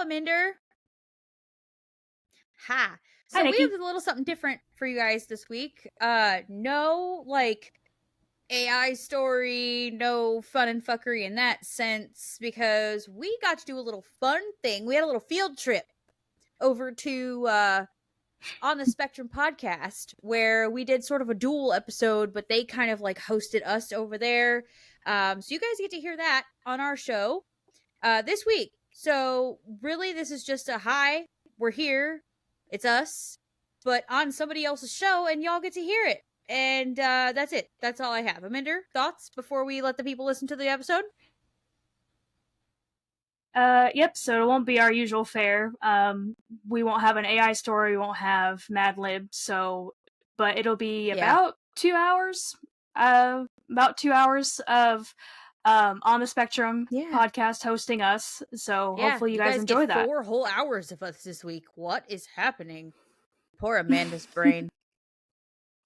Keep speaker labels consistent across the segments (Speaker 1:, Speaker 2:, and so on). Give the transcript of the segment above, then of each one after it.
Speaker 1: Minder. Hi. So
Speaker 2: Hi,
Speaker 1: we
Speaker 2: Nikki.
Speaker 1: have a little something different for you guys this week. No, like, AI story, no fun and fuckery in that sense, because we got to do a little fun thing. We had a little field trip over to On the Spectrum podcast, where we did sort of a dual episode, but they kind of like hosted us over there. So you guys get to hear that on our show this week. So really, this is just a hi, we're here, it's us, but on somebody else's show, and y'all get to hear it. And that's it. That's all I have. Aminder, thoughts before we let the people listen to the episode?
Speaker 2: Yep, so it won't be our usual fare. We won't have an AI story, we won't have Mad Lib, but it'll be about 2 hours. About 2 hours of On the Spectrum podcast hosting us. So hopefully you guys enjoy
Speaker 1: get
Speaker 2: that.
Speaker 1: 4 whole hours of us this week. What is happening? Poor Amanda's brain.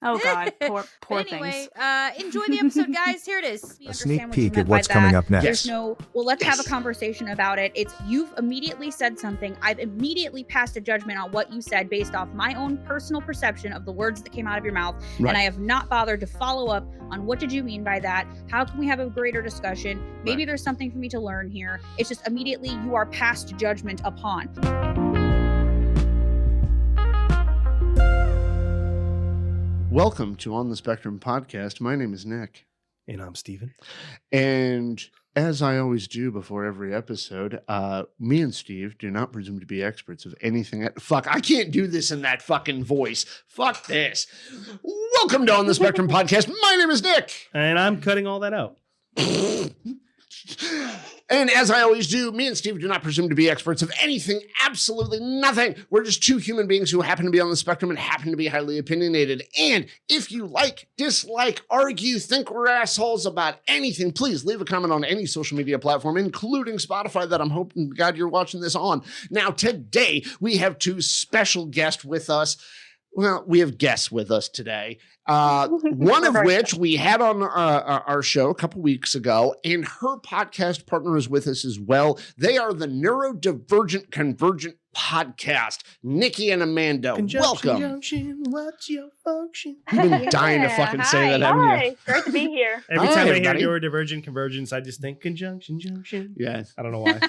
Speaker 2: Oh God, poor
Speaker 1: anyway,
Speaker 2: things.
Speaker 1: Enjoy the episode, guys. Here it is.
Speaker 3: A sneak peek at what's coming up next.
Speaker 1: There's no, well, let's have a conversation about it. It's, you've immediately said something. I've immediately passed a judgment on what you said based off my own personal perception of the words that came out of your mouth. Right. And I have not bothered to follow up on what did you mean by that? How can we have a greater discussion? Maybe there's something for me to learn here. It's just immediately you are passed judgment upon.
Speaker 4: Welcome to On the Spectrum podcast. My name is Nick.
Speaker 5: And I'm Steven.
Speaker 4: And as I always do before every episode, me and Steve do not presume to be experts of anything. Fuck, I can't do this in that fucking voice. Fuck this. Welcome to On the Spectrum podcast. My name is Nick.
Speaker 5: And I'm cutting all that out.
Speaker 4: And as I always do, me and Steve do not presume to be experts of anything, absolutely nothing. We're just two human beings who happen to be on the spectrum and happen to be highly opinionated. And if you like, dislike, argue, think we're assholes about anything, please leave a comment on any social media platform, including Spotify, that I'm hoping to God you're watching this on. Now, today, we have two special guests with us. Well, we have guests with us today. One of which we had on our show a couple weeks ago, and her podcast partner is with us as well. They are the Neurodivergent Convergent podcast. Nikki and Amanda, welcome.
Speaker 5: Conjunction, what's your function?
Speaker 4: You've been dying to fucking say that, haven't you?
Speaker 2: Hi, great to be here.
Speaker 5: Every time I
Speaker 4: everybody.
Speaker 5: hear neurodivergent convergence, I just think conjunction, junction.
Speaker 4: Yes.
Speaker 5: I don't know why.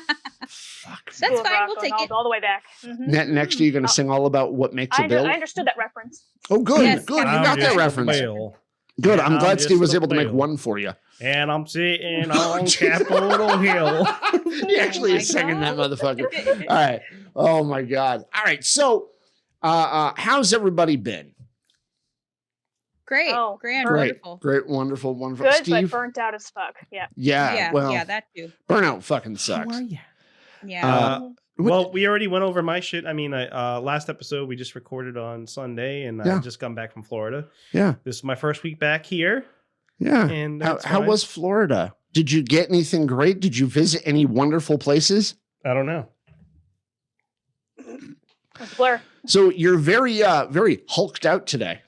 Speaker 4: Fuck.
Speaker 1: That's fine. We'll take it
Speaker 2: all the way back. Mm-hmm.
Speaker 4: Next, are you going to sing all about what makes a bill?
Speaker 2: I understood that reference.
Speaker 4: Oh, good.
Speaker 1: Yes.
Speaker 4: Good. You
Speaker 5: I'm
Speaker 4: got that
Speaker 5: just a
Speaker 4: reference.
Speaker 5: whale.
Speaker 4: Good. I'm
Speaker 5: I'm
Speaker 4: glad
Speaker 5: just
Speaker 4: Steve was
Speaker 5: a
Speaker 4: able to make
Speaker 5: whale.
Speaker 4: one for you.
Speaker 5: And I'm sitting on Capitol Hill.
Speaker 4: He actually is singing that motherfucker. All right. Oh my God. All right. So, how's everybody been?
Speaker 1: Great.
Speaker 2: Oh,
Speaker 1: Grand.
Speaker 4: Great.
Speaker 1: Wonderful.
Speaker 4: Great. Wonderful. Wonderful.
Speaker 2: Good,
Speaker 4: Steve.
Speaker 2: but burnt out as fuck. Yeah.
Speaker 4: Yeah. Well,
Speaker 1: yeah, that too.
Speaker 4: burnout fucking sucks.
Speaker 5: How are you?
Speaker 1: Yeah.
Speaker 5: Well, we already went over my shit. I mean, last episode we just recorded on Sunday, and I just come back from Florida.
Speaker 4: Yeah.
Speaker 5: This is my first week back here.
Speaker 4: Yeah.
Speaker 5: And
Speaker 4: How
Speaker 5: fine.
Speaker 4: was Florida? Did you get anything great? Did you visit any wonderful places?
Speaker 5: I don't know.
Speaker 2: Blur.
Speaker 4: So you're very hulked out today.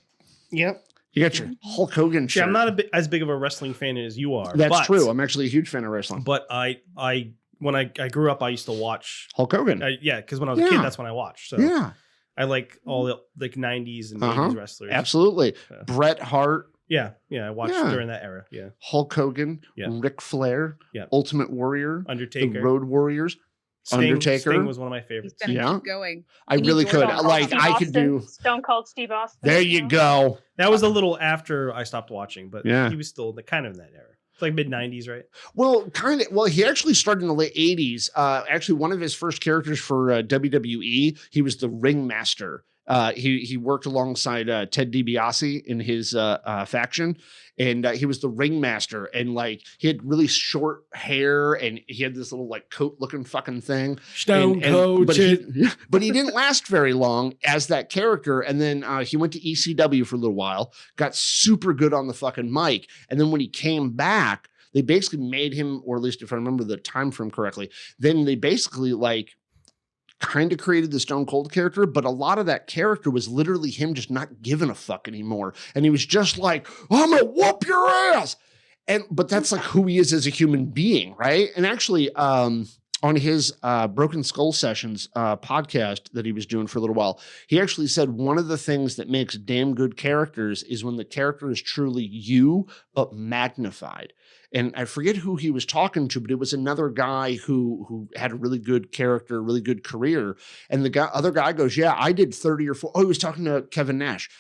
Speaker 5: Yep.
Speaker 4: You got your Hulk Hogan
Speaker 5: See,
Speaker 4: shirt.
Speaker 5: I'm not as big of a wrestling fan as you are.
Speaker 4: That's
Speaker 5: but,
Speaker 4: true. I'm actually a huge fan of wrestling.
Speaker 5: But when I grew up, I used to watch.
Speaker 4: Hulk Hogan.
Speaker 5: Because when I was a kid, that's when I watched. So
Speaker 4: yeah.
Speaker 5: I like all the like 90s and 80s wrestlers.
Speaker 4: Absolutely.
Speaker 5: Yeah.
Speaker 4: Bret Hart.
Speaker 5: Yeah. I watched during that era. Yeah.
Speaker 4: Hulk Hogan.
Speaker 5: Yeah.
Speaker 4: Ric Flair.
Speaker 5: Yeah.
Speaker 4: Ultimate Warrior.
Speaker 5: Undertaker.
Speaker 4: The Road Warriors.
Speaker 5: Sting,
Speaker 4: Undertaker.
Speaker 5: Sting was one of my favorites.
Speaker 1: He's gonna
Speaker 4: Yeah.
Speaker 1: keep going.
Speaker 4: I really could.
Speaker 2: Stone Cold
Speaker 4: Like,
Speaker 2: Steve
Speaker 4: I could
Speaker 2: Austin.
Speaker 4: do.
Speaker 2: Stone Cold Steve Austin.
Speaker 4: There you go.
Speaker 5: That was a little after I stopped watching, but
Speaker 4: Yeah.
Speaker 5: he was still kind of in that era. It's like mid 90s, right?
Speaker 4: Well, kind of. Well, he actually started in the late 80s. Actually, one of his first characters for WWE, he was the ringmaster. He worked alongside Ted DiBiase in his faction, and he was the ringmaster. And like he had really short hair, and he had this little like coat looking fucking thing.
Speaker 5: Stone Cold.
Speaker 4: But he didn't last very long as that character. And then he went to ECW for a little while, got super good on the fucking mic, and then when he came back, they basically made him, or at least if I remember the time frame correctly, then they basically like kind of created the Stone Cold character, but a lot of that character was literally him just not giving a fuck anymore. And he was just like, I'm gonna whoop your ass. But that's like who he is as a human being, right? And actually, on his Broken Skull Sessions podcast that he was doing for a little while, he actually said one of the things that makes damn good characters is when the character is truly you, but magnified. And I forget who he was talking to, but it was another guy who had a really good character, really good career. And the other guy goes, yeah, I did 30 or 40. Oh, he was talking to Kevin Nash.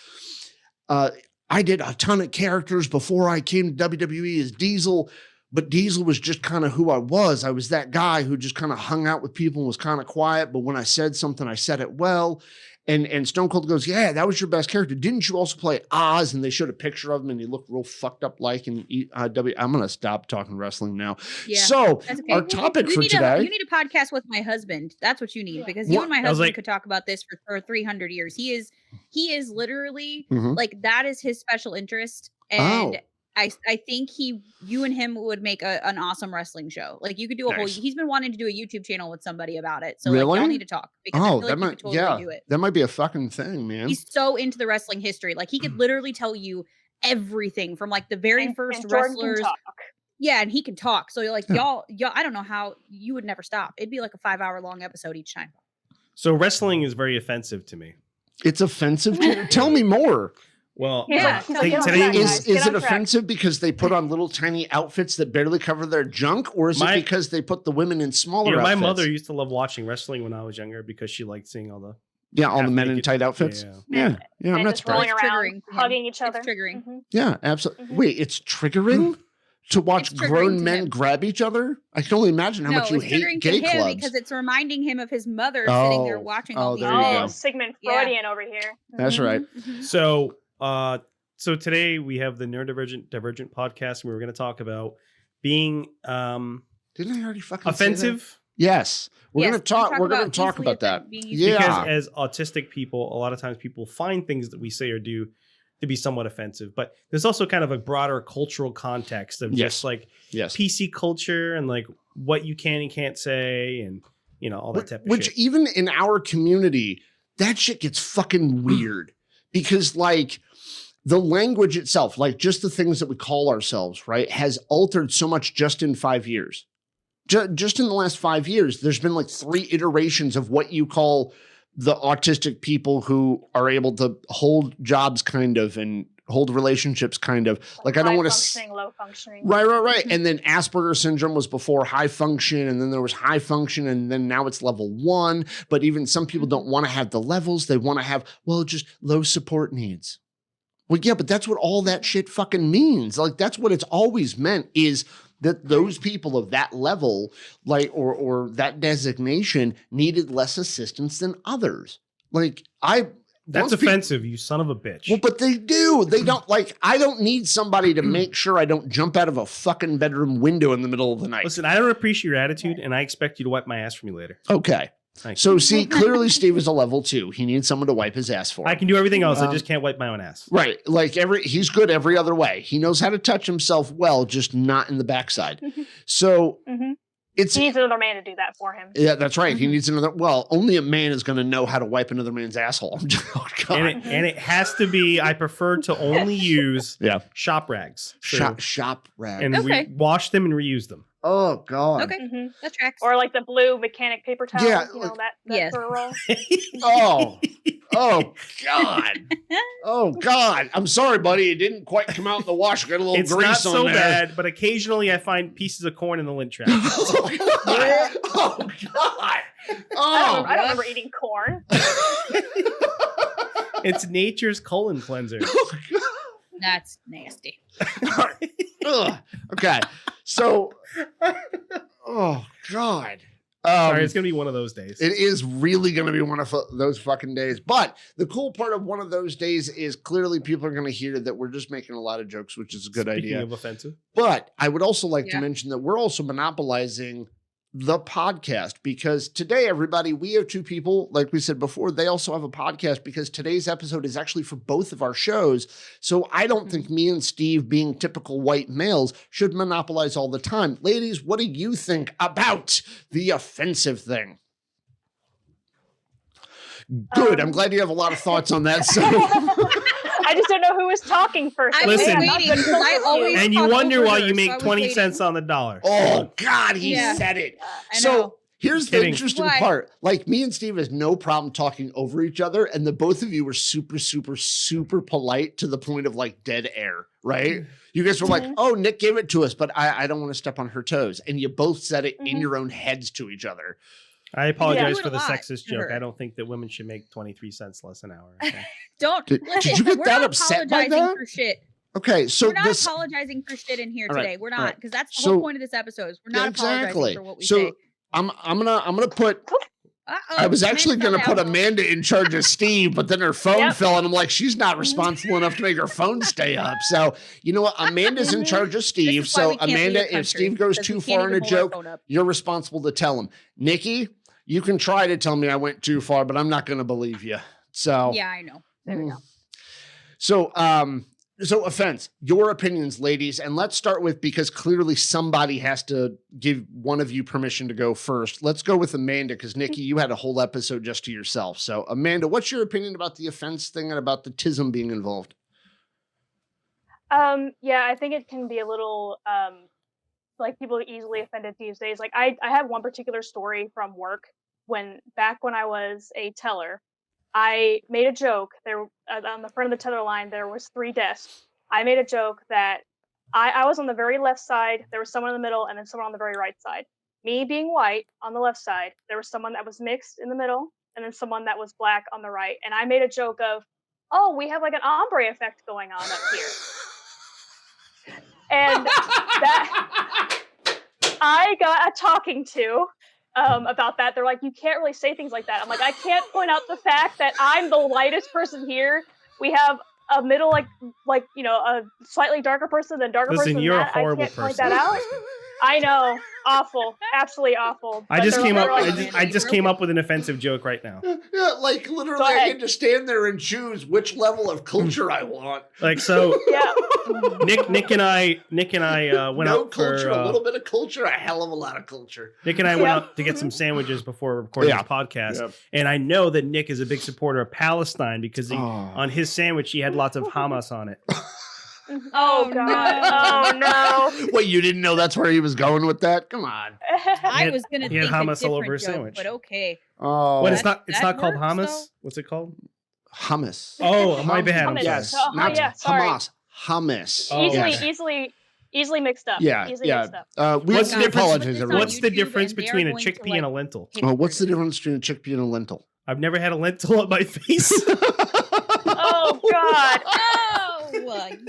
Speaker 4: I did a ton of characters before I came to WWE as Diesel, but Diesel was just kind of who I was. I was that guy who just kind of hung out with people and was kind of quiet, but when I said something, I said it well. And Stone Cold goes, yeah, that was your best character. Didn't you also play Oz? And they showed a picture of him and he looked real fucked up like in I'm going to stop talking wrestling now.
Speaker 1: Yeah,
Speaker 4: so our topic for today.
Speaker 1: You need a podcast with my husband. That's what you need, because you and my husband could talk about this for 300 years. He is literally like, that is his special interest. And I think you and him would make an awesome wrestling show. Like, you could do a whole. He's been wanting to do a YouTube channel with somebody about it. So like, y'all need to talk, because I feel like you could totally do it.
Speaker 4: That might be a fucking thing, man.
Speaker 1: He's so into the wrestling history. Like, he could literally tell you everything from like the very first wrestlers. Yeah, and he can talk. So like, y'all, I don't know how you would never stop. It'd be like a 5-hour long episode each time.
Speaker 5: So wrestling is very offensive to me.
Speaker 4: It's offensive to tell me more.
Speaker 5: Well,
Speaker 4: today is it offensive because they put on little tiny outfits that barely cover their junk, or is it because they put the women in smaller outfits?
Speaker 5: My mother used to love watching wrestling when I was younger because she liked seeing all the
Speaker 4: men in tight outfits. Yeah. I'm not surprised.
Speaker 6: Around, hugging each other.
Speaker 1: It's triggering.
Speaker 4: Yeah, absolutely. Wait, it's triggering to watch grown men grab each other? I can only imagine how much you hate gay clubs.
Speaker 1: Because it's reminding him of his mother sitting there watching all these men.
Speaker 6: Oh, Sigmund Freudian over here.
Speaker 4: That's right.
Speaker 5: So today we have the Neurodivergent Divergent podcast, and we were going to talk about being
Speaker 4: didn't I already fucking
Speaker 5: offensive?
Speaker 4: Say that? Yes. We're going to talk about that.
Speaker 5: Because as autistic people, a lot of times people find things that we say or do to be somewhat offensive, but there's also kind of a broader cultural context of just like PC culture and like what you can and can't say, and all that type of shit.
Speaker 4: Which even in our community, that shit gets fucking weird because like the language itself, like just the things that we call ourselves, right, has altered so much just in 5 years. Just in the last 5 years, there's been like 3 iterations of what you call the autistic people who are able to hold jobs kind of and hold relationships kind of. Like I don't want to
Speaker 6: low functioning.
Speaker 4: Right. And then Asperger's syndrome was before high function, and then there was high function, and then now it's level 1. But even some people don't want to have the levels. They want to have, just low support needs. Well, yeah, but that's what all that shit fucking means. Like, that's what it's always meant, is that those people of that level, like, or that designation needed less assistance than others. Like,
Speaker 5: that's offensive, you son of a bitch.
Speaker 4: Well, but they do. They don't, like, I don't need somebody to make sure I don't jump out of a fucking bedroom window in the middle of the night.
Speaker 5: Listen, I don't appreciate your attitude, and I expect you to wipe my ass for me later.
Speaker 4: Okay. So see, clearly Steve is a level 2. He needs someone to wipe his ass for him.
Speaker 5: I can do everything else. I just can't wipe my own ass.
Speaker 4: Right. Like he's good every other way. He knows how to touch himself well, just not in the backside. So
Speaker 6: he needs another man to do that for him.
Speaker 4: Yeah, that's right. He needs another. Well, only a man is going to know how to wipe another man's asshole.
Speaker 5: Oh, God. And it has to be. I prefer to only use shop rags.
Speaker 4: Shop rags,
Speaker 5: and we wash them and reuse them.
Speaker 4: Oh God.
Speaker 1: Okay, that tracks.
Speaker 6: Or like the blue mechanic paper towel.
Speaker 4: Yeah,
Speaker 6: that for a roll.
Speaker 4: Oh God. Oh God. I'm sorry, buddy. It didn't quite come out in the wash. Got a little grease on there. It's not so
Speaker 5: bad, but occasionally I find pieces of corn in the lint trap.
Speaker 4: Oh God.
Speaker 6: I don't remember eating corn.
Speaker 5: It's nature's colon cleanser.
Speaker 1: That's nasty.
Speaker 4: Okay. So, oh God.
Speaker 5: Sorry, it's going to be one of those days.
Speaker 4: It is really going to be one of those fucking days. But the cool part of one of those days is clearly people are going to hear that we're just making a lot of jokes, which is a good idea.
Speaker 5: Speaking of offensive.
Speaker 4: But I would also like to mention that we're also monopolizing the podcast, because today, everybody, we have 2 people, like we said before, they also have a podcast, because today's episode is actually for both of our shows. So I don't think me and Steve, being typical white males, should monopolize all the time. Ladies, what do you think about the offensive thing? Good. I'm glad you have a lot of thoughts on that. So
Speaker 6: I just don't know who was talking first.
Speaker 5: Listen,
Speaker 1: and
Speaker 5: you wonder why you make 20 cents on the dollar.
Speaker 4: Oh God, he said it. So Here's the interesting part. Like, me and Steve has no problem talking over each other, and the both of you were super, super, super polite to the point of like dead air, right? You guys were like, oh, Nick gave it to us, but I don't want to step on her toes. And you both said it in your own heads to each other.
Speaker 5: I apologize for the sexist joke. I don't think that women should make 23 cents less an hour. Okay?
Speaker 4: Did you get that upset by that?
Speaker 1: For shit.
Speaker 4: Okay, so
Speaker 1: we're not apologizing for shit in here today. We're not, because that's the whole point of this episode. We're not apologizing for what we say.
Speaker 4: I'm gonna put. I was actually gonna put Amanda in charge of Steve, but then her phone fell, and I'm like, she's not responsible enough to make her phone stay up. So you know what? Amanda's in charge of Steve. So Amanda, if Steve goes too far in a joke, you're responsible to tell him. Nikki, you can try to tell me I went too far, but I'm not gonna believe you. So
Speaker 1: yeah, I know. There we go.
Speaker 4: So offense, your opinions, ladies, and let's start with, because clearly somebody has to give one of you permission to go first. Let's go with Amanda, because Nikki, you had a whole episode just to yourself. So Amanda, what's your opinion about the offense thing and about the tism being involved?
Speaker 6: Yeah, I think it can be a little, like people are easily offended these days. Like I have one particular story from work back when I was a teller. I made a joke there on the front of the teller line. There was 3 desks. I made a joke that I was on the very left side. There was someone in the middle, and then someone on the very right side. Me being white on the left side, there was someone that was mixed in the middle, and then someone that was black on the right. And I made a joke of, oh, we have like an ombre effect going on up here. And that I got a talking to. About that. They're like, you can't really say things like that. I'm like, I can't point out the fact that I'm the lightest person here. We have a middle, like a slightly darker person than darker person.
Speaker 5: You're
Speaker 6: than
Speaker 5: a horrible
Speaker 6: I can't
Speaker 5: person.
Speaker 6: Point that out. I know, awful, absolutely awful.
Speaker 5: I just came up with an offensive joke right now.
Speaker 4: Yeah, like literally, I had to stand there and choose which level of culture I want.
Speaker 5: Like so,
Speaker 6: yeah.
Speaker 5: Nick and I went out
Speaker 4: culture,
Speaker 5: for
Speaker 4: a little bit of culture, a hell of a lot of culture.
Speaker 5: Nick and I went out to get some sandwiches before recording this podcast, and I know that Nick is a big supporter of Palestine because on his sandwich he had lots of Hamas on it.
Speaker 6: Oh God! Oh no!
Speaker 4: Wait, you didn't know that's where he was going with that? Come on!
Speaker 1: I was gonna think
Speaker 5: hummus all over
Speaker 1: a
Speaker 5: his sandwich,
Speaker 1: but okay.
Speaker 4: Oh,
Speaker 5: but it's not called hummus. Though? What's it called?
Speaker 4: Hummus.
Speaker 5: Oh, my bad.
Speaker 6: Hummus.
Speaker 4: Yes,
Speaker 6: not
Speaker 4: Hamas. Hummus.
Speaker 6: Oh, easily mixed up.
Speaker 4: Yeah,
Speaker 6: mixed up.
Speaker 4: What's
Speaker 5: the difference between a chickpea and a lentil?
Speaker 4: What's the difference between a chickpea and a lentil?
Speaker 5: I've never had a lentil on my face.
Speaker 6: Oh God!
Speaker 1: Oh,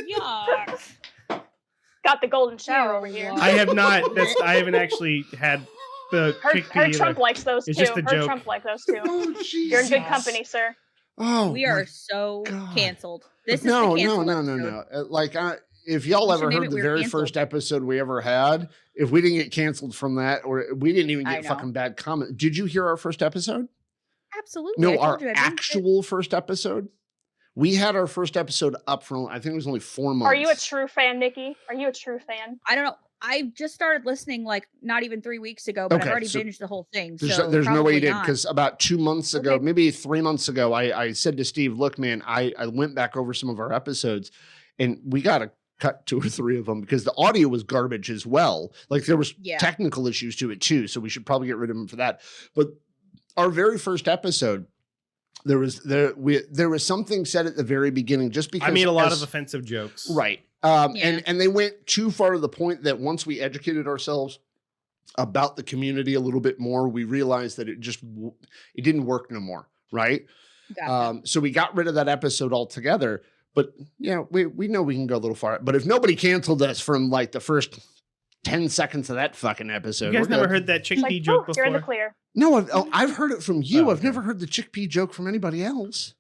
Speaker 1: yuck!
Speaker 6: Got the golden shower over here.
Speaker 5: I have not. I haven't actually had the chickpea.
Speaker 6: Her Trump likes those too. Her Trump likes those too.
Speaker 4: Oh,
Speaker 6: you're in good company, sir.
Speaker 4: Oh,
Speaker 1: we are so canceled. This
Speaker 4: no.
Speaker 1: is the canceled episode.
Speaker 4: Like, if y'all ever heard the very first episode we ever had, if we didn't get canceled from that, or we didn't even get fucking bad comments. Did you hear our first episode?
Speaker 1: Absolutely.
Speaker 4: No, our actual first episode. We had our first episode up for, I think it was only 4 months.
Speaker 6: Are you a true fan, Nikki? Are you a true fan?
Speaker 1: I don't know. I just started listening like not even 3 weeks ago, but I've already binged the whole thing.
Speaker 4: There's no way you did, because about 2 months ago, maybe 3 months ago, I said to Steve, look, man, I went back over some of our episodes and we got to cut 2 or 3 of them because the audio was garbage as well. Like there was technical issues to it too. So we should probably get rid of them for that. But our very first episode, there was something said at the very beginning, just because
Speaker 5: I made a lot of offensive jokes,
Speaker 4: right? And they went too far to the point that once we educated ourselves about the community a little bit more, we realized that it didn't work no more, right? Gotcha. So we got rid of that episode altogether. But yeah, we know we can go a little far. But if nobody canceled us from like the first 10 seconds of that fucking episode,
Speaker 5: you guys never heard that chickpea joke before?
Speaker 6: You're in the clear.
Speaker 4: No, I've heard it from you. I've never heard the chickpea joke from anybody else.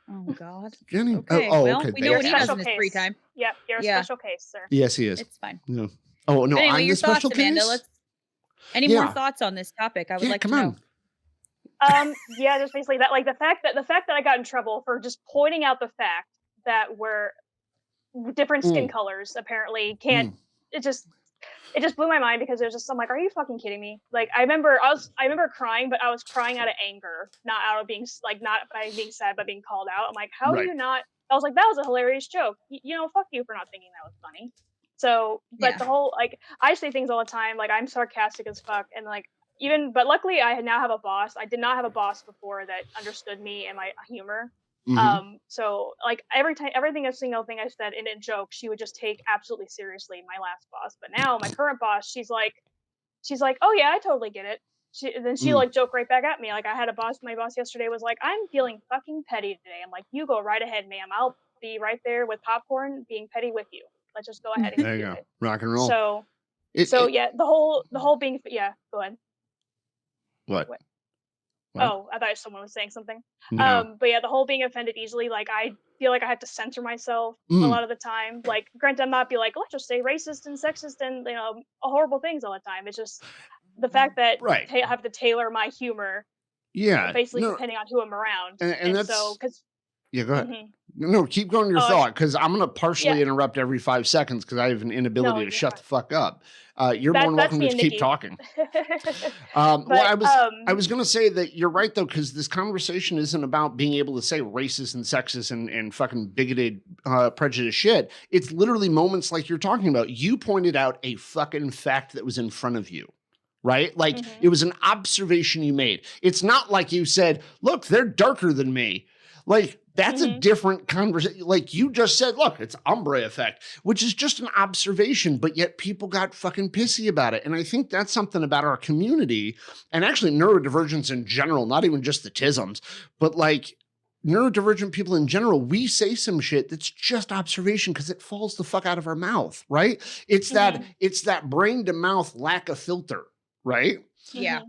Speaker 1: Oh God.
Speaker 4: Jenny.
Speaker 1: Okay.
Speaker 4: Well,
Speaker 1: we know what he does in his free time.
Speaker 6: Yep, you're a special case, sir.
Speaker 4: Yes, he is.
Speaker 1: It's fine.
Speaker 4: No. Oh no,
Speaker 1: anyway,
Speaker 4: I'm the special case.
Speaker 1: Amanda, any more thoughts on this topic? I would like to know.
Speaker 6: Yeah, just basically that, like the fact that I got in trouble for just pointing out the fact that we're different skin colors apparently can't. It just blew my mind because it was just, I'm like, are you fucking kidding me? Like I remember crying, but I was crying out of anger, not out of being not by being sad, but being called out. I'm like, how do you not? I was like, that was a hilarious joke. Fuck you for not thinking that was funny. So, but the whole, like, I say things all the time, like I'm sarcastic as fuck, and like but luckily I now have a boss. I did not have a boss before that understood me and my humor. So like every single thing I said in a joke, she would just take absolutely seriously, my last boss. But now my current boss, she's like, oh yeah, I totally get it. She like joke right back at me. Like I had my boss yesterday was like, I'm feeling fucking petty today. I'm like, you go right ahead, ma'am. I'll be right there with popcorn being petty with you. Let's just go ahead and
Speaker 4: there you go.
Speaker 6: it.
Speaker 4: Rock and roll.
Speaker 6: So yeah, the whole being, yeah, go ahead.
Speaker 4: What?
Speaker 6: Oh, I thought someone was saying something.
Speaker 4: No.
Speaker 6: But yeah, the whole being offended easily, like I feel like I have to censor myself a lot of the time. Like, granted, I'm not be like, let's just say racist and sexist and horrible things all the time. It's just the fact that I have to tailor my humor.
Speaker 4: Yeah.
Speaker 6: Basically, depending on who I'm around.
Speaker 4: And that's
Speaker 6: so because.
Speaker 4: Yeah, go ahead. No, keep going your thought, because I'm going to partially interrupt every 5 seconds because I have an inability to shut the fuck up. You're more than welcome to keep talking. I was going to say that you're right, though, because this conversation isn't about being able to say racist and sexist and fucking bigoted, prejudiced shit. It's literally moments like you're talking about. You pointed out a fucking fact that was in front of you. Right? Like, it was an observation you made. It's not like you said, look, they're darker than me. Like, that's a different conversation. Like you just said, look, it's ombre effect, which is just an observation, but yet people got fucking pissy about it. And I think that's something about our community and actually neurodivergence in general, not even just the tisms, but like neurodivergent people in general, we say some shit that's just observation because it falls the fuck out of our mouth, right? It's that brain to mouth lack of filter, right?
Speaker 1: Yeah.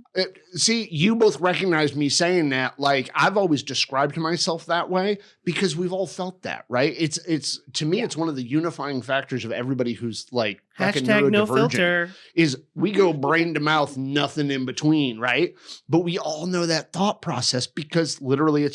Speaker 4: See, you both recognize me saying that. Like, I've always described myself that way because we've all felt that, right? It's to me, it's one of the unifying factors of everybody who's like fucking neurodivergent
Speaker 5: no filter.
Speaker 4: Is we go brain to mouth, nothing in between, right? But we all know that thought process because literally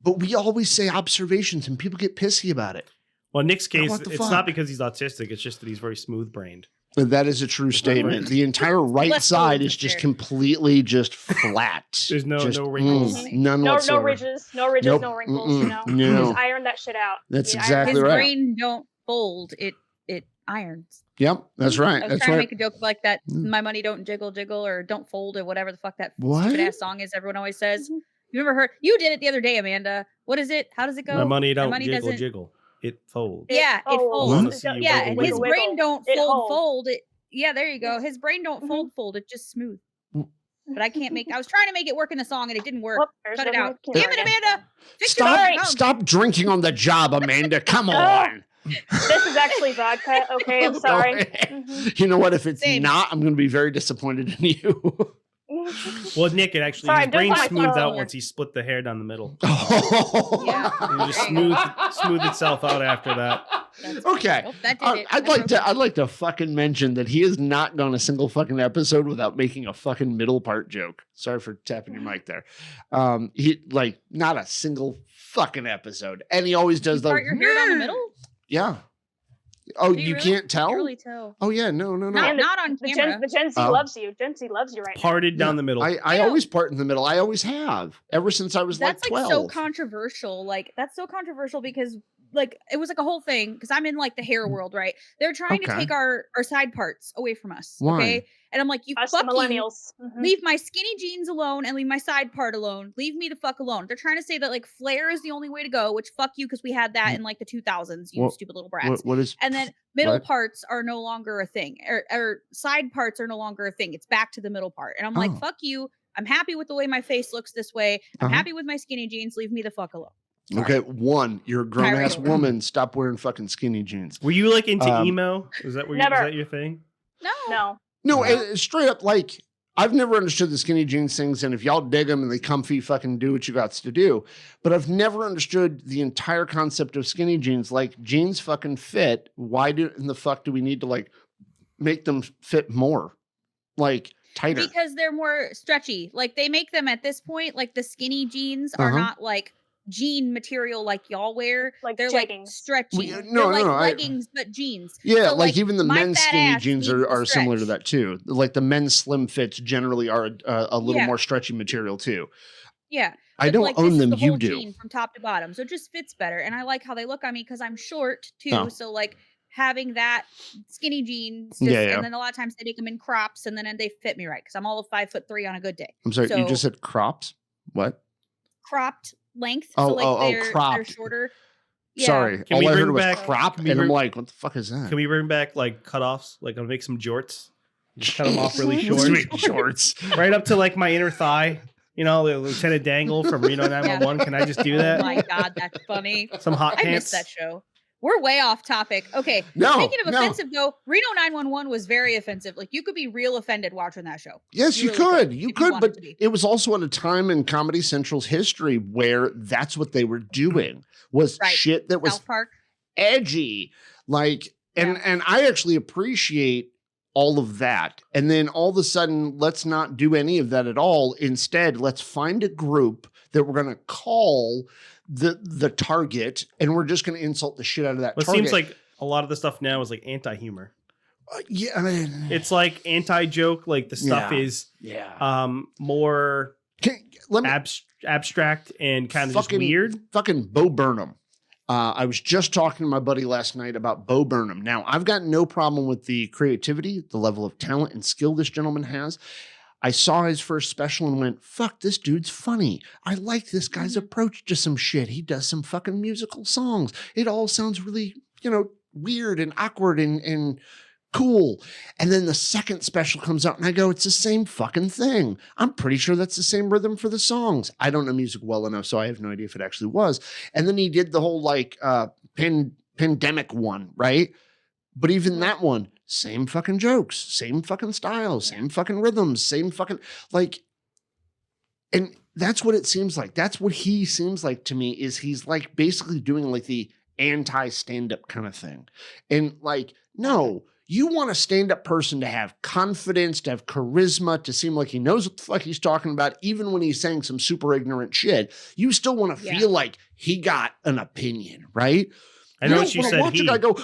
Speaker 4: but we always say observations and people get pissy about it.
Speaker 5: Well, in Nick's case, it's not because he's autistic. It's just that he's very smooth brained.
Speaker 4: That is a true statement. The entire right side is just completely just flat.
Speaker 5: There's no wrinkles.
Speaker 4: None
Speaker 6: no
Speaker 4: whatsoever.
Speaker 6: Ridges, no wrinkles,
Speaker 4: No.
Speaker 6: Just iron that shit out.
Speaker 4: That's exactly
Speaker 1: his
Speaker 4: right.
Speaker 1: His brain don't fold, it irons.
Speaker 4: Yep, that's right.
Speaker 1: I was trying to make a joke like that. My money don't jiggle or don't fold or whatever the fuck that stupid ass song is everyone always says. You ever heard? You did it the other day, Amanda. What is it? How does it go?
Speaker 5: My money don't jiggle. It folds.
Speaker 1: Yeah, it folds. Yeah, and his brain don't fold. Yeah, there you go. His brain don't fold. It's just smooth. But I was trying to make it work in the song and it didn't work. Cut it out. Damn it, Amanda.
Speaker 4: Stop drinking on the job, Amanda. Come on.
Speaker 6: This is actually vodka. Okay, I'm sorry.
Speaker 4: You know what? If it's not, I'm going to be very disappointed in you.
Speaker 5: Well, Nick, his brain smooths out once he split the hair down the middle.
Speaker 1: Yeah,
Speaker 5: it just smooth itself out after that.
Speaker 4: Okay, I'd like to fucking mention that he has not gone a single fucking episode without making a fucking middle part joke. Sorry for tapping your mic there. He not a single fucking episode, and he always does
Speaker 1: part your hair down the middle.
Speaker 4: Yeah. Oh, you really? Can't tell?
Speaker 1: I can't really tell.
Speaker 4: Oh yeah, no.
Speaker 1: Not on camera.
Speaker 6: The Gen Z loves you. Gen Z loves you right now.
Speaker 5: Parted down the middle.
Speaker 4: I always part in the middle. I always have ever since I was
Speaker 1: that's
Speaker 4: 12.
Speaker 1: That's so controversial. That's so controversial because it was a whole thing because I'm in the hair world, right? They're trying to take our side parts away from us.
Speaker 4: Why?
Speaker 1: Okay. And I'm like,
Speaker 6: us millennials.
Speaker 1: Leave my skinny jeans alone and leave my side part alone. Leave me the fuck alone. They're trying to say that flare is the only way to go, which fuck you because we had that in the 2000s, you stupid little brats.
Speaker 4: What is?
Speaker 1: And then middle parts are no longer a thing, or side parts are no longer a thing. It's back to the middle part. And I'm like, fuck you. I'm happy with the way my face looks this way. I'm happy with my skinny jeans. Leave me the fuck alone.
Speaker 4: Okay, you're a grown ass woman. Stop wearing fucking skinny jeans.
Speaker 5: Were you into emo? Is that your thing?
Speaker 4: No, straight up, I've never understood the skinny jeans things, and if y'all dig them and they comfy, fucking do what you got to do. But I've never understood the entire concept of skinny jeans. Jeans fucking fit. Why in the fuck do we need to make them fit more? Tighter?
Speaker 1: Because they're more stretchy. They make them at this point, the skinny jeans are not jean material like y'all wear. They're
Speaker 6: jeggings.
Speaker 1: Stretchy.
Speaker 4: No,
Speaker 1: leggings, but jeans.
Speaker 4: Yeah, so, even the men's skinny jeans are similar to that too. The men's slim fits generally are a little more stretchy material too.
Speaker 1: Yeah.
Speaker 4: I don't own them. You do.
Speaker 1: From top to bottom, so it just fits better. And I like how they look on me because I'm short too. So having that skinny jeans. And then a lot of times they make them in crops, and then they fit me right because I'm all of 5'3" on a good day.
Speaker 4: I'm sorry, you just said crops? What?
Speaker 1: Cropped length.
Speaker 4: Oh,
Speaker 1: so
Speaker 4: cropped.
Speaker 1: They're shorter. Yeah.
Speaker 4: Sorry,
Speaker 5: all I heard
Speaker 4: was crop, and I'm like, what the fuck is that?
Speaker 5: Can we bring back like cutoffs? Like I'll make some jorts, just cut them off really short.
Speaker 4: Sweet shorts,
Speaker 5: right up to like my inner thigh. You know, the Lieutenant Dangle from Reno 911. Can I just do that?
Speaker 1: Oh my God, that's funny.
Speaker 5: Some hot pants.
Speaker 1: I missed that show. We're way off topic. Okay. Speaking of offensive, though, Reno 911 was very offensive. Like, you could be real offended watching that show.
Speaker 4: Yes, you could. You could, but it was also at a time in Comedy Central's history where that's what they were doing, was shit that was
Speaker 1: South Park.
Speaker 4: Edgy. Like, and I actually appreciate all of that. And then all of a sudden, let's not do any of that at all. Instead, let's find a group that we're going to call the target, and we're just going to insult the shit out of that target.
Speaker 5: It seems like a lot of the stuff now is like anti-humor.
Speaker 4: Yeah, I mean,
Speaker 5: it's like anti-joke. Like the stuff is more abstract and kind of just weird.
Speaker 4: Fucking Bo Burnham. I was just talking to my buddy last night about Bo Burnham. Now, I've got no problem with the creativity, the level of talent and skill this gentleman has. I saw his first special and went, fuck, this dude's funny. I like this guy's approach to some shit. He does some fucking musical songs. It all sounds really, weird and awkward and cool. And then the second special comes out and I go, it's the same fucking thing. I'm pretty sure that's the same rhythm for the songs. I don't know music well enough, so I have no idea if it actually was. And then he did the whole pandemic one, right? But even that one, same fucking jokes, same fucking styles, same fucking rhythms, same fucking and that's what it seems like. That's what he seems like to me, is he's like basically doing like the anti-stand-up kind of thing. And like, no, you want a stand-up person to have confidence, to have charisma, to seem like he knows what the fuck he's talking about, even when he's saying some super ignorant shit. You still want to feel like he got an opinion, right?
Speaker 5: I know what you said.
Speaker 4: Watch a guy go,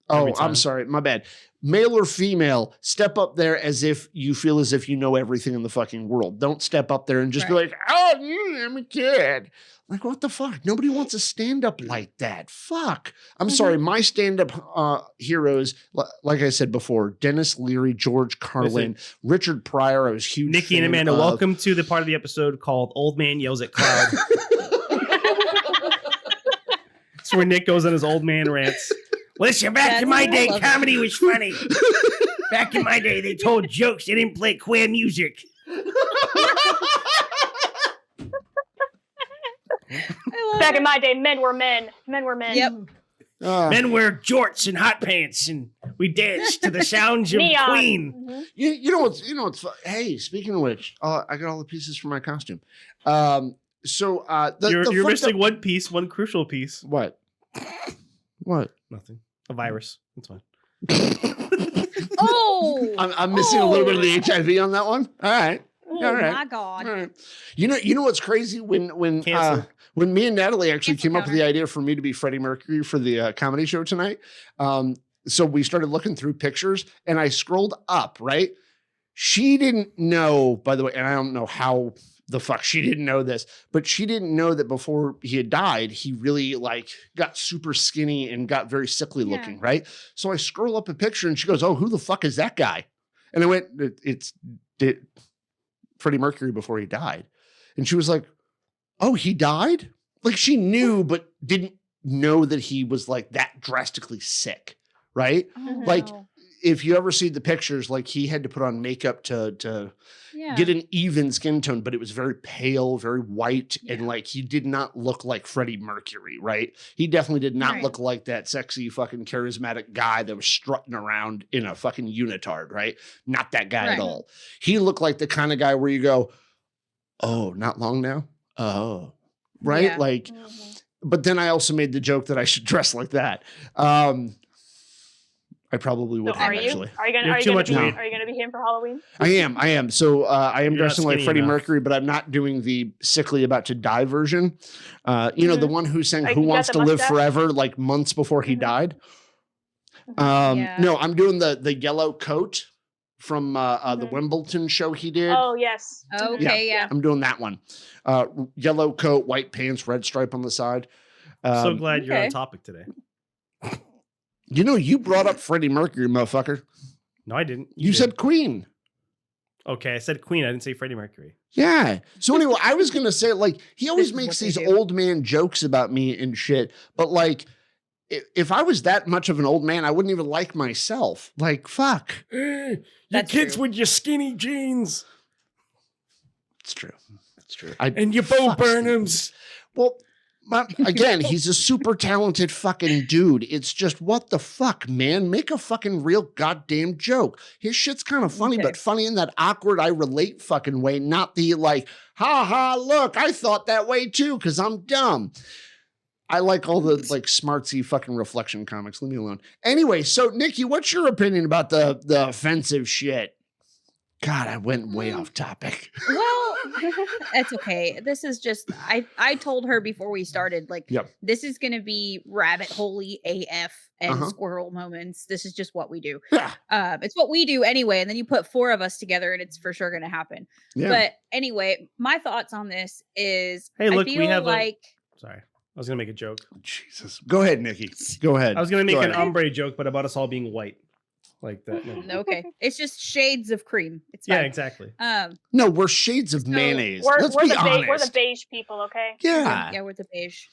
Speaker 4: oh, I'm sorry, my bad. Male or female, step up there as if you feel as if you know everything in the fucking world. Don't step up there and just be like, oh, I'm a kid. Like, what the fuck? Nobody wants a stand-up like that. Fuck. I'm sorry. My stand-up heroes, like I said before, Dennis Leary, George Carlin, Richard Pryor. I was huge.
Speaker 5: Nikki and Amanda, welcome to the part of the episode called Old Man Yells at Cloud. It's where Nick goes on his old man rants. Listen, back in my day, comedy was funny. Back in my day, they told jokes. They didn't play queer music.
Speaker 6: Back in my day, men were men. Men were men.
Speaker 1: Yep.
Speaker 5: Men wear jorts and hot pants, and we dance to the sounds of
Speaker 6: Neon.
Speaker 5: Queen.
Speaker 6: Mm-hmm.
Speaker 4: You know what's hey, speaking of which, I got all the pieces for my costume.
Speaker 5: You're missing one piece, one crucial piece.
Speaker 4: What? What?
Speaker 5: Nothing. A virus. That's fine.
Speaker 1: Oh,
Speaker 4: I'm missing a little bit of the HIV on that one. All right.
Speaker 1: Oh
Speaker 4: all right.
Speaker 1: my God.
Speaker 4: All right. You know what's crazy when me and Natalie actually came up with the idea for me to be Freddie Mercury for the comedy show tonight. So we started looking through pictures and I scrolled up, right? She didn't know, by the way, and I don't know how the fuck she didn't know this, but she didn't know that before he had died, he really like got super skinny and got very sickly looking, right? So I scroll up a picture and she goes, oh, who the fuck is that guy? And I went, it's Freddie Mercury before he died. And she was like, oh, he died? Like she knew, but didn't know that he was like that drastically sick, right?
Speaker 1: Oh,
Speaker 4: like if you ever see the pictures, like he had to put on makeup to get an even skin tone, but it was very pale, very white. And like, he did not look like Freddie Mercury, right? He definitely did not look like that sexy fucking charismatic guy that was strutting around in a fucking unitard, right? Not that guy at all. He looked like the kind of guy where you go, oh, not long now? Oh, right?
Speaker 1: Yeah.
Speaker 4: Like, but then I also made the joke that I should dress like that. I probably would have actually.
Speaker 6: Are you gonna be him for Halloween?
Speaker 4: I am. So I am dressing like Freddie Mercury, but I'm not doing the sickly about to die version. You know, the one who sang "Who Wants to Live Forever" like months before he died. No, I'm doing the yellow coat from the Wimbledon show he did.
Speaker 6: Oh yes.
Speaker 1: Okay, yeah.
Speaker 4: I'm doing that one. Yellow coat, white pants, red stripe on the side.
Speaker 5: So glad you're on topic today.
Speaker 4: You know, you brought up Freddie Mercury, motherfucker.
Speaker 5: No, I didn't.
Speaker 4: You said Queen.
Speaker 5: Okay, I said Queen. I didn't say Freddie Mercury.
Speaker 4: Yeah. So anyway, I was going to say, like, he always makes these old man jokes about me and shit. But, like, if I was that much of an old man, I wouldn't even like myself. Like, fuck.
Speaker 5: Your kids with your skinny jeans.
Speaker 4: It's true. That's true.
Speaker 5: And your Bo Burnhams.
Speaker 4: Well, again, he's a super talented fucking dude. It's just, what the fuck, man? Make a fucking real goddamn joke. His shit's kind of funny, but funny in that awkward, I relate fucking way, not the like, ha ha, look, I thought that way too, because I'm dumb. I like all the like smartsy fucking reflection comics. Leave me alone. Anyway, so Nikki, what's your opinion about the offensive shit? God, I went way off topic.
Speaker 1: Well, it's okay. This is just, I told her before we started, like, this is going to be rabbit holy AF and squirrel moments. This is just what we do. It's what we do anyway. And then you put 4 of us together and it's for sure going to happen. Yeah. But anyway, my thoughts on this is,
Speaker 5: hey, look,
Speaker 1: I feel
Speaker 5: sorry. I was going to make a joke.
Speaker 4: Jesus. Go ahead, Nikki. Go ahead.
Speaker 5: I was going to make an ombre joke, but about us all being white. Like that. No.
Speaker 1: Okay. It's just shades of cream. It's fine.
Speaker 5: Yeah, exactly.
Speaker 4: No, we're shades of mayonnaise.
Speaker 6: Let's be honest. We're the beige people, okay?
Speaker 4: Yeah.
Speaker 1: Yeah, we're the beige.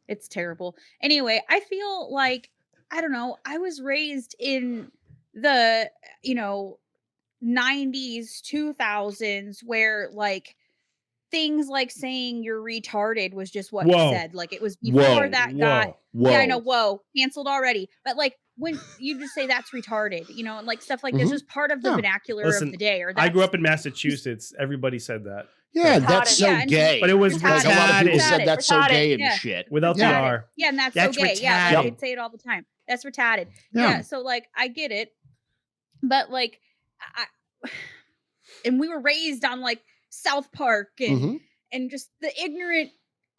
Speaker 1: It's terrible. Anyway, I feel like, I don't know, I was raised in the, 90s, 2000s, where like things like saying you're retarded was just what you said. Like it was before that got, yeah, I know, canceled already. But like, when you just say that's retarded, and like stuff like this is part of the vernacular of the day. Or
Speaker 5: I grew up in Massachusetts. Everybody said that.
Speaker 4: Yeah, that's so gay.
Speaker 5: But it was
Speaker 4: like a lot of people said that's so gay and shit.
Speaker 5: Without the R.
Speaker 1: Yeah, and that's so gay.
Speaker 5: Retarded.
Speaker 1: Yeah, they'd say it all the time. That's retarded. Yeah, so like I get it. But like and we were raised on like South Park and just the ignorant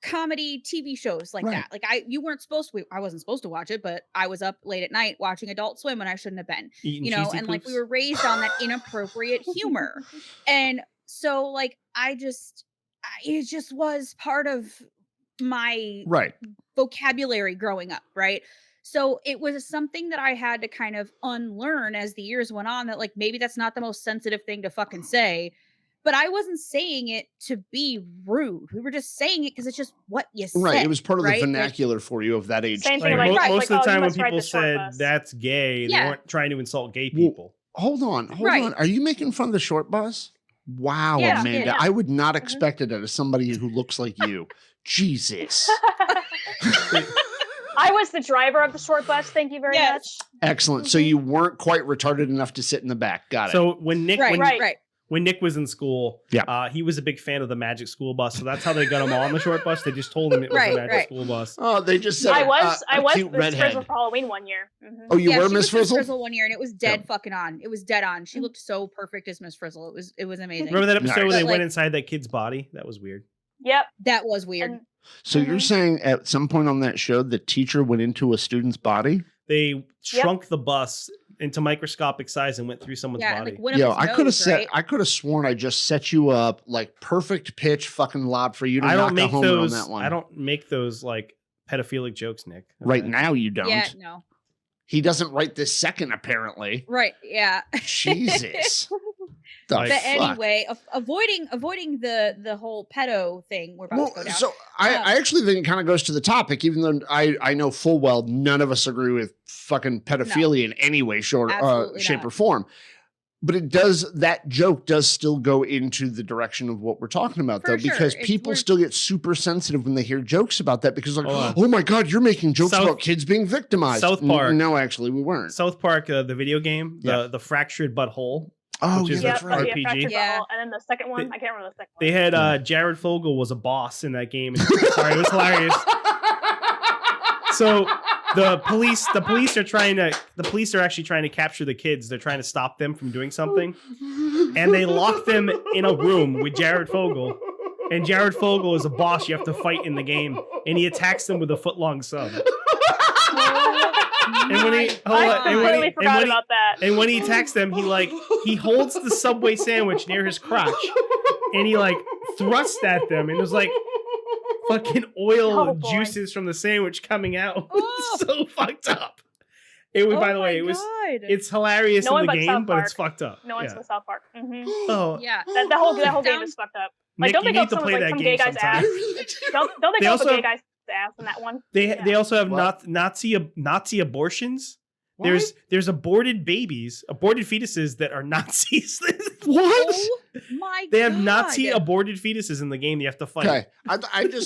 Speaker 1: comedy TV shows like that. Like I wasn't supposed to watch it, but I was up late at night watching Adult Swim when I shouldn't have been. And like we were raised on that inappropriate humor. And so like it just was part of my vocabulary growing up, right? So it was something that I had to kind of unlearn as the years went on, that like maybe that's not the most sensitive thing to fucking say. But I wasn't saying it to be rude. We were just saying it because it's just what you said.
Speaker 4: Right. It was part of the vernacular for you of that age.
Speaker 6: Same thing.
Speaker 5: Most of the time when people said that's gay, they weren't trying to insult gay people.
Speaker 4: Hold on. Are you making fun of the short bus? Wow, Amanda. Yeah. I would not expect it out of somebody who looks like you. Jesus.
Speaker 6: I was the driver of the short bus. Thank you very much.
Speaker 4: Excellent. So you weren't quite retarded enough to sit in the back. Got it.
Speaker 5: So when Nick... When Nick was in school, he was a big fan of the Magic School Bus, so that's how they got him on the short bus. They just told him it was the Magic School Bus.
Speaker 4: Oh, they just said
Speaker 6: I was Miss Frizzle for Halloween one year.
Speaker 4: Oh, you were Miss Frizzle?
Speaker 1: Miss Frizzle one year, and it was dead fucking on. It was dead on. She looked so perfect as Miss Frizzle. It was amazing.
Speaker 5: Remember that episode where they went inside that kid's body? That was weird.
Speaker 6: Yep,
Speaker 1: that was weird.
Speaker 4: So you're saying at some point on that show, the teacher went into a student's body?
Speaker 5: They shrunk the bus into microscopic size and went through someone's body.
Speaker 1: Like
Speaker 4: I could have sworn I just set you up like perfect pitch fucking lob for you to knock a homer on that one.
Speaker 5: I don't make those like pedophilic jokes, Nick. Okay.
Speaker 4: Right now you don't.
Speaker 1: Yeah, no.
Speaker 4: He doesn't right this second, apparently.
Speaker 1: Right, yeah.
Speaker 4: Jesus.
Speaker 1: But anyway, avoiding the whole pedo thing we're about to go down.
Speaker 4: So I actually think it kind of goes to the topic, even though I know full well none of us agree with fucking pedophilia in any way, shape, or form. But that joke does still go into the direction of what we're talking about, though, because people still get super sensitive when they hear jokes about that, because like, oh my God, you're making jokes about kids being victimized.
Speaker 5: South Park.
Speaker 4: No, actually, we weren't.
Speaker 5: South Park, the video game, the fractured butthole.
Speaker 4: Oh, yeah, that's right.
Speaker 5: RPG.
Speaker 6: Yeah. And then the second one, I can't remember the second one.
Speaker 5: They had Jared Fogle was a boss in that game. Sorry, it was hilarious. So the police are actually trying to capture the kids. They're trying to stop them from doing something. And they lock them in a room with Jared Fogle. And Jared Fogle is a boss you have to fight in the game. And he attacks them with a foot-long sub. And when he attacks them, he holds the Subway sandwich near his crotch, and he like thrusts at them, and there's like fucking oil and juices from the sandwich coming out. So fucked up. By the way, it's hilarious in the game, but it's fucked up.
Speaker 6: No one's in South Park. Mm-hmm.
Speaker 5: Oh
Speaker 1: yeah,
Speaker 6: that whole game is fucked up. Like,
Speaker 5: Nick,
Speaker 6: don't they go up like some gay guy's ass? Don't they go up a gay guy's ass in that one?
Speaker 5: They also have Nazi abortions.
Speaker 4: What?
Speaker 5: There's aborted fetuses that are Nazis.
Speaker 4: What?
Speaker 1: Oh my god.
Speaker 5: They have Nazi aborted fetuses in the game you have to fight.
Speaker 4: Okay. I'd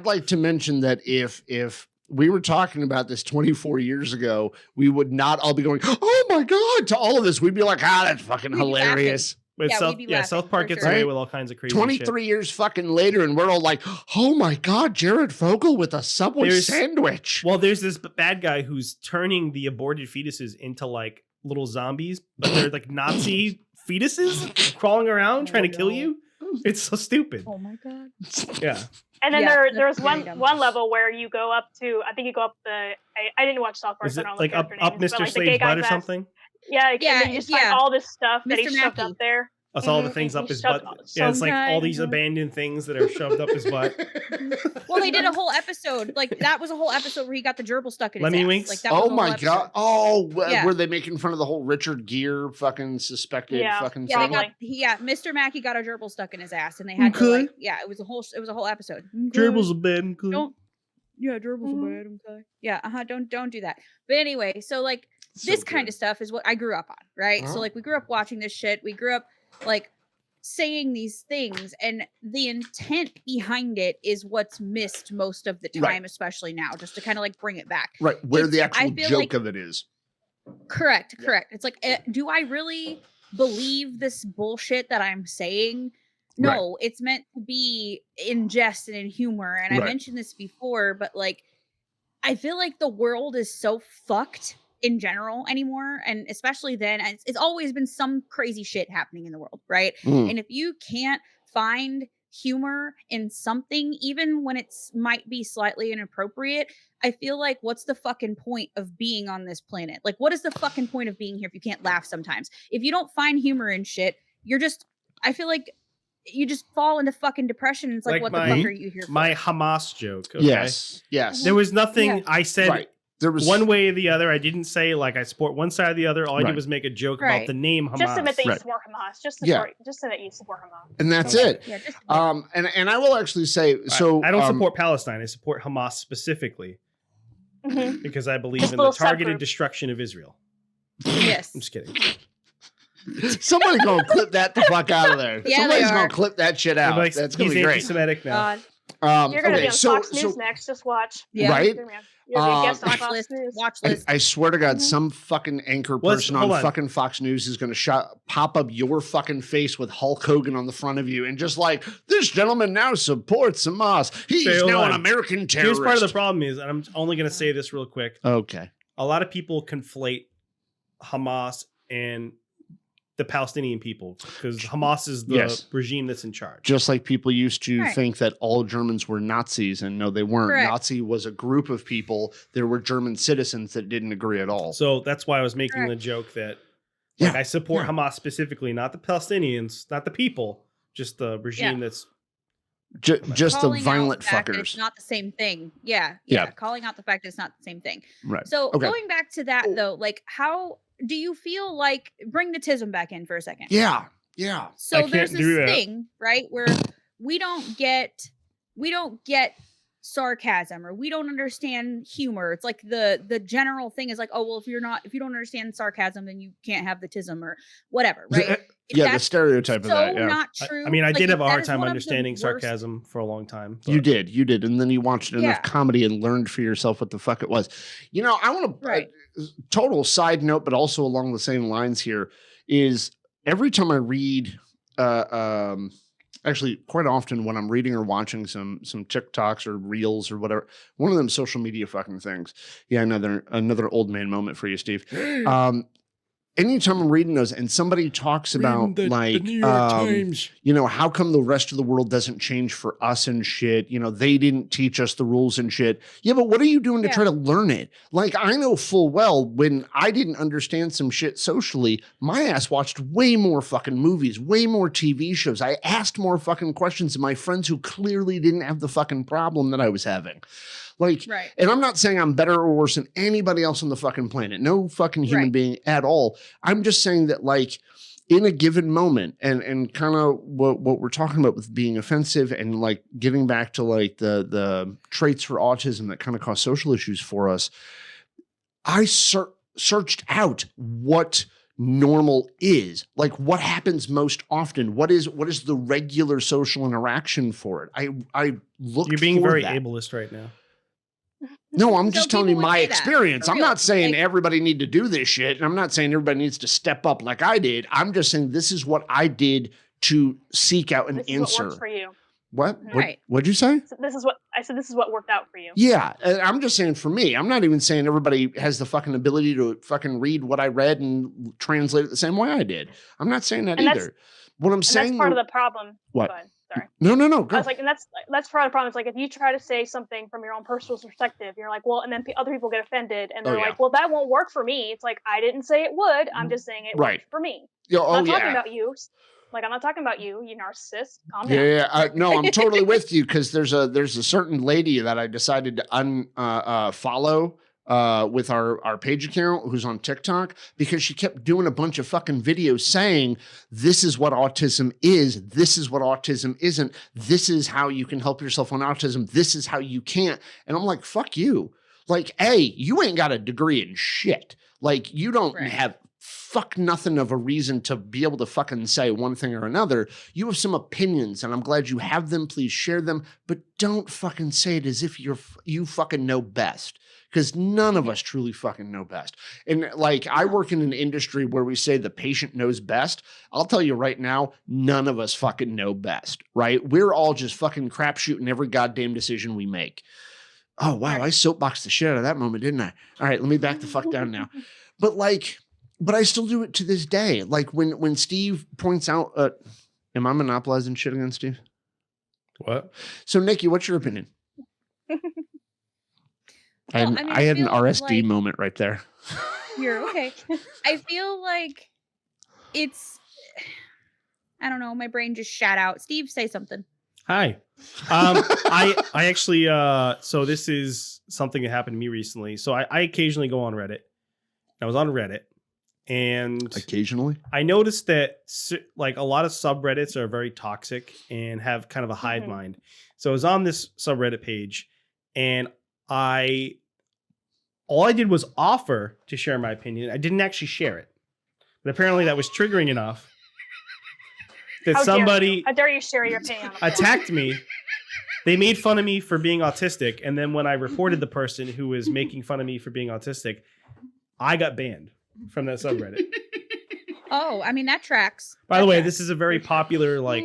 Speaker 4: like to mention that if we were talking about this 24 years ago, we would not all be going, oh my God, to all of this. We'd be like, that's fucking hilarious.
Speaker 5: But South Park gets away with all kinds of crazy
Speaker 4: 23 years fucking later, and we're all like, oh my God, Jared Fogle with a Subway sandwich.
Speaker 5: Well, there's this bad guy who's turning the aborted fetuses into like little zombies, but they're like Nazi fetuses crawling around trying to kill you. It's so stupid.
Speaker 1: Oh my God.
Speaker 5: Yeah.
Speaker 6: And then there's one level where you go up to, I think you go up I didn't watch South Park.
Speaker 5: Is it like up Mr. Slave's butt or something?
Speaker 6: Yeah, and then you just find all this stuff that he shoved up there.
Speaker 5: That's all the things up his butt. Yeah, it's like all these abandoned things that are shoved up his butt.
Speaker 1: Well, they did a whole episode. Like, that was a whole episode where he got the gerbil stuck in his ass.
Speaker 5: Winks?
Speaker 1: Like, that was
Speaker 4: my God. Oh, were they making fun of the whole Richard Gere fucking suspected fucking thing?
Speaker 1: Mr. Mackey got a gerbil stuck in his ass, and they had to, like, it was a whole episode.
Speaker 5: Gerbil's a bad.
Speaker 1: Gerbil's a bad. Okay. Yeah, don't do that. But anyway, so like this kind of stuff is what I grew up on, right? So like we grew up watching this shit. We grew up like saying these things, and the intent behind it is what's missed most of the time, especially now, just to kind of like bring it back.
Speaker 4: Right, where the actual joke of it is.
Speaker 1: Correct. It's like, do I really believe this bullshit that I'm saying? No, it's meant to be in jest and in humor. And I mentioned this before, but like, I feel like the world is so fucked in general anymore, and especially then, it's always been some crazy shit happening in the world, right? And if you can't find humor in something, even when it's might be slightly inappropriate, I feel like what's the fucking point of being on this planet? Like, what is the fucking point of being here if you can't laugh sometimes? If you don't find humor in shit, I feel like you just fall into fucking depression. It's like what the fuck are you here for?
Speaker 5: My Hamas joke. Okay?
Speaker 4: Yes.
Speaker 5: There was nothing I said there was one way or the other. I didn't say like I support one side or the other. All I did was make a joke about the name Hamas.
Speaker 6: Just admit that you support Hamas. Just say that you support Hamas.
Speaker 4: And that's it. Yeah, and I will actually say, so
Speaker 5: I don't support Palestine. I support Hamas specifically because I believe in the targeted destruction of Israel.
Speaker 1: Yes.
Speaker 5: I'm just kidding.
Speaker 4: Somebody's gonna clip that the fuck out of there.
Speaker 1: Yeah,
Speaker 4: somebody's gonna clip that shit out.
Speaker 5: Like,
Speaker 4: that's gonna be
Speaker 5: great.
Speaker 4: He's
Speaker 5: anti-Semitic now.
Speaker 6: You're gonna be on Fox News next. Just watch.
Speaker 1: Yeah.
Speaker 4: Right?
Speaker 6: You're gonna guest on Fox News.
Speaker 1: Watch list.
Speaker 4: I swear to God, some fucking anchor person on fucking Fox News is gonna pop up your fucking face with Hulk Hogan on the front of you and just like, this gentleman now supports Hamas. He's now an American terrorist.
Speaker 5: Here's part of the problem is, and I'm only gonna say this real quick.
Speaker 4: Okay.
Speaker 5: A lot of people conflate Hamas and the Palestinian people, because Hamas is the regime that's in charge.
Speaker 4: Just like people used to think that all Germans were Nazis, and no, they weren't.
Speaker 1: Correct.
Speaker 4: Nazi was a group of people. There were German citizens that didn't agree at all.
Speaker 5: So that's why I was making the joke that I support Hamas specifically, not the Palestinians, not the people, just the regime that's
Speaker 4: just the violent fuckers.
Speaker 1: It's not the same thing. Yeah. Calling out the fact that it's not the same thing.
Speaker 4: Right.
Speaker 1: So going back to that though, like, how do you feel like, bring the tism back in for a second?
Speaker 4: Yeah.
Speaker 1: So there's this thing, right, where we don't get sarcasm, or we don't understand humor. It's like the general thing is like, oh well, if you don't understand sarcasm, then you can't have the tism or whatever, right?
Speaker 4: The stereotype of that. Yeah.
Speaker 1: Not true.
Speaker 5: I mean, I did have a hard time understanding sarcasm for a long time.
Speaker 4: But. You did, and then you watched enough comedy and learned for yourself what the fuck it was. You know, I want to total side note, but also along the same lines here is every time I read, actually quite often when I'm reading or watching some TikToks or reels or whatever, one of them social media fucking things. Yeah, another old man moment for you, Steve. Anytime I'm reading those and somebody talks about the New York Times. You know, how come the rest of the world doesn't change for us and shit? You know, they didn't teach us the rules and shit. Yeah, but what are you doing to try to learn it? Like, I know full well when I didn't understand some shit socially, my ass watched way more fucking movies, way more TV shows. I asked more fucking questions to my friends who clearly didn't have the fucking problem that I was having. Like, and I'm not saying I'm better or worse than anybody else on the fucking planet. No fucking human being at all. I'm just saying that, like, in a given moment, and kind of what we're talking about with being offensive and like getting back to like the traits for autism that kind of cause social issues for us, I searched out what normal is, like what happens most often, what is the regular social interaction for it. I looked.
Speaker 5: You're being very
Speaker 4: that.
Speaker 5: ableist right now.
Speaker 4: No, I'm just telling you my experience. I'm not saying everybody need to do this shit, and I'm not saying everybody needs to step up like I did. I'm just saying this is what I did to seek out an answer.
Speaker 6: What works for you.
Speaker 4: What? What'd you say?
Speaker 6: So this is what worked out for you.
Speaker 4: Yeah, I'm just saying for me. I'm not even saying everybody has the fucking ability to fucking read what I read and translate it the same way I did. I'm not saying that either. What I'm saying,
Speaker 6: that's part of the problem.
Speaker 4: What?
Speaker 6: Go ahead. Sorry.
Speaker 4: No.
Speaker 6: Go. I was like, and that's part of the problem. It's like if you try to say something from your own personal perspective, you're like, well, and then other people get offended, and they're like, well, that won't work for me. It's like I didn't say it would. I'm just saying it worked for me. I'm not talking about you. Like, I'm not talking about you, you narcissist. Calm down.
Speaker 4: No, I'm totally with you, because there's a certain lady that I decided to unfollow with our page account, who's on TikTok, because she kept doing a bunch of fucking videos saying, this is what autism is, this is what autism isn't, this is how you can help yourself on autism, this is how you can't. And I'm like, fuck you. Like, you ain't got a degree in shit. Like, you don't have fuck nothing of a reason to be able to fucking say one thing or another. You have some opinions, and I'm glad you have them. Please share them, but don't fucking say it as if you fucking know best, because none of us truly fucking know best. And like, I work in an industry where we say the patient knows best. I'll tell you right now, none of us fucking know best, right? We're all just fucking crapshooting every goddamn decision we make. Oh, wow, I soapboxed the shit out of that moment, didn't I? All right, let me back the fuck down now. But I still do it to this day. Like when Steve points out, am I monopolizing shit again, Steve?
Speaker 5: What?
Speaker 4: So Nikki, what's your opinion? I had an RSD moment right there.
Speaker 1: You're okay. I feel like I don't know. My brain just shat out. Steve, say something.
Speaker 5: Hi. I actually, so this is something that happened to me recently. So I occasionally go on Reddit. I was on Reddit. And
Speaker 4: occasionally
Speaker 5: I noticed that like a lot of subreddits are very toxic and have kind of a hive mind. So I was on this subreddit page, and all I did was offer to share my opinion. I didn't actually share it, but apparently that was triggering enough that
Speaker 6: how dare you share your opinion?
Speaker 5: Attacked me. They made fun of me for being autistic, and then when I reported the person who was making fun of me for being autistic, I got banned from that subreddit.
Speaker 1: Oh, I mean, that tracks.
Speaker 5: By the way, this is a very popular, like,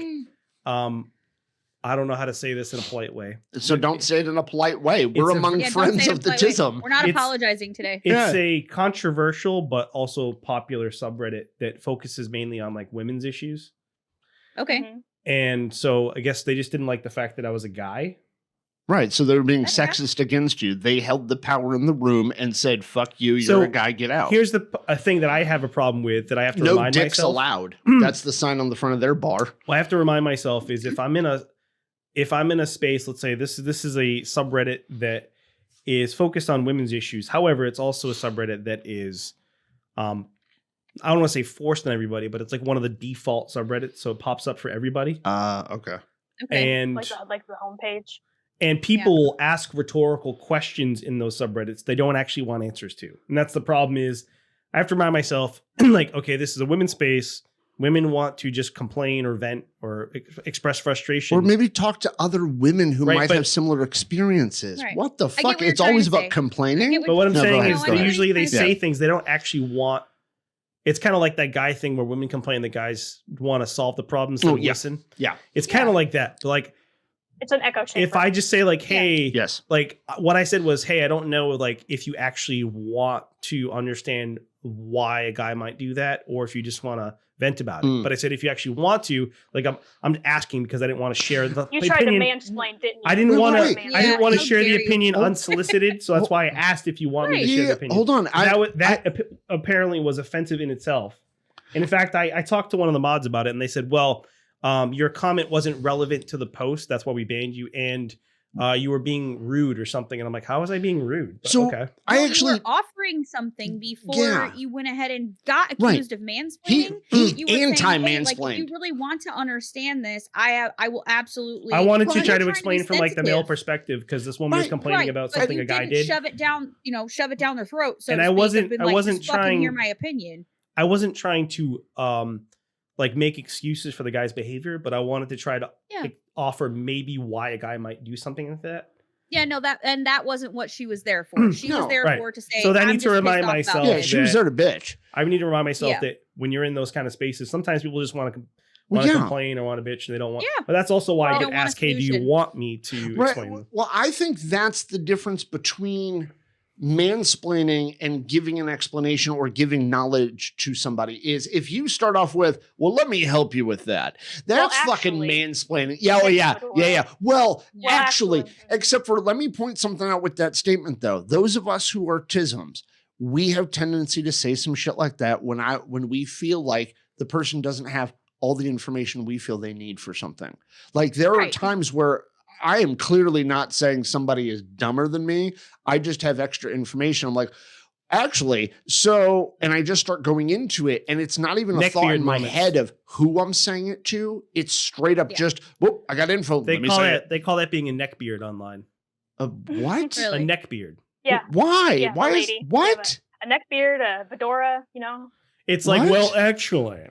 Speaker 5: I don't know how to say this in a polite way.
Speaker 4: So don't say it in a polite way. We're among friends of the TISM.
Speaker 1: We're not apologizing today.
Speaker 5: It's a controversial but also popular subreddit that focuses mainly on like women's issues.
Speaker 1: Okay.
Speaker 5: And so I guess they just didn't like the fact that I was a guy.
Speaker 4: Right, so they were being sexist against you. They held the power in the room and said, fuck you, you're a guy, get out.
Speaker 5: Here's a thing that I have a problem with that I have to remind myself.
Speaker 4: No dicks allowed. That's the sign on the front of their bar.
Speaker 5: What I have to remind myself is if I'm in a space, let's say this is a subreddit that is focused on women's issues. However, it's also a subreddit that is, I don't want to say forced on everybody, but it's like one of the default subreddits, so it pops up for everybody.
Speaker 4: Okay.
Speaker 5: And
Speaker 6: like the homepage.
Speaker 5: And people ask rhetorical questions in those subreddits they don't actually want answers to. And that's the problem is I have to remind myself, like, okay, this is a women's space. Women want to just complain or vent or express frustration.
Speaker 4: Or maybe talk to other women who might have similar experiences. Right. What the fuck? It's always about complaining?
Speaker 5: But what I'm saying is usually they say things they don't actually want. It's kind of like that guy thing where women complain that guys want to solve the problems and listen.
Speaker 4: Yeah.
Speaker 5: It's kind of like that. But like,
Speaker 6: it's an echo chamber.
Speaker 5: If I just say like, hey, like what I said was, hey, I don't know like if you actually want to understand why a guy might do that or if you just want to vent about it. But I said, if you actually want to, like I'm asking because I didn't want to share the
Speaker 6: You
Speaker 5: opinion.
Speaker 6: tried to mansplain, didn't you?
Speaker 5: I didn't want to share the opinion unsolicited. So that's why I asked if you want me to share the opinion.
Speaker 4: Hold on.
Speaker 5: That apparently was offensive in itself. And in fact, I talked to one of the mods about it and they said, well, your comment wasn't relevant to the post. That's why we banned you. And you were being rude or something. And I'm like, how was I being rude? But,
Speaker 4: so
Speaker 5: okay.
Speaker 4: I actually
Speaker 1: you were offering something before you went ahead and got accused of mansplaining.
Speaker 4: He
Speaker 1: you were
Speaker 4: anti-mansplained.
Speaker 1: Saying, hey, like, if you really want to understand this, I will absolutely.
Speaker 5: I wanted to try to explain from like the male perspective because this woman was complaining about something a guy did.
Speaker 1: Shove it down their throat. So
Speaker 5: and
Speaker 1: I
Speaker 5: wasn't
Speaker 1: trying. Hear my opinion.
Speaker 5: I wasn't trying to like make excuses for the guy's behavior, but I wanted to try to like, offer maybe why a guy might do something like that.
Speaker 1: Yeah, no, that wasn't what she was there for. She was there for to say.
Speaker 5: So I need to remind myself.
Speaker 4: Yeah, she was there to bitch.
Speaker 5: I need to remind myself that when you're in those kind of spaces, sometimes people just want to complain or want to bitch, and they don't want. Yeah. But that's also why I get asked, "Hey, do you want me to explain?"
Speaker 4: Well, I think that's the difference between mansplaining and giving an explanation or giving knowledge to somebody is if you start off with, well, let me help you with that. That's fucking mansplaining. Yeah. Well, actually, except for, let me point something out with that statement though. Those of us who are tisms, we have tendency to say some shit like that when we feel like the person doesn't have all the information we feel they need for something. Like there are times where I am clearly not saying somebody is dumber than me. I just have extra information. I'm like, actually, so, and I just start going into it, and it's not even a thought in my head of who I'm saying it to. It's straight up just, whoop, I got info.
Speaker 5: They call that being a neckbeard online.
Speaker 4: A what?
Speaker 1: Really?
Speaker 5: A neckbeard.
Speaker 6: Yeah.
Speaker 4: Why?
Speaker 6: Yeah,
Speaker 4: Why is what?
Speaker 6: A neckbeard, a fedora, you know?
Speaker 5: It's like, well, actually.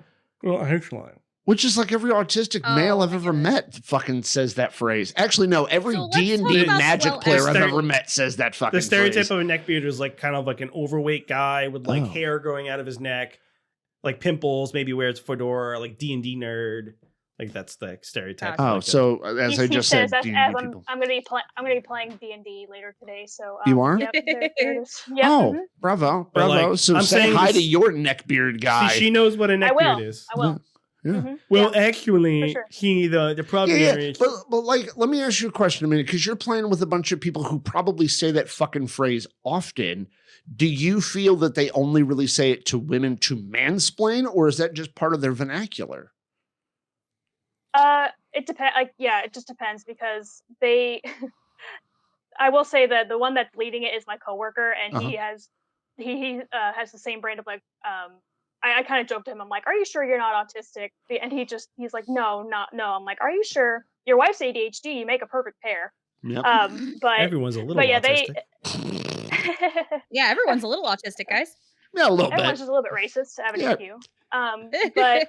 Speaker 4: Which is like every autistic male I've ever met fucking says that phrase. Actually, no, every D&D Magic player I've ever met says that fucking phrase.
Speaker 5: The stereotype of a neckbeard is like kind of like an overweight guy with like hair growing out of his neck, like pimples, maybe wears a fedora, like D&D nerd. Like that's the stereotype.
Speaker 4: Oh, like so as I just said,
Speaker 6: D&D people. I'm gonna be playing D&D later today. So
Speaker 4: you are?
Speaker 6: Yep, there it is. Yep.
Speaker 4: Oh, bravo. Like, so I'm saying hi to your neckbeard guy.
Speaker 5: See, she knows what a neckbeard is.
Speaker 6: I will.
Speaker 4: Yeah.
Speaker 6: Mm-hmm.
Speaker 5: Well, actually, the problem is...
Speaker 4: But like, let me ask you a question a minute, because you're playing with a bunch of people who probably say that fucking phrase often. Do you feel that they only really say it to women to mansplain, or is that just part of their vernacular?
Speaker 6: It depends. Like, yeah, it just depends because they... I will say that the one that's leading it is my coworker, and he has the same brand of like... I kind of joked to him. I'm like, "Are you sure you're not autistic?" And he's like, "No, not no." I'm like, "Are you sure? Your wife's ADHD. You make a perfect pair."
Speaker 4: Yep.
Speaker 6: But
Speaker 5: everyone's a little autistic.
Speaker 1: Yeah, everyone's a little autistic, guys.
Speaker 4: Yeah, a little bit.
Speaker 6: Everyone's just a little bit racist to have an EQ. But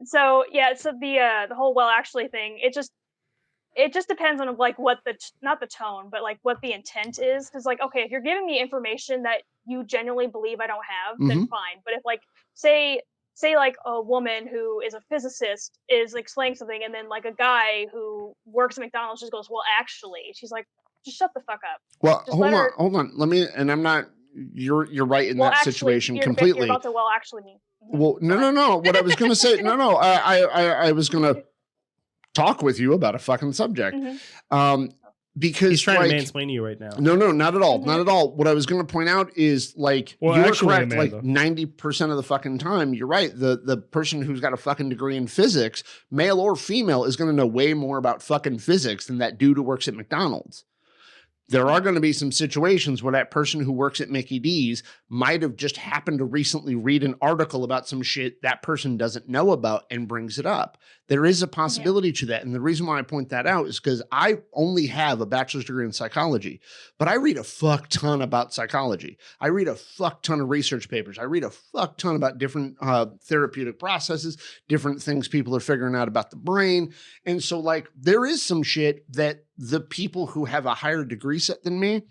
Speaker 6: so the whole well actually thing, it just depends on like what not the tone, but like what the intent is. Because like, okay, if you're giving me information that you genuinely believe I don't have, then fine. But if like say like a woman who is a physicist is explaining something, and then like a guy who works at McDonald's just goes, well, actually, she's like, just shut the fuck up.
Speaker 4: Well, hold on. Let me, and I'm not, you're right in that situation completely.
Speaker 6: You're about to actually mean.
Speaker 4: Well, no. What I was going to say, I was going to talk with you about a fucking subject. Because
Speaker 5: he's trying to mansplain to you right now.
Speaker 4: No, not at all. Not at all. What I was going to point out is like, you were correct. Like 90% of the fucking time, you're right. The person who's got a fucking degree in physics, male or female, is going to know way more about fucking physics than that dude who works at McDonald's. There are going to be some situations where that person who works at Mickey D's might have just happened to recently read an article about some shit that person doesn't know about and brings it up. There is a possibility to that. And the reason why I point that out is because I only have a bachelor's degree in psychology, but I read a fuck ton about psychology. I read a fuck ton of research papers. I read a fuck ton about different therapeutic processes, different things people are figuring out about the brain. And so like, there is some shit that the people who have a higher degree set than me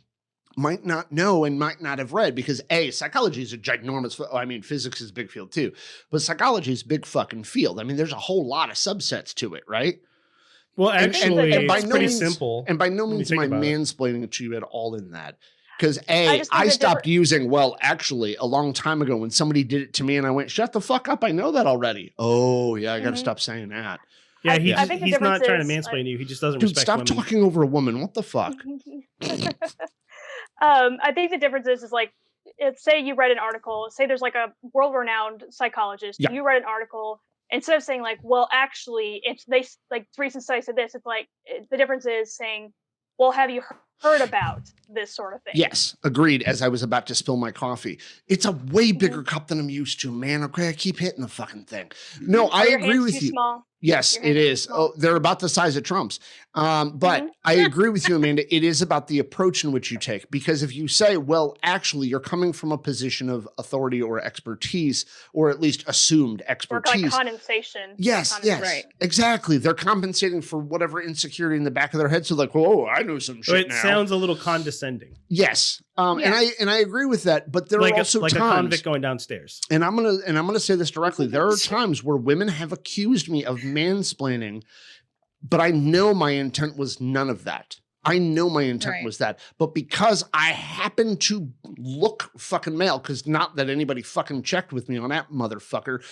Speaker 4: might not know and might not have read, because psychology is a ginormous, physics is a big field too, but psychology is a big fucking field. I mean, there's a whole lot of subsets to it, right?
Speaker 5: Well, actually, it's pretty simple.
Speaker 4: And by no means am I mansplaining it to you at all in that. Because I stopped using, well, actually, a long time ago when somebody did it to me and I went, shut the fuck up, I know that already. Oh, yeah, I got to stop saying that.
Speaker 5: Yeah, he's not trying to mansplain you. He just doesn't respect
Speaker 4: stop
Speaker 5: women.
Speaker 4: Talking over a woman. What the fuck?
Speaker 6: I think the difference is like, say you read an article, say there's like a world-renowned psychologist. Yeah. You read an article, instead of saying like, well, actually, it's they like recent study said this. It's like the difference is saying, well, have you heard about this sort of thing?
Speaker 4: Yes, agreed. As I was about to spill my coffee, it's a way bigger cup than I'm used to, man. Okay, I keep hitting the fucking thing. No, I agree with you.
Speaker 6: Small?
Speaker 4: Yes, it is. Oh, they're about the size of Trump's. But I agree with you, Amanda. It is about the approach in which you take. Because if you say, well, actually, you're coming from a position of authority or expertise, or at least assumed expertise.
Speaker 6: Or like condensation.
Speaker 4: Yes, right. Exactly. They're compensating for whatever insecurity in the back of their head. So like, whoa, I know some shit now.
Speaker 5: It sounds a little condescending.
Speaker 4: Yes. And I agree with that. But there are also
Speaker 5: like
Speaker 4: times,
Speaker 5: a convict going downstairs.
Speaker 4: And I'm gonna say this directly. There are times where women have accused me of mansplaining, but I know my intent was none of that. I know my intent was that. But because I happen to look fucking male, because not that anybody fucking checked with me on that motherfucker,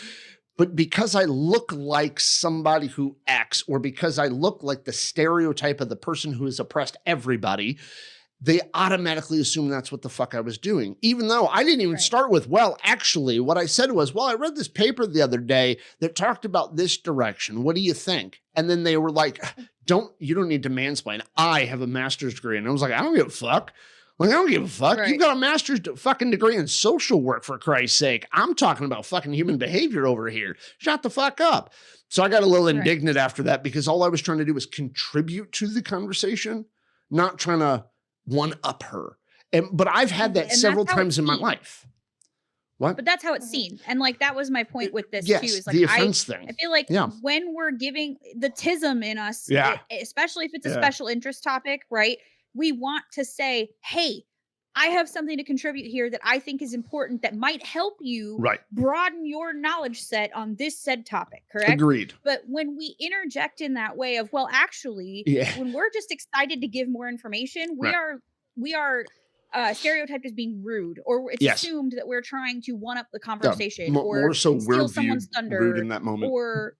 Speaker 4: but because I look like somebody who acts, or because I look like the stereotype of the person who has oppressed everybody, they automatically assume that's what the fuck I was doing. Even though I didn't even start with, well, actually, what I said was, well, I read this paper the other day that talked about this direction. What do you think? And then they were like, you don't need to mansplain. I have a master's degree. And I was like, I don't give a fuck. Like, I don't give a fuck. You've got a master's fucking degree in social work, for Christ's sake. I'm talking about fucking human behavior over here. Shut the fuck up. So I got a little indignant after that, because all I was trying to do was contribute to the conversation, not trying to one up her. But I've had that several times in my life. What?
Speaker 1: But that's how it's seen. And like, that was my point with this too. Is like,
Speaker 4: the offense thing.
Speaker 1: I feel like when we're giving the tism in us, especially if it's a special interest topic, right? We want to say, hey, I have something to contribute here that I think is important that might help you broaden your knowledge set on this said topic, correct?
Speaker 4: Agreed.
Speaker 1: But when we interject in that way of, well, actually, when we're just excited to give more information, we are stereotyped as being rude, or it's assumed that we're trying to one up the conversation, or
Speaker 4: more so
Speaker 1: steal someone's thunder,
Speaker 4: rude in that moment,
Speaker 1: or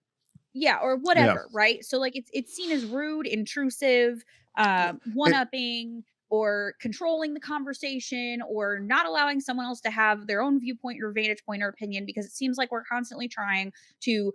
Speaker 1: whatever, right? So like it's seen as rude, intrusive, one-upping, or controlling the conversation, or not allowing someone else to have their own viewpoint or vantage point or opinion, because it seems like we're constantly trying to,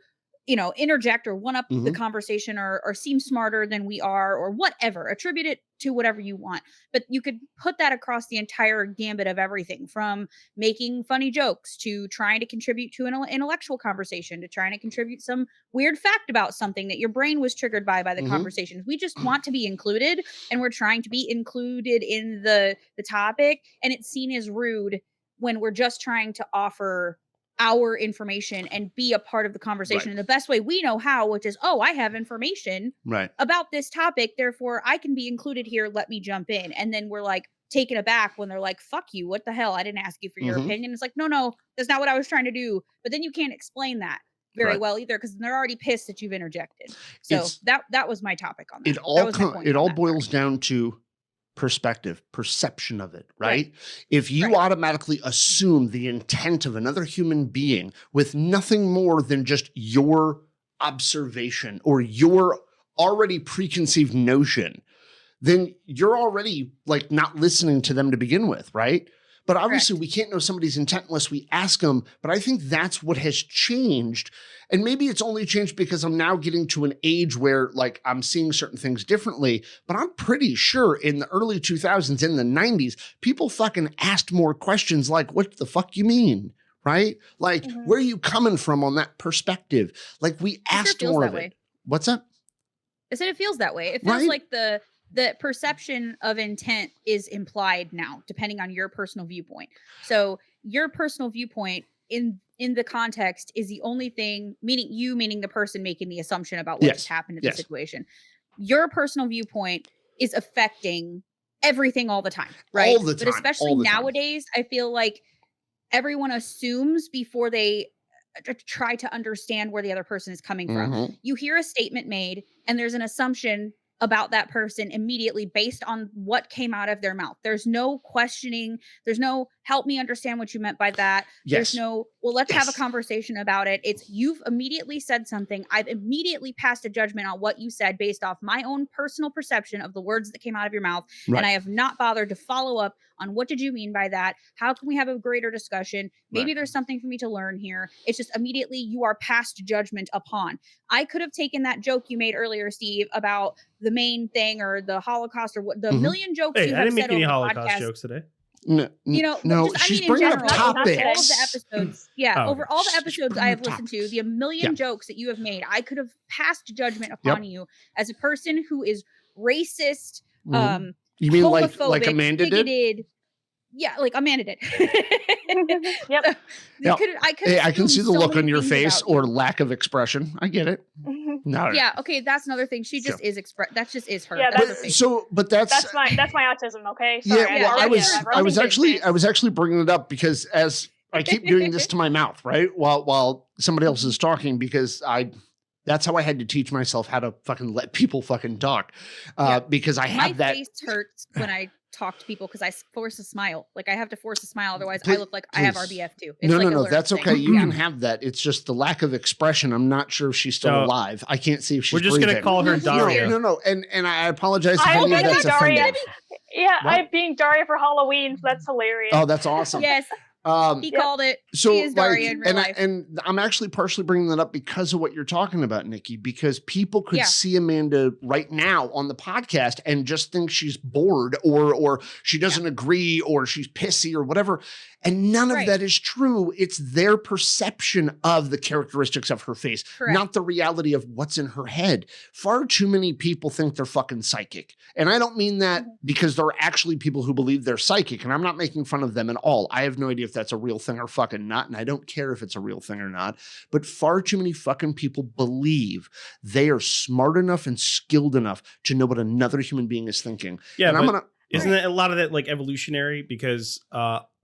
Speaker 1: interject or one up the conversation, or seem smarter than we are, or whatever. Attribute it to whatever you want. But you could put that across the entire gambit of everything, from making funny jokes to trying to contribute to an intellectual conversation, to trying to contribute some weird fact about something that your brain was triggered by the conversation. We just want to be included, and we're trying to be included in the topic, and it's seen as rude when we're just trying to offer our information and be a part of the conversation in the best way we know how, which is, I have information about this topic, therefore I can be included here, let me jump in. And then we're like taken aback when they're like, fuck you, what the hell, I didn't ask you for your opinion. It's like, no, that's not what I was trying to do. But then you can't explain that very well either, because they're already pissed that you've interjected. So that was my topic on that.
Speaker 4: It all boils down to perception of it, right? If you automatically assume the intent of another human being with nothing more than just your observation or your already preconceived notion, then you're already like not listening to them to begin with, right? But obviously we can't know somebody's intent unless we ask them. But I think that's what has changed. And maybe it's only changed because I'm now getting to an age where like I'm seeing certain things differently. But I'm pretty sure in the early 2000s, in the 90s, people fucking asked more questions like, what the fuck you mean? Right? Like, where are you coming from on that perspective? Like, we asked more of it. What's that?
Speaker 1: I said it feels that way. It feels like the perception of intent is implied now, depending on your personal viewpoint. So your personal viewpoint in the context is the only thing, meaning the person making the assumption about what just happened in the situation. Your personal viewpoint is affecting everything all the time, right?
Speaker 4: All the time.
Speaker 1: But especially nowadays, I feel like everyone assumes before they try to understand where the other person is coming from. You hear a statement made, and there's an assumption about that person immediately based on what came out of their mouth. There's no questioning. There's no help me understand what you meant by that. There's no, well, let's have a conversation about it. It's you've immediately said something. I've immediately passed a judgment on what you said based off my own personal perception of the words that came out of your mouth. And I have not bothered to follow up on what did you mean by that? How can we have a greater discussion? Maybe there's something for me to learn here. It's just immediately you are passed judgment upon. I could have taken that joke you made earlier, Steve, about the main thing or the Holocaust or what the million jokes
Speaker 5: Hey,
Speaker 1: you
Speaker 5: I
Speaker 1: have
Speaker 5: didn't make
Speaker 1: said
Speaker 5: any
Speaker 1: over the
Speaker 5: Holocaust
Speaker 1: podcast.
Speaker 5: jokes today.
Speaker 4: No, she's bringing up topics.
Speaker 1: All of the episodes, over all the episodes I have listened to, the million jokes that you have made, I could have passed judgment upon you as a person who is racist,
Speaker 4: you mean like Amanda
Speaker 1: bigoted.
Speaker 4: did?
Speaker 1: Yeah, like Amanda did.
Speaker 6: Yep.
Speaker 4: I can see the look on your face or lack of expression. I get it. No.
Speaker 1: Yeah. Okay. That's another thing. She just is that just is her.
Speaker 6: Yeah.
Speaker 1: That's
Speaker 6: that's my autism. Okay. Sorry.
Speaker 4: Yeah. Well, I was actually bringing it up because as I keep doing this to my mouth, right, while somebody else is talking, because that's how I had to teach myself how to fucking let people fucking talk, because I have
Speaker 1: my face hurts when I talk to people because I force a smile. Like I have to force a smile, otherwise I look like I have RBF too. It's
Speaker 4: no, that's okay. You can have that. It's just the lack of expression. I'm not sure if she's still alive. I can't see if she's.
Speaker 5: We're just
Speaker 4: breathing.
Speaker 5: gonna call her Daria.
Speaker 4: No, and I apologize if any of that's offensive.
Speaker 6: Yeah, I'm being Daria for Halloween. So that's hilarious.
Speaker 4: Oh, that's awesome.
Speaker 1: Yes. He called it.
Speaker 4: So
Speaker 1: she is Daria in real life.
Speaker 4: And I'm actually partially bringing that up because of what you're talking about, Nikki, because people could see Amanda right now on the podcast and just think she's bored or she doesn't agree or she's pissy or whatever. And none of that is true. It's their perception of the characteristics of her face, not the reality of what's in her head. Far too many people think they're fucking psychic. And I don't mean that because there are actually people who believe they're psychic. And I'm not making fun of them at all. I have no idea if that's a real thing or fucking not. And I don't care if it's a real thing or not. But far too many fucking people believe they are smart enough and skilled enough to know what another human being is thinking.
Speaker 5: Yeah, and isn't it a lot of that like evolutionary? Because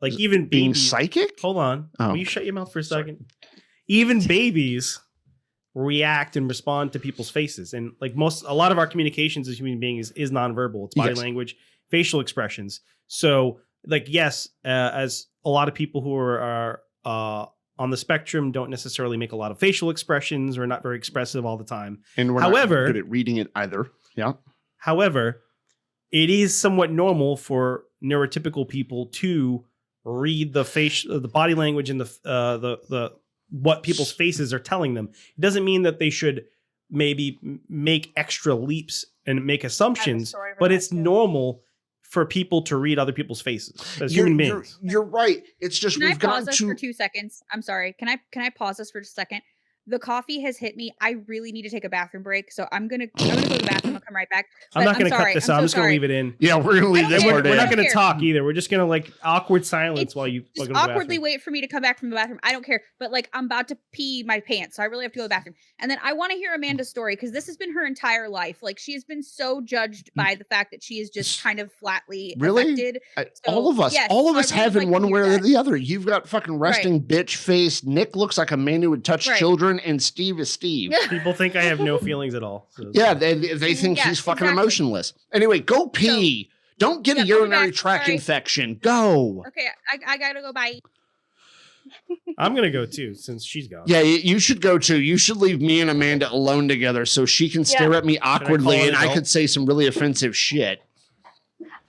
Speaker 5: like even
Speaker 4: being
Speaker 5: babies,
Speaker 4: psychic?
Speaker 5: Hold on. Will you shut your mouth for a second? Even babies react and respond to people's faces. And like a lot of our communications as human beings is nonverbal. It's body language, facial expressions. So like, yes, as a lot of people who are on the spectrum don't necessarily make a lot of facial expressions or not very expressive all the time.
Speaker 4: And we're not good at reading it either. Yeah.
Speaker 5: However, it is somewhat normal for neurotypical people to read the body language and the what people's faces are telling them. It doesn't mean that they should maybe make extra leaps and make assumptions, but it's normal for people to read other people's faces as human beings.
Speaker 4: You're right. It's just
Speaker 1: Can I pause this for 2 seconds? I'm sorry. Can I pause this for just a second? The coffee has hit me. I really need to take a bathroom break, so I'm gonna go to the bathroom. I'll come right back.
Speaker 5: I'm not gonna cut this out. I'm just gonna leave it in.
Speaker 4: Yeah, we're gonna leave this part in.
Speaker 5: We're not gonna talk either. We're just gonna like awkward silence while you
Speaker 1: just awkwardly wait for me to come back from the bathroom. I don't care, but like I'm about to pee my pants, so I really have to go to the bathroom. And then I want to hear Amanda's story because this has been her entire life. Like she has been so judged by the fact that she is just kind of flatly affected.
Speaker 4: All of us have in one way or the other. You've got fucking resting bitch face. Nick looks like a man who would touch children, and Steve is Steve.
Speaker 5: People think I have no feelings at all. So
Speaker 4: yeah, they think he's fucking emotionless. Anyway, go pee. Don't get a urinary tract infection. Go.
Speaker 1: Okay, I gotta go. Bye.
Speaker 5: I'm gonna go too, since she's gone.
Speaker 4: Yeah, you should go too. You should leave me and Amanda alone together so she can stare at me awkwardly and I could say some really offensive shit.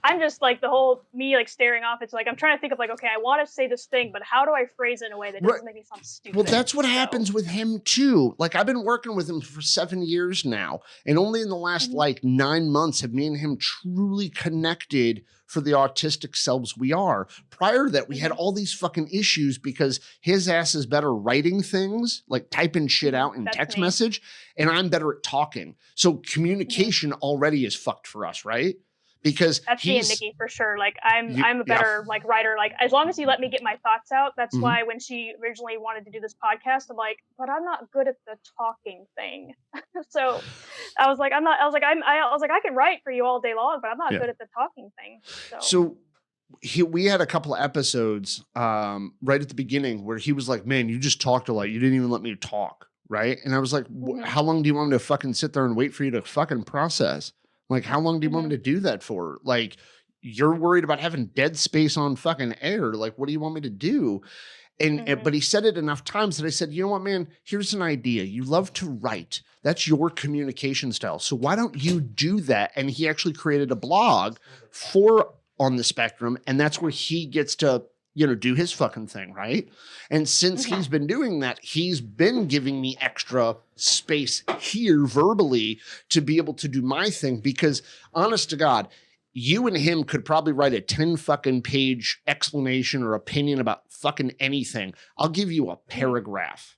Speaker 6: I'm just like the whole me like staring off. It's like I'm trying to think of like, okay, I want to say this thing, but how do I phrase it in a way that doesn't make me sound stupid?
Speaker 4: Well, that's what happens with him too. Like I've been working with him for 7 years now, and only in the last like 9 months have me and him truly connected for the autistic selves we are. Prior to that, we had all these fucking issues because his ass is better writing things, like typing shit out in text message, and I'm better at talking. So communication already is fucked for us, right? Because
Speaker 6: that's me and Nikki for sure. Like I'm a better like writer. Like as long as you let me get my thoughts out. That's why when she originally wanted to do this podcast, I'm like, but I'm not good at the talking thing. So I was like, I can write for you all day long, but I'm not good at the talking thing.
Speaker 4: So we had a couple of episodes right at the beginning where he was like, man, you just talked a lot. You didn't even let me talk. Right. And I was like, how long do you want me to fucking sit there and wait for you to fucking process? Like, how long do you want me to do that for? Like, you're worried about having dead space on fucking air. Like, what do you want me to do? And but he said it enough times that I said, you know what, man, here's an idea. You love to write. That's your communication style. So why don't you do that? And he actually created a blog for On the Spectrum. And that's where he gets to do his fucking thing, right? And since he's been doing that, he's been giving me extra space here verbally to be able to do my thing, because honest to God, you and him could probably write a 10 fucking page explanation or opinion about fucking anything. I'll give you a paragraph.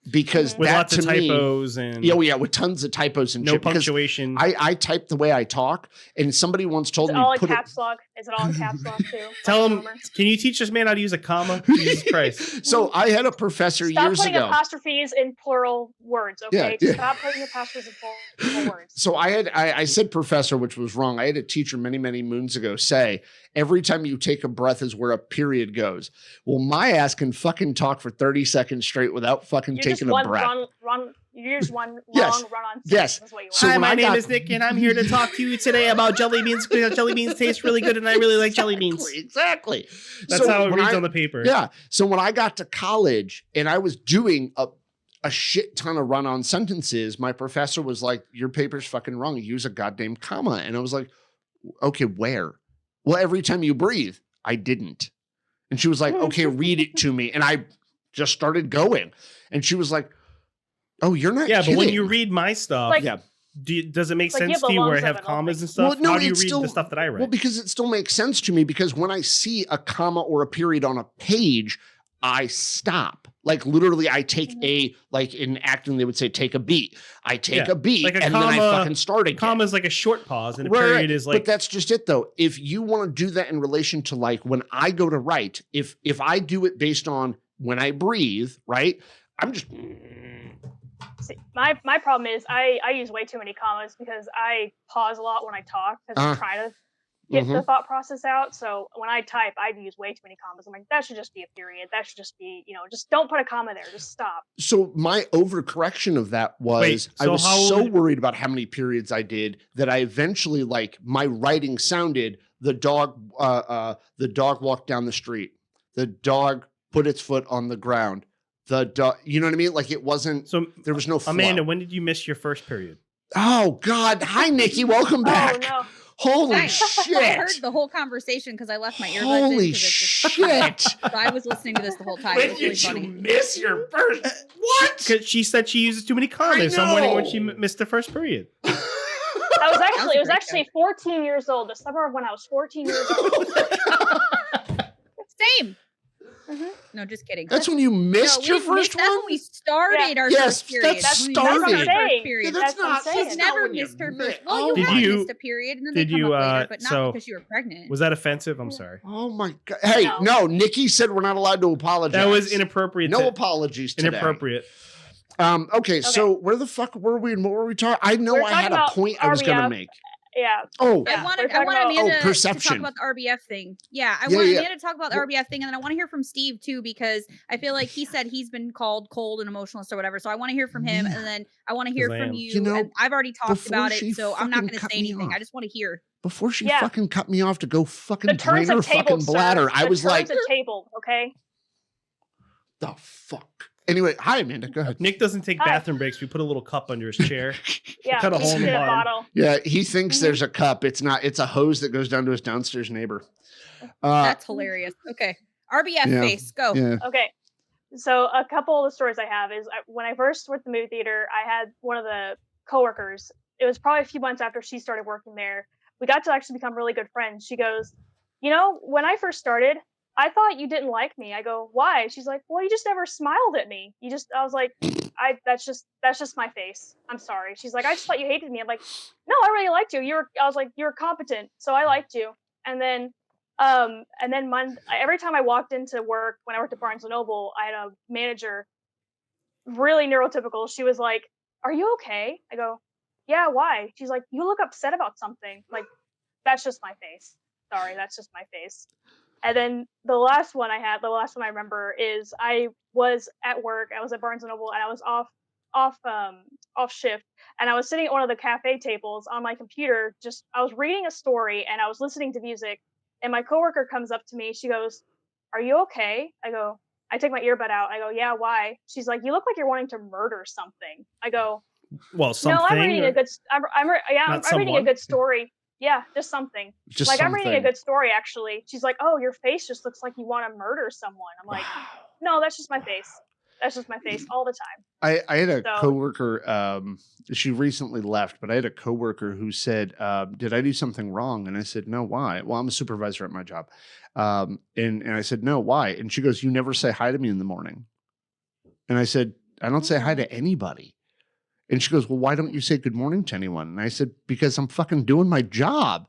Speaker 4: Because
Speaker 5: with
Speaker 4: that,
Speaker 5: lots of typos and
Speaker 4: with tons of typos and
Speaker 5: no
Speaker 4: shit.
Speaker 5: punctuation.
Speaker 4: I type the way I talk, and somebody once told me
Speaker 6: all in caps lock. Is it all in caps lock too?
Speaker 5: Tell him, can you teach this man how to use a comma? Jesus Christ!
Speaker 4: So I had a professor years ago.
Speaker 6: Stop putting apostrophes in plural words, okay? Stop putting apostrophes in plural words.
Speaker 4: So I said professor, which was wrong. I had a teacher many moons ago say, every time you take a breath is where a period goes. Well, my ass can fucking talk for 30 seconds straight without fucking taking a breath.
Speaker 6: You're just one
Speaker 4: yes.
Speaker 6: long run-on sentence.
Speaker 4: Yes.
Speaker 6: That's what you
Speaker 4: So
Speaker 5: hi, my name is Nick, and I'm here to talk to you today about jelly beans, because jelly beans taste really good, and I really like jelly beans.
Speaker 4: Exactly.
Speaker 5: That's how it reads on the paper.
Speaker 4: Yeah. So when I got to college and I was doing a shit ton of run-on sentences, my professor was like, your paper's fucking wrong. You use a goddamn comma. And I was like, okay, where? Well, every time you breathe. I didn't. And she was like, okay, read it to me. And I just started going. And she was like, oh, you're not kidding.
Speaker 5: But when you read my stuff, does it make sense to you where I have commas and stuff?
Speaker 4: Well, no,
Speaker 5: how do you read the stuff that I write?
Speaker 4: Well, because it still makes sense to me, because when I see a comma or a period on a page, I stop. Like literally I take like in acting, they would say, take a beat. I take a beat
Speaker 5: like a
Speaker 4: and
Speaker 5: comma,
Speaker 4: then I fucking start again.
Speaker 5: Comma is like a short pause and a period is like.
Speaker 4: But that's just it though. If you want to do that in relation to like when I go to write, if I do it based on when I breathe, right? I'm just.
Speaker 6: See, my problem is I use way too many commas because I pause a lot when I talk because I'm trying to get the thought process out. So when I type, I use way too many commas. I'm like, that should just be a period. That should just be, just don't put a comma there. Just stop.
Speaker 4: So my overcorrection of that was I was so worried about how many periods I did that I eventually, like, my writing sounded the dog walked down the street. The dog put its foot on the ground. The dog, you know what I mean? Like it wasn't, so there was no flow.
Speaker 5: Amanda, when did you miss your first period?
Speaker 4: Oh God. Hi, Nikki. Welcome back.
Speaker 6: Oh no.
Speaker 4: Holy shit.
Speaker 1: I heard the whole conversation because I left my earbuds in.
Speaker 4: Holy shit.
Speaker 1: So I was listening to this the whole time.
Speaker 4: When
Speaker 1: it was really
Speaker 4: did
Speaker 1: funny.
Speaker 4: you miss your first? What?
Speaker 5: Because she said she uses too many commas. So I'm wondering when she missed the first period.
Speaker 6: It was actually 14 years old. The summer of when I was 14 years old.
Speaker 1: Same. No, just kidding.
Speaker 4: That's when you missed your first one?
Speaker 1: That's when we started our first period.
Speaker 4: That's started.
Speaker 1: That's not
Speaker 4: She's
Speaker 1: never missed her first. Well, you have missed a period, and then they come up later, but not because you were pregnant.
Speaker 5: Was that offensive? I'm sorry.
Speaker 4: Oh my God. Hey, no, Nikki said we're not allowed to apologize.
Speaker 5: That was inappropriate.
Speaker 4: No apologies today.
Speaker 5: Inappropriate.
Speaker 4: Okay, so where the fuck were we and what were we talking? I know I had a point I was going to make.
Speaker 6: Yeah.
Speaker 4: Oh.
Speaker 1: I wanted Amanda to
Speaker 4: perception.
Speaker 1: talk about the RBF thing. Yeah, I want Amanda to talk about the RBF thing, and then I want to hear from Steve too, because I feel like he said he's been called cold and emotionalist or whatever. So I want to hear from him, and then I want to hear from you. And I've already talked about it, so I'm not going to say anything. I just want to hear.
Speaker 4: Before she fucking cut me off to go fucking drain her fucking bladder, I was like,
Speaker 6: the table, okay?
Speaker 4: The fuck. Anyway, hi Amanda. Go ahead.
Speaker 5: Nick doesn't take bathroom breaks. We put a little cup under his chair.
Speaker 6: Cut a hole in the bottom.
Speaker 4: Yeah, he thinks there's a cup. It's not. It's a hose that goes down to his downstairs neighbor.
Speaker 1: That's hilarious. Okay, RBF face. Go.
Speaker 4: Yeah.
Speaker 6: Okay. So a couple of the stories I have is when I first worked at the movie theater, I had one of the coworkers. It was probably a few months after she started working there. We got to actually become really good friends. She goes, when I first started, I thought you didn't like me. I go, why? She's like, well, you just never smiled at me. I was like, that's just my face. I'm sorry. She's like, I just thought you hated me. I'm like, no, I really liked you. I was like, you're competent. So I liked you. And then every time I walked into work, when I worked at Barnes & Noble, I had a manager, really neurotypical. She was like, are you okay? I go, yeah, why? She's like, you look upset about something. Like, that's just my face. Sorry, that's just my face. And then the last one I remember is I was at work. I was at Barnes & Noble, and I was off shift, and I was sitting at one of the cafe tables on my computer. I was reading a story, and I was listening to music. And my coworker comes up to me. She goes, "Are you okay?" I go, I take my earbud out. I go, "Yeah, why?" She's like, "You look like you're wanting to murder something." I go,
Speaker 5: "Well, something."
Speaker 6: No, I'm reading a good. I'm reading a good story. Yeah, just something.
Speaker 4: Just
Speaker 6: like
Speaker 4: something.
Speaker 6: I'm reading a good story actually. She's like, "Oh, your face just looks like you want to murder someone." I'm like, "No, that's just my face. That's just my face all the time."
Speaker 4: I had a coworker. She recently left, but I had a coworker who said, "Did I do something wrong?" And I said, "No, why?" Well, I'm a supervisor at my job, and I said, "No, why?" And she goes, "You never say hi to me in the morning." And I said, "I don't say hi to anybody." And she goes, "Well, why don't you say good morning to anyone?" And I said, "Because I'm fucking doing my job."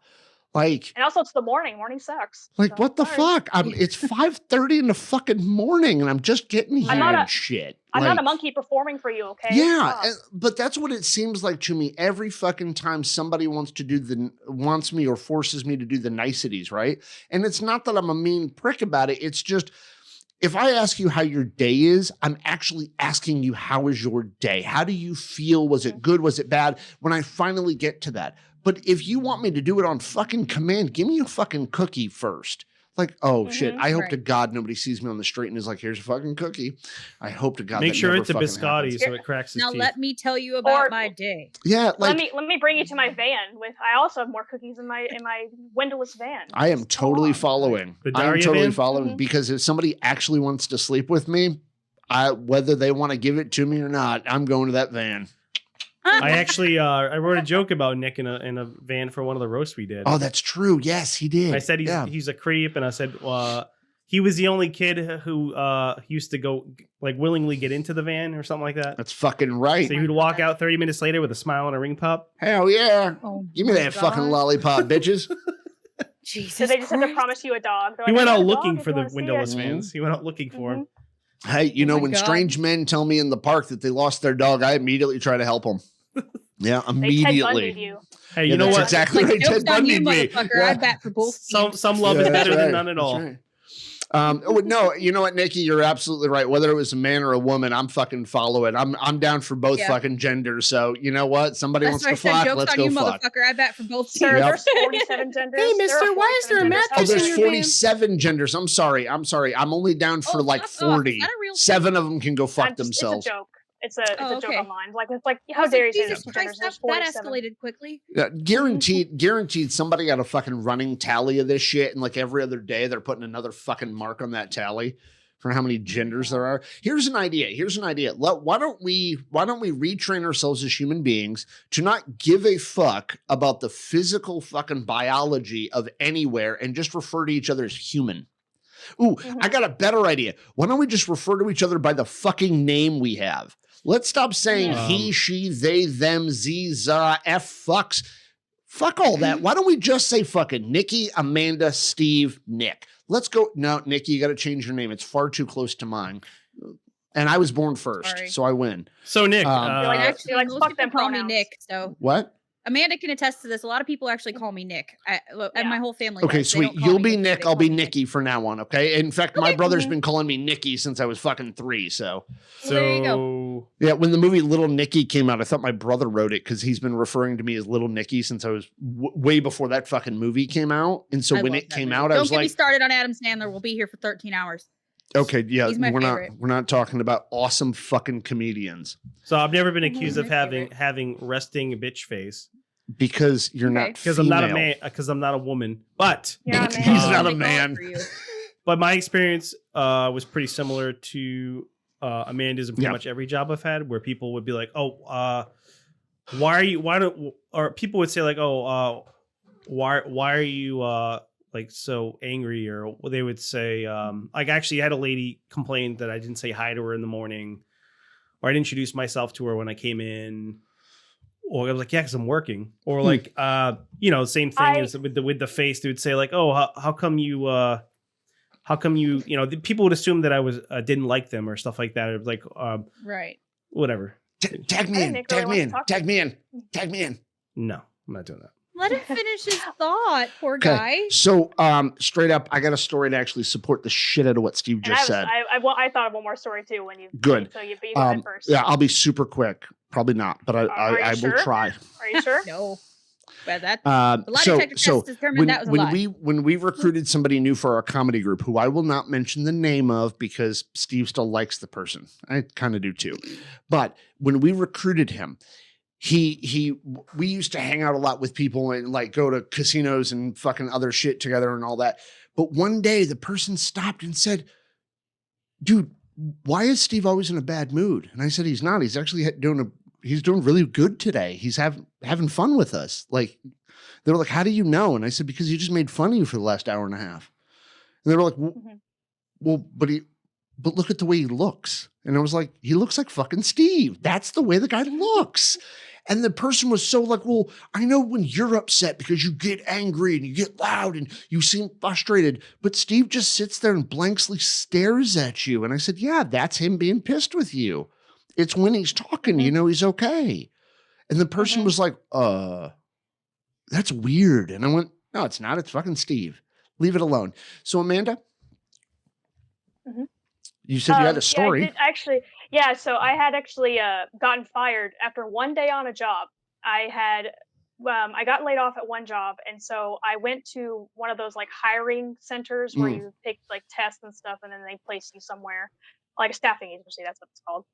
Speaker 4: Like,
Speaker 6: and also it's the morning. Morning sucks.
Speaker 4: Like, so, what the fuck? It's 5:30 in the fucking morning, and I'm just getting here and shit.
Speaker 6: I'm not a monkey performing for you, okay?
Speaker 4: Yeah, but that's what it seems like to me. Every fucking time somebody wants me or forces me to do the niceties, right? And it's not that I'm a mean prick about it. It's just, if I ask you how your day is, I'm actually asking you, how is your day? How do you feel? Was it good? Was it bad? When I finally get to that. But if you want me to do it on fucking command, give me a fucking cookie first. Like, oh shit, I hope to God nobody sees me on the street and is like, here's a fucking cookie. I hope to God
Speaker 5: make sure it's a biscotti so it cracks his teeth.
Speaker 1: Now let me tell you about my day.
Speaker 4: Yeah,
Speaker 6: like let me bring you to my van with. I also have more cookies in my windowless van.
Speaker 4: I am totally following. I'm totally following because if somebody actually wants to sleep with me, whether they want to give it to me or not, I'm going to that van.
Speaker 5: I actually I wrote a joke about Nick in a van for one of the roasts we did.
Speaker 4: Oh, that's true. Yes, he did.
Speaker 5: I said he's a creep, and I said he was the only kid who used to go like willingly get into the van or something like that.
Speaker 4: That's fucking right.
Speaker 5: So he would walk out 30 minutes later with a smile and a ring pop.
Speaker 4: Hell yeah! Give me that fucking lollipop, bitches.
Speaker 6: Jesus, so they just have to promise you a dog.
Speaker 5: He went out looking for the windowless vans. He went out looking for him.
Speaker 4: Hey, you know, when strange men tell me in the park that they lost their dog, I immediately try to help them. Yeah, immediately.
Speaker 6: You.
Speaker 5: Hey, you know what?
Speaker 4: Exactly right. Ted Bundy me.
Speaker 1: I bat for both.
Speaker 5: Some love is better than none at all.
Speaker 4: Right. No, you know what, Nikki, you're absolutely right. Whether it was a man or a woman, I'm fucking following. I'm down for both fucking genders. So you know what? Somebody wants to fuck. Let's go fuck.
Speaker 1: Motherfucker, I bat for both.
Speaker 6: Sir, there's 47 genders.
Speaker 2: Hey, mister, why is there a math?
Speaker 4: Oh, there's 47 genders. I'm sorry. I'm only down for like 40. 7 of them can go fuck themselves.
Speaker 6: It's a joke. It's a joke online. It's like how dare you say there's genders?
Speaker 1: That escalated quickly.
Speaker 4: Yeah, guaranteed somebody got a fucking running tally of this shit, and like every other day they're putting another fucking mark on that tally for how many genders there are. Here's an idea. Why don't we retrain ourselves as human beings to not give a fuck about the physical fucking biology of anywhere and just refer to each other as human? Ooh, I got a better idea. Why don't we just refer to each other by the fucking name we have? Let's stop saying he, she, they, them, z, za, f, fucks. Fuck all that. Why don't we just say fucking Nikki, Amanda, Steve, Nick? Let's go. No, Nikki, you got to change your name. It's far too close to mine. And I was born first, so I win.
Speaker 5: So Nick,
Speaker 6: you're like fuck them
Speaker 1: call me Nick. So
Speaker 4: what?
Speaker 1: Amanda can attest to this. A lot of people actually call me Nick. And my whole family.
Speaker 4: Okay, sweet. You'll be Nick. I'll be Nikki from now on. Okay. In fact, my brother's been calling me Nikki since I was fucking 3. So
Speaker 1: there you go.
Speaker 4: Yeah, when the movie Little Nicky came out, I thought my brother wrote it because he's been referring to me as Little Nicky since I was way before that fucking movie came out. And so when it came out, I was like,
Speaker 1: "Don't get me started on Adam Sandler. We'll be here for 13 hours."
Speaker 4: Okay, yeah,
Speaker 1: He's my favorite.
Speaker 4: We're not talking about awesome fucking comedians.
Speaker 5: So I've never been accused of having resting bitch face.
Speaker 4: Because you're not
Speaker 5: because I'm not a man, because I'm not a woman, but
Speaker 6: he's
Speaker 4: not a man.
Speaker 5: But my experience was pretty similar to Amanda's in pretty much every job I've had, where people would be like, "Oh, or people would say like, "Oh, why are you like so angry?" Or they would say, like, actually, I had a lady complain that I didn't say hi to her in the morning, or I didn't introduce myself to her when I came in. Or I was like, yeah, because I'm working. Or like, same thing as with the face. They would say like, oh, how come you, people would assume that I was didn't like them or stuff like that. It was like,
Speaker 1: right,
Speaker 5: whatever.
Speaker 4: Tag me in.
Speaker 5: No, I'm not doing that.
Speaker 1: Let him finish his thought, poor guy.
Speaker 4: So, straight up, I got a story to actually support the shit out of what Steve just said.
Speaker 6: I thought of one more story too when you.
Speaker 4: Good.
Speaker 6: So you go ahead first.
Speaker 4: Yeah, I'll be super quick. Probably not, but I will try.
Speaker 6: Are you sure?
Speaker 1: No. But that lie detector test determined that was a lie.
Speaker 4: When we recruited somebody new for our comedy group, who I will not mention the name of because Steve still likes the person. I kind of do too. But when we recruited him, we used to hang out a lot with people and like go to casinos and fucking other shit together and all that. But one day the person stopped and said, dude, why is Steve always in a bad mood? And I said, he's not. He's actually he's doing really good today. He's having fun with us. Like, they were like, how do you know? And I said, because he just made fun of you for the last hour and a half. And they were like, well, but look at the way he looks. And I was like, he looks like fucking Steve. That's the way the guy looks. And the person was so like, well, I know when you're upset because you get angry and you get loud and you seem frustrated, but Steve just sits there and blankly stares at you. And I said, yeah, that's him being pissed with you. It's when he's talking, you know, he's okay. And the person was like, that's weird. And I went, no, it's not. It's fucking Steve. Leave it alone. So Amanda, you said you had a story.
Speaker 6: Yeah, I did actually. Yeah, so I had actually gotten fired after one day on a job. I got laid off at one job, and so I went to one of those like hiring centers where you take like tests and stuff, and then they place you somewhere, like a staffing agency. That's what it's called.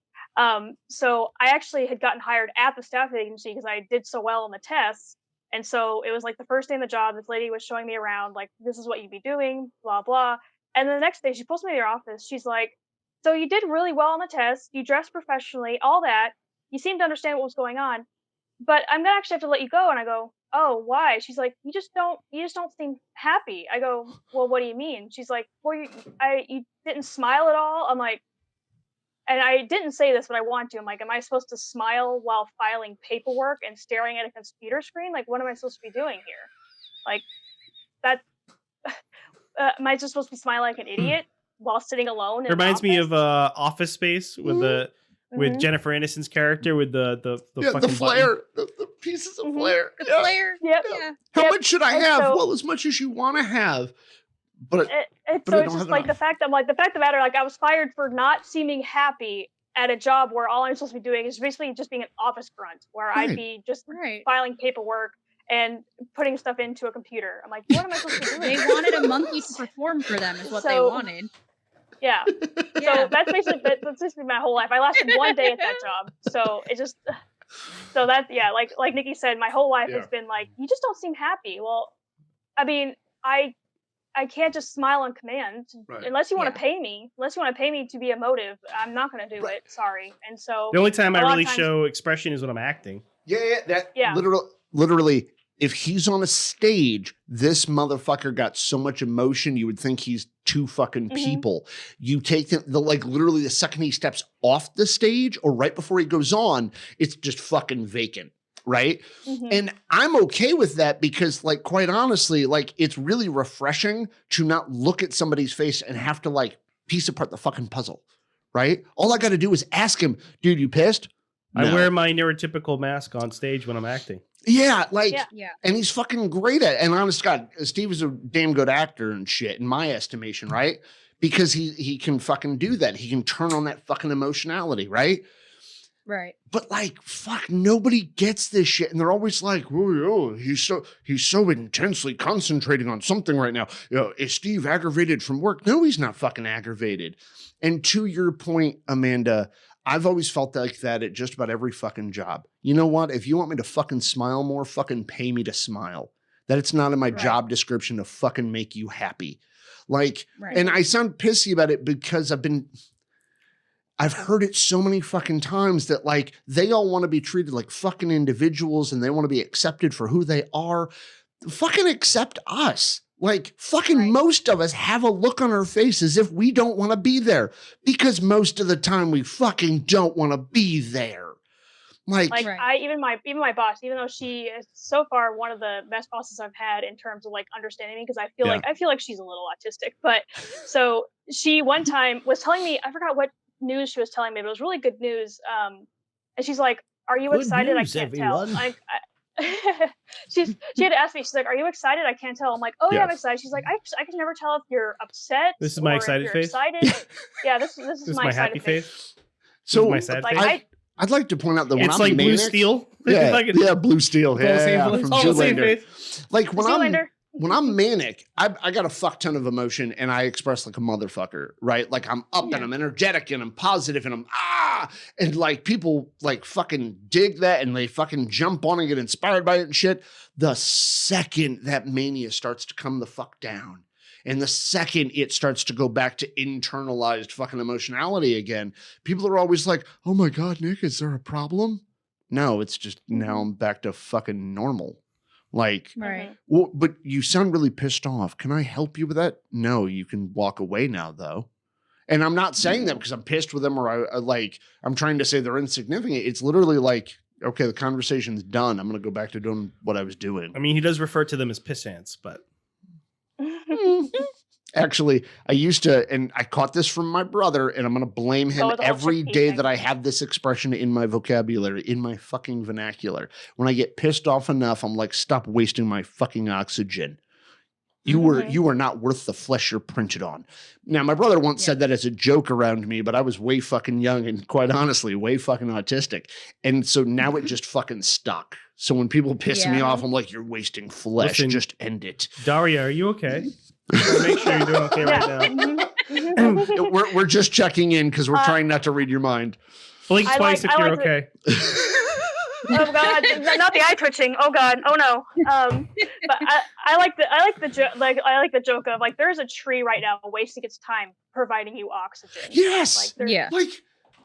Speaker 6: So I actually had gotten hired at the staffing agency because I did so well on the tests. And so it was like the first day on the job, this lady was showing me around, like, this is what you'd be doing, blah, blah. And then the next day she pulls me to her office. She's like, so you did really well on the test. You dressed professionally, all that. You seemed to understand what was going on. But I'm going to actually have to let you go. And I go, oh, why? She's like, you just don't seem happy. I go, well, what do you mean? She's like, well, you didn't smile at all. I'm like, and I didn't say this, but I want to. I'm like, am I supposed to smile while filing paperwork and staring at a computer screen? Like, what am I supposed to be doing here? Like, that, am I just supposed to be smiling like an idiot while sitting alone?
Speaker 5: It reminds me of Office Space with with Jennifer Aniston's character with the fucking
Speaker 4: flare, the pieces of flare.
Speaker 1: The flare.
Speaker 6: Yep.
Speaker 1: Yeah.
Speaker 4: How much should I have? Well, as much as you want to have. But
Speaker 6: so it's just like the fact of the matter, like I was fired for not seeming happy at a job where all I'm supposed to be doing is basically just being an office grunt, where I'd be just filing paperwork and putting stuff into a computer. I'm like, what am I supposed to be doing?
Speaker 1: They wanted a monkey to perform for them, is what they wanted.
Speaker 6: Yeah. So that's basically my whole life. I lasted one day at that job, so it just. So that's like Nikki said, my whole life has been like, you just don't seem happy. Well, I mean, I can't just smile on command unless you want to pay me. Unless you want to pay me to be emotive, I'm not going to do it. Sorry. And so
Speaker 5: the only time I really show expression is when I'm acting.
Speaker 4: Literally, if he's on a stage, this motherfucker got so much emotion, you would think he's two fucking people. You take the like literally the second he steps off the stage or right before he goes on, it's just fucking vacant. Right. And I'm okay with that because, like, quite honestly, like, it's really refreshing to not look at somebody's face and have to like piece apart the fucking puzzle. Right. All I got to do is ask him, dude, you pissed?
Speaker 5: No. I wear my neurotypical mask on stage when I'm acting.
Speaker 4: Yeah. Like, and he's fucking great at it. And honest God, Steve is a damn good actor and shit in my estimation. Right. Because he can fucking do that. He can turn on that fucking emotionality. Right.
Speaker 1: Right.
Speaker 4: But like, fuck, nobody gets this shit. And they're always like, oh, he's so intensely concentrating on something right now. You know, is Steve aggravated from work? No, he's not fucking aggravated. And to your point, Amanda, I've always felt like that at just about every fucking job. You know what? If you want me to fucking smile more, fucking pay me to smile. That it's not in my job description to fucking make you happy. Like, and I sound pissy about it because I've heard it so many fucking times that like they all want to be treated like fucking individuals and they want to be accepted for who they are. Fucking accept us. Like fucking most of us have a look on our face as if we don't want to be there because most of the time we fucking don't want to be there.
Speaker 6: Even my boss, even though she is so far one of the best bosses I've had in terms of like understanding me, because I feel like she's a little autistic. But so she one time was telling me, I forgot what news she was telling me, but it was really good news. And she's like, "Are you excited?" News, I can't everyone. Tell. She had to ask me. She's like, "Are you excited?" I can't tell. I'm like, "Oh yeah, I'm excited." She's like, "I can never tell if you're upset."
Speaker 5: This is my excited face.
Speaker 6: Excited. Yeah, this is my
Speaker 5: happy face.
Speaker 4: So
Speaker 5: my sad face.
Speaker 4: I'd like to point out that when
Speaker 5: it's
Speaker 4: I'm
Speaker 5: Blue Steel.
Speaker 4: Yeah, Blue Steel. Yeah, from Zoolander. Like when when I'm manic, I got a fuck ton of emotion and I express like a motherfucker, right? Like I'm up and I'm energetic and I'm positive and I'm and like people like fucking dig that and they fucking jump on and get inspired by it and shit. The second that mania starts to come the fuck down, and the second it starts to go back to internalized fucking emotionality again, people are always like, oh my God, Nick, is there a problem? No, it's just now I'm back to fucking normal. Like, well, but you sound really pissed off. Can I help you with that? No, you can walk away now, though. And I'm not saying that because I'm pissed with them or I'm trying to say they're insignificant. It's literally like, okay, the conversation's done. I'm going to go back to doing what I was doing.
Speaker 5: I mean, he does refer to them as pissants, but.
Speaker 4: Actually, I used to, and I caught this from my brother, and I'm going to blame him every day that I have this expression in my vocabulary, in my fucking vernacular. When I get pissed off enough, I'm like, stop wasting my fucking oxygen. You were not worth the flesh you're printed on. Now, my brother once said that as a joke around me, but I was way fucking young and quite honestly, way fucking autistic. And so now it just fucking stuck. So when people piss me off, I'm like, you're wasting flesh.
Speaker 5: Listen,
Speaker 4: just end it.
Speaker 5: Daria, are you okay? Make sure you're doing okay right now.
Speaker 4: We're just checking in because we're trying not to read your mind.
Speaker 5: Blink twice if you're okay.
Speaker 6: Oh God, not the eye twitching. Oh God, oh no. But I like the joke of like there's a tree right now wasting its time providing you oxygen.
Speaker 4: Yes.
Speaker 6: Like,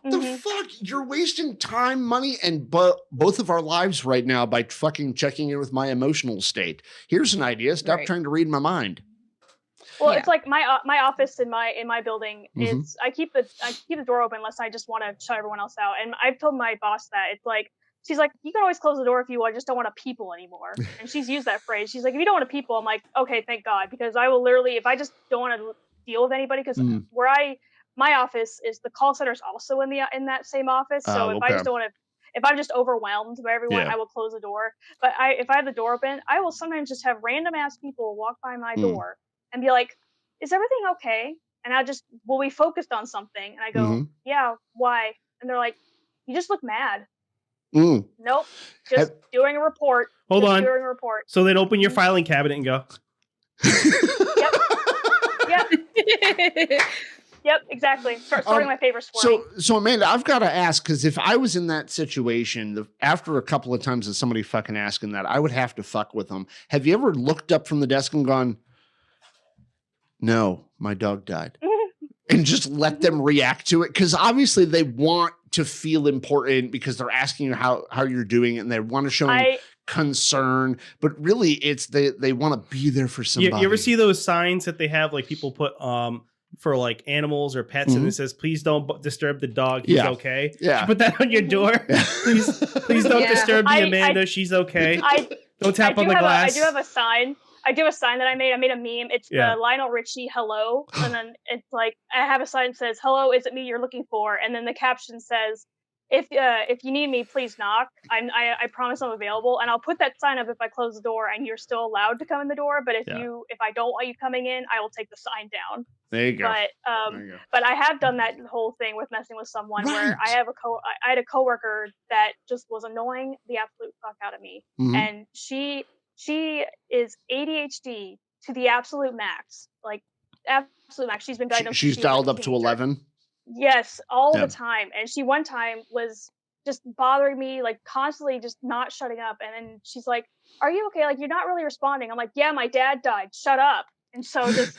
Speaker 4: the fuck? You're wasting time, money, and both of our lives right now by fucking checking in with my emotional state. Here's an idea. Stop trying to read my mind.
Speaker 6: Well, it's like my office in my building is I keep the door open unless I just want to shut everyone else out. And I've told my boss that it's like she's like, you can always close the door if you want. I just don't want to people anymore. And she's used that phrase. She's like, if you don't want to people, I'm like, okay, thank God, because I will literally if I just don't want to deal with anybody because my office is the call center is also in that same office. So if I just don't want to. If I'm just overwhelmed by everyone, I will close the door. But if I have the door open, I will sometimes just have random ass people walk by my door and be like, is everything okay? And we focused on something? And I go, yeah, why? And they're like, you just look mad. Nope, just doing a report.
Speaker 5: Hold on.
Speaker 6: Doing a report.
Speaker 5: So they'd open your filing cabinet and go.
Speaker 6: Yep, exactly. Start sorting my favors for me.
Speaker 4: So Amanda, I've got to ask, because if I was in that situation, after a couple of times of somebody fucking asking that, I would have to fuck with them. Have you ever looked up from the desk and gone, no, my dog died? And just let them react to it? Because obviously they want to feel important because they're asking you how you're doing it and they want to show concern. But really, it's they want to be there for somebody.
Speaker 5: You ever see those signs that they have, like people put for like animals or pets, and it says, please don't disturb the dog, he's okay. You put that on your door. Please don't disturb the Amanda, she's okay. Don't tap on the glass.
Speaker 6: I do have a sign. I do a sign that I made a meme. It's the Lionel Richie hello, and then it's like I have a sign that says, hello, is it me you're looking for? And then the caption says, if you need me, please knock. I promise I'm available. And I'll put that sign up if I close the door and you're still allowed to come in the door. But if I don't want you coming in, I will take the sign down.
Speaker 4: There you go.
Speaker 6: But I have done that whole thing with messing with someone where I had a coworker that just was annoying the absolute fuck out of me. And she is ADHD to the absolute max. Like absolute max. She's been diagnosed.
Speaker 4: She's dialed up to 11.
Speaker 6: Yes, all the time. And she one time was just bothering me, like constantly just not shutting up. And then she's like, are you okay? Like, you're not really responding. I'm like, yeah, my dad died. Shut up. And so just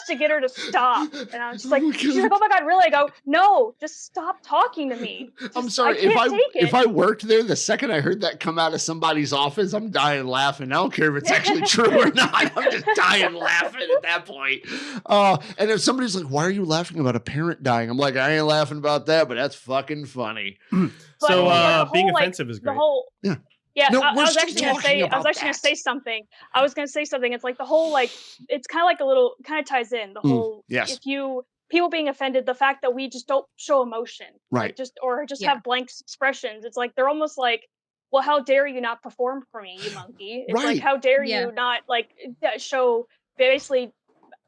Speaker 6: to get her to stop. And I was just like, she's like, oh my God, really? I go, no, just stop talking to me.
Speaker 4: I'm sorry. If I worked there, the second I heard that come out of somebody's office, I'm dying laughing. I don't care if it's actually true or not. I'm just dying laughing at that point. And if somebody's like, why are you laughing about a parent dying? I'm like, I ain't laughing about that, but that's fucking funny.
Speaker 5: So being offensive is great.
Speaker 6: Yeah,
Speaker 4: no,
Speaker 6: I was actually gonna say something. I was gonna say something. It's like the whole it's kind of like a little kind of ties in the whole.
Speaker 4: Yes.
Speaker 6: People being offended, the fact that we just don't show emotion,
Speaker 4: right?
Speaker 6: Like have blank expressions. It's like they're almost like, well, how dare you not perform for me, you monkey? It's like, how dare you not show basically.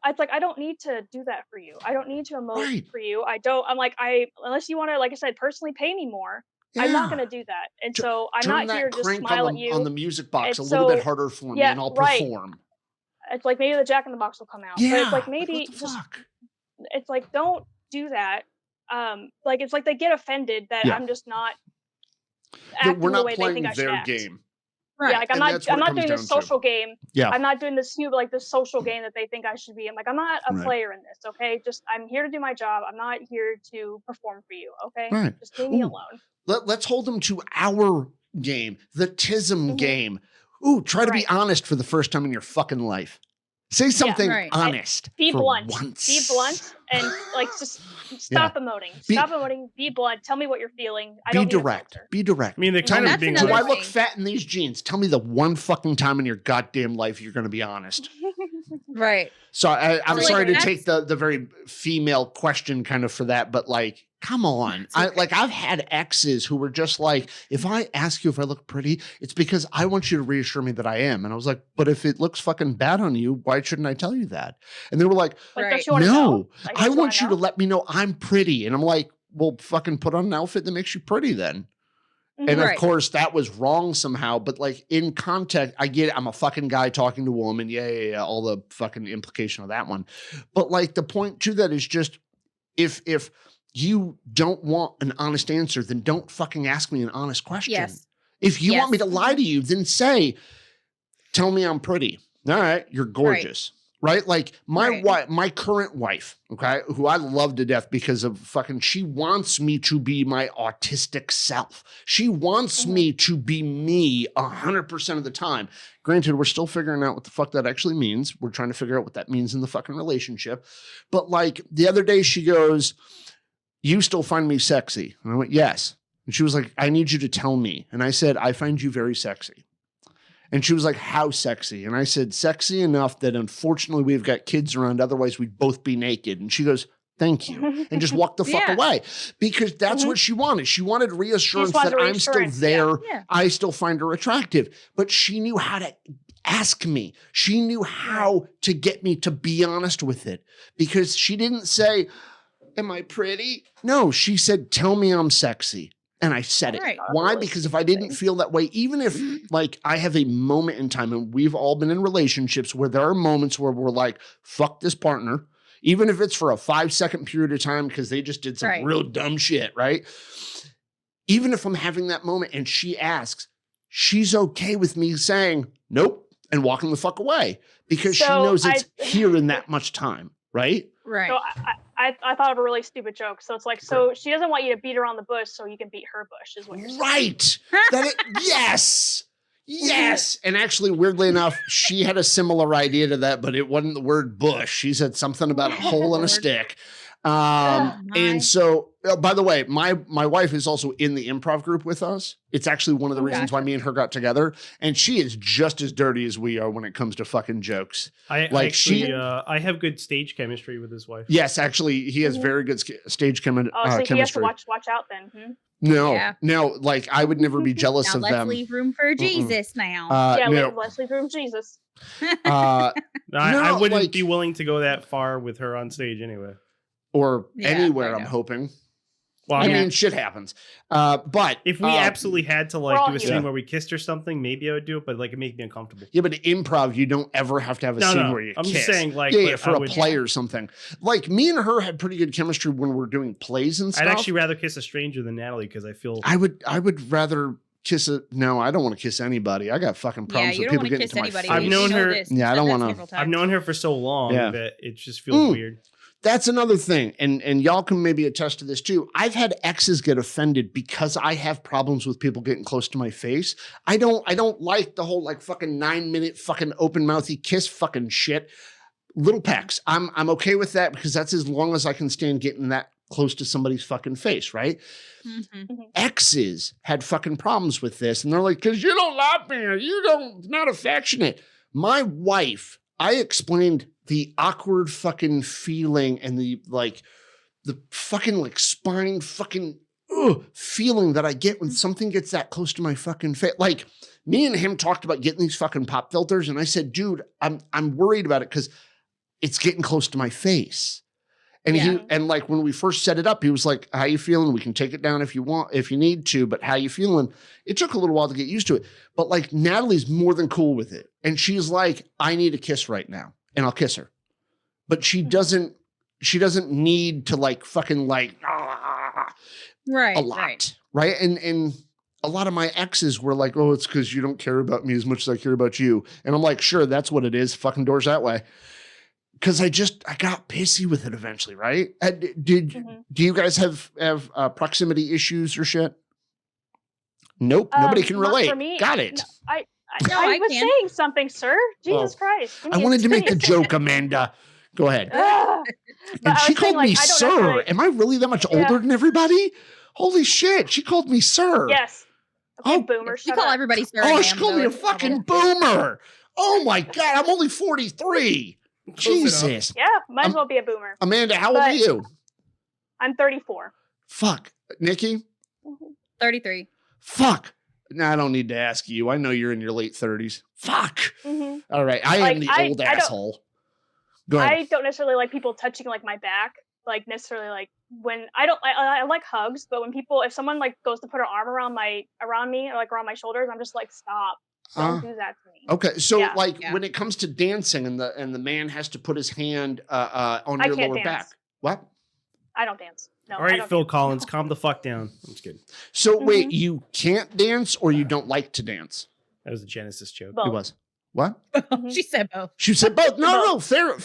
Speaker 6: It's like, I don't need to do that for you. I don't need to emote for you. I'm like, unless you want to, like I said, personally pay me more. Yeah. I'm not going to do that. And so I'm not here to smile at you.
Speaker 4: On the music box a little bit harder for me and I'll perform.
Speaker 6: it's like maybe the Jack in the Box will come out.
Speaker 4: Yeah,
Speaker 6: but it's like maybe it's like don't do that. Like it's like they get offended that I'm just not acting the way they think I should act. Game. Right. Yeah, like I'm not doing this social game. Yeah. I'm not doing this like this social game that they think I should be. I'm like, I'm not a player in this, okay? Just I'm here to do my job. I'm not here to perform for you, okay?
Speaker 4: Right.
Speaker 6: Just leave me alone.
Speaker 4: Let's hold them to our game, the TISM game. Ooh, try to be honest for the first time in your fucking life. Say something honest.
Speaker 6: Be blunt. Once. Be blunt and like just stop emoting. Stop emoting. Be blunt. Tell me what you're feeling.
Speaker 4: Be direct. Be direct.
Speaker 5: I mean, the kind of being.
Speaker 4: Do I look fat in these jeans? Tell me the one fucking time in your goddamn life you're going to be honest.
Speaker 1: Right.
Speaker 4: So I'm sorry to take the very female question kind of for that, but like, come on. Okay. I've had exes who were just like, if I ask you if I look pretty, it's because I want you to reassure me that I am. And I was like, but if it looks fucking bad on you, why shouldn't I tell you that? And they were like, no, I want you to let me know I'm pretty. And I'm like, well, fucking put on an outfit that makes you pretty then. And of course that was wrong somehow, but like in context, I get it. I'm a fucking guy talking to a woman. Yeah. All the fucking implication of that one. But like the point to that is just if you don't want an honest answer, then don't fucking ask me an honest question. Yes. If you want me to lie to you, then say, tell me I'm pretty. All right. You're gorgeous. Right? Like my wife, my current wife, okay, who I love to death because of fucking, she wants me to be my autistic self. She wants me to be me 100% of the time. Granted, we're still figuring out what the fuck that actually means. We're trying to figure out what that means in the fucking relationship. But like the other day she goes, you still find me sexy? And I went, yes. And she was like, I need you to tell me. And I said, I find you very sexy. And she was like, how sexy? And I said, sexy enough that unfortunately we've got kids around. Otherwise we'd both be naked. And she goes, thank you. And just walked the fuck away because that's what she wanted. She wanted reassurance that I'm still there. Yeah. I still find her attractive, but she knew how to ask me. She knew how to get me to be honest with it because she didn't say, am I pretty? No, she said, tell me I'm sexy. And I said it. Why? Because if I didn't feel that way, even if like I have a moment in time, and we've all been in relationships where there are moments where we're like, fuck this partner, even if it's for a 5-second period of time because they just did some real dumb shit, right? Even if I'm having that moment and she asks, she's okay with me saying nope and walking the fuck away because she knows it's here in that much time, right?
Speaker 6: Right. So I thought of a really stupid joke. So it's like, so she doesn't want you to beat her on the bush so you can beat her bush is what you're saying.
Speaker 4: Right. Yes. Yes. And actually, weirdly enough, she had a similar idea to that, but it wasn't the word bush. She said something about a hole in a stick. And so, by the way, my wife is also in the improv group with us. It's actually one of the reasons why me and her got together. And she is just as dirty as we are when it comes to fucking jokes.
Speaker 5: I have good stage chemistry with his wife.
Speaker 4: Yes, actually, he has very good stage chemistry.
Speaker 6: Oh, so he has to watch out then.
Speaker 4: No, like I would never be jealous of them.
Speaker 1: Let's leave room for Jesus now.
Speaker 6: Let's leave room for Jesus.
Speaker 5: I wouldn't be willing to go that far with her on stage anyway.
Speaker 4: Or anywhere, I'm hoping. Well, I mean, shit happens. But
Speaker 5: if we absolutely had to like do a scene where we kissed or something, maybe I would do it, but like it makes me uncomfortable.
Speaker 4: Yeah, but in improv, you don't ever have to have a scene where you kiss. I'm just saying, like, for a play or something. Like me and her had pretty good chemistry when we're doing plays and stuff.
Speaker 5: I'd actually rather kiss a stranger than Natalie because I feel
Speaker 4: I would rather kiss a no. I don't want to kiss anybody. I got fucking problems with people getting into my face.
Speaker 5: I've known her.
Speaker 4: I don't want to.
Speaker 5: I've known her for so long that it just feels weird.
Speaker 4: That's another thing. And y'all can maybe attest to this too. I've had exes get offended because I have problems with people getting close to my face. I don't like the whole like fucking 9-minute fucking open mouthy kiss fucking shit. Little pecks. I'm okay with that because that's as long as I can stand getting that close to somebody's fucking face, right? Exes had fucking problems with this. And they're like, because you don't like me or not affectionate. My wife, I explained the awkward fucking feeling and the fucking like spine fucking feeling that I get when something gets that close to my fucking face. Like me and him talked about getting these fucking pop filters. And I said, dude, I'm worried about it because it's getting close to my face. And and like when we first set it up, he was like, how you feeling? We can take it down if you want, if you need to, but how you feeling? It took a little while to get used to it. But like Natalie's more than cool with it. And she's like, I need a kiss right now. And I'll kiss her. But she doesn't need to like fucking like a lot. Right. And a lot of my exes were like, oh, it's because you don't care about me as much as I care about you. And I'm like, sure, that's what it is. Fucking doors that way. Because I got pissy with it eventually, right? Do you guys have proximity issues or shit? Nope, nobody can relate.
Speaker 6: For me,
Speaker 4: got it.
Speaker 6: I was saying something, sir. Jesus Christ!
Speaker 4: I wanted to make the joke, Amanda. Go ahead. And she called me sir. Am I really that much older than everybody? Holy shit! She called me sir.
Speaker 6: Yes. Okay, boomer.
Speaker 1: You call everybody sir.
Speaker 4: Oh, she called me a fucking boomer. Oh my god! I'm only 43. Jesus.
Speaker 6: Yeah, might as well be a boomer.
Speaker 4: Amanda, how old are you?
Speaker 6: I'm 34.
Speaker 4: Fuck. Nikki?
Speaker 1: 33. Fuck.
Speaker 4: No, I don't need to ask you. I know you're in your late 30s. Fuck. All right. I am the old asshole. Go ahead.
Speaker 6: I don't necessarily like people touching like my back. Like necessarily like when I like hugs, but when if someone like goes to put her arm around me or like around my shoulders, I'm just like, stop. Don't do that to me.
Speaker 4: Okay, so when it comes to dancing and the man has to put his hand on your lower back. What?
Speaker 6: I don't dance. No.
Speaker 5: All right, Phil Collins, calm the fuck down. I'm just kidding.
Speaker 4: So wait, you can't dance or you don't like to dance?
Speaker 5: That was a Genesis joke.
Speaker 4: It was. What?
Speaker 1: She said both.
Speaker 4: She said both. No, fair,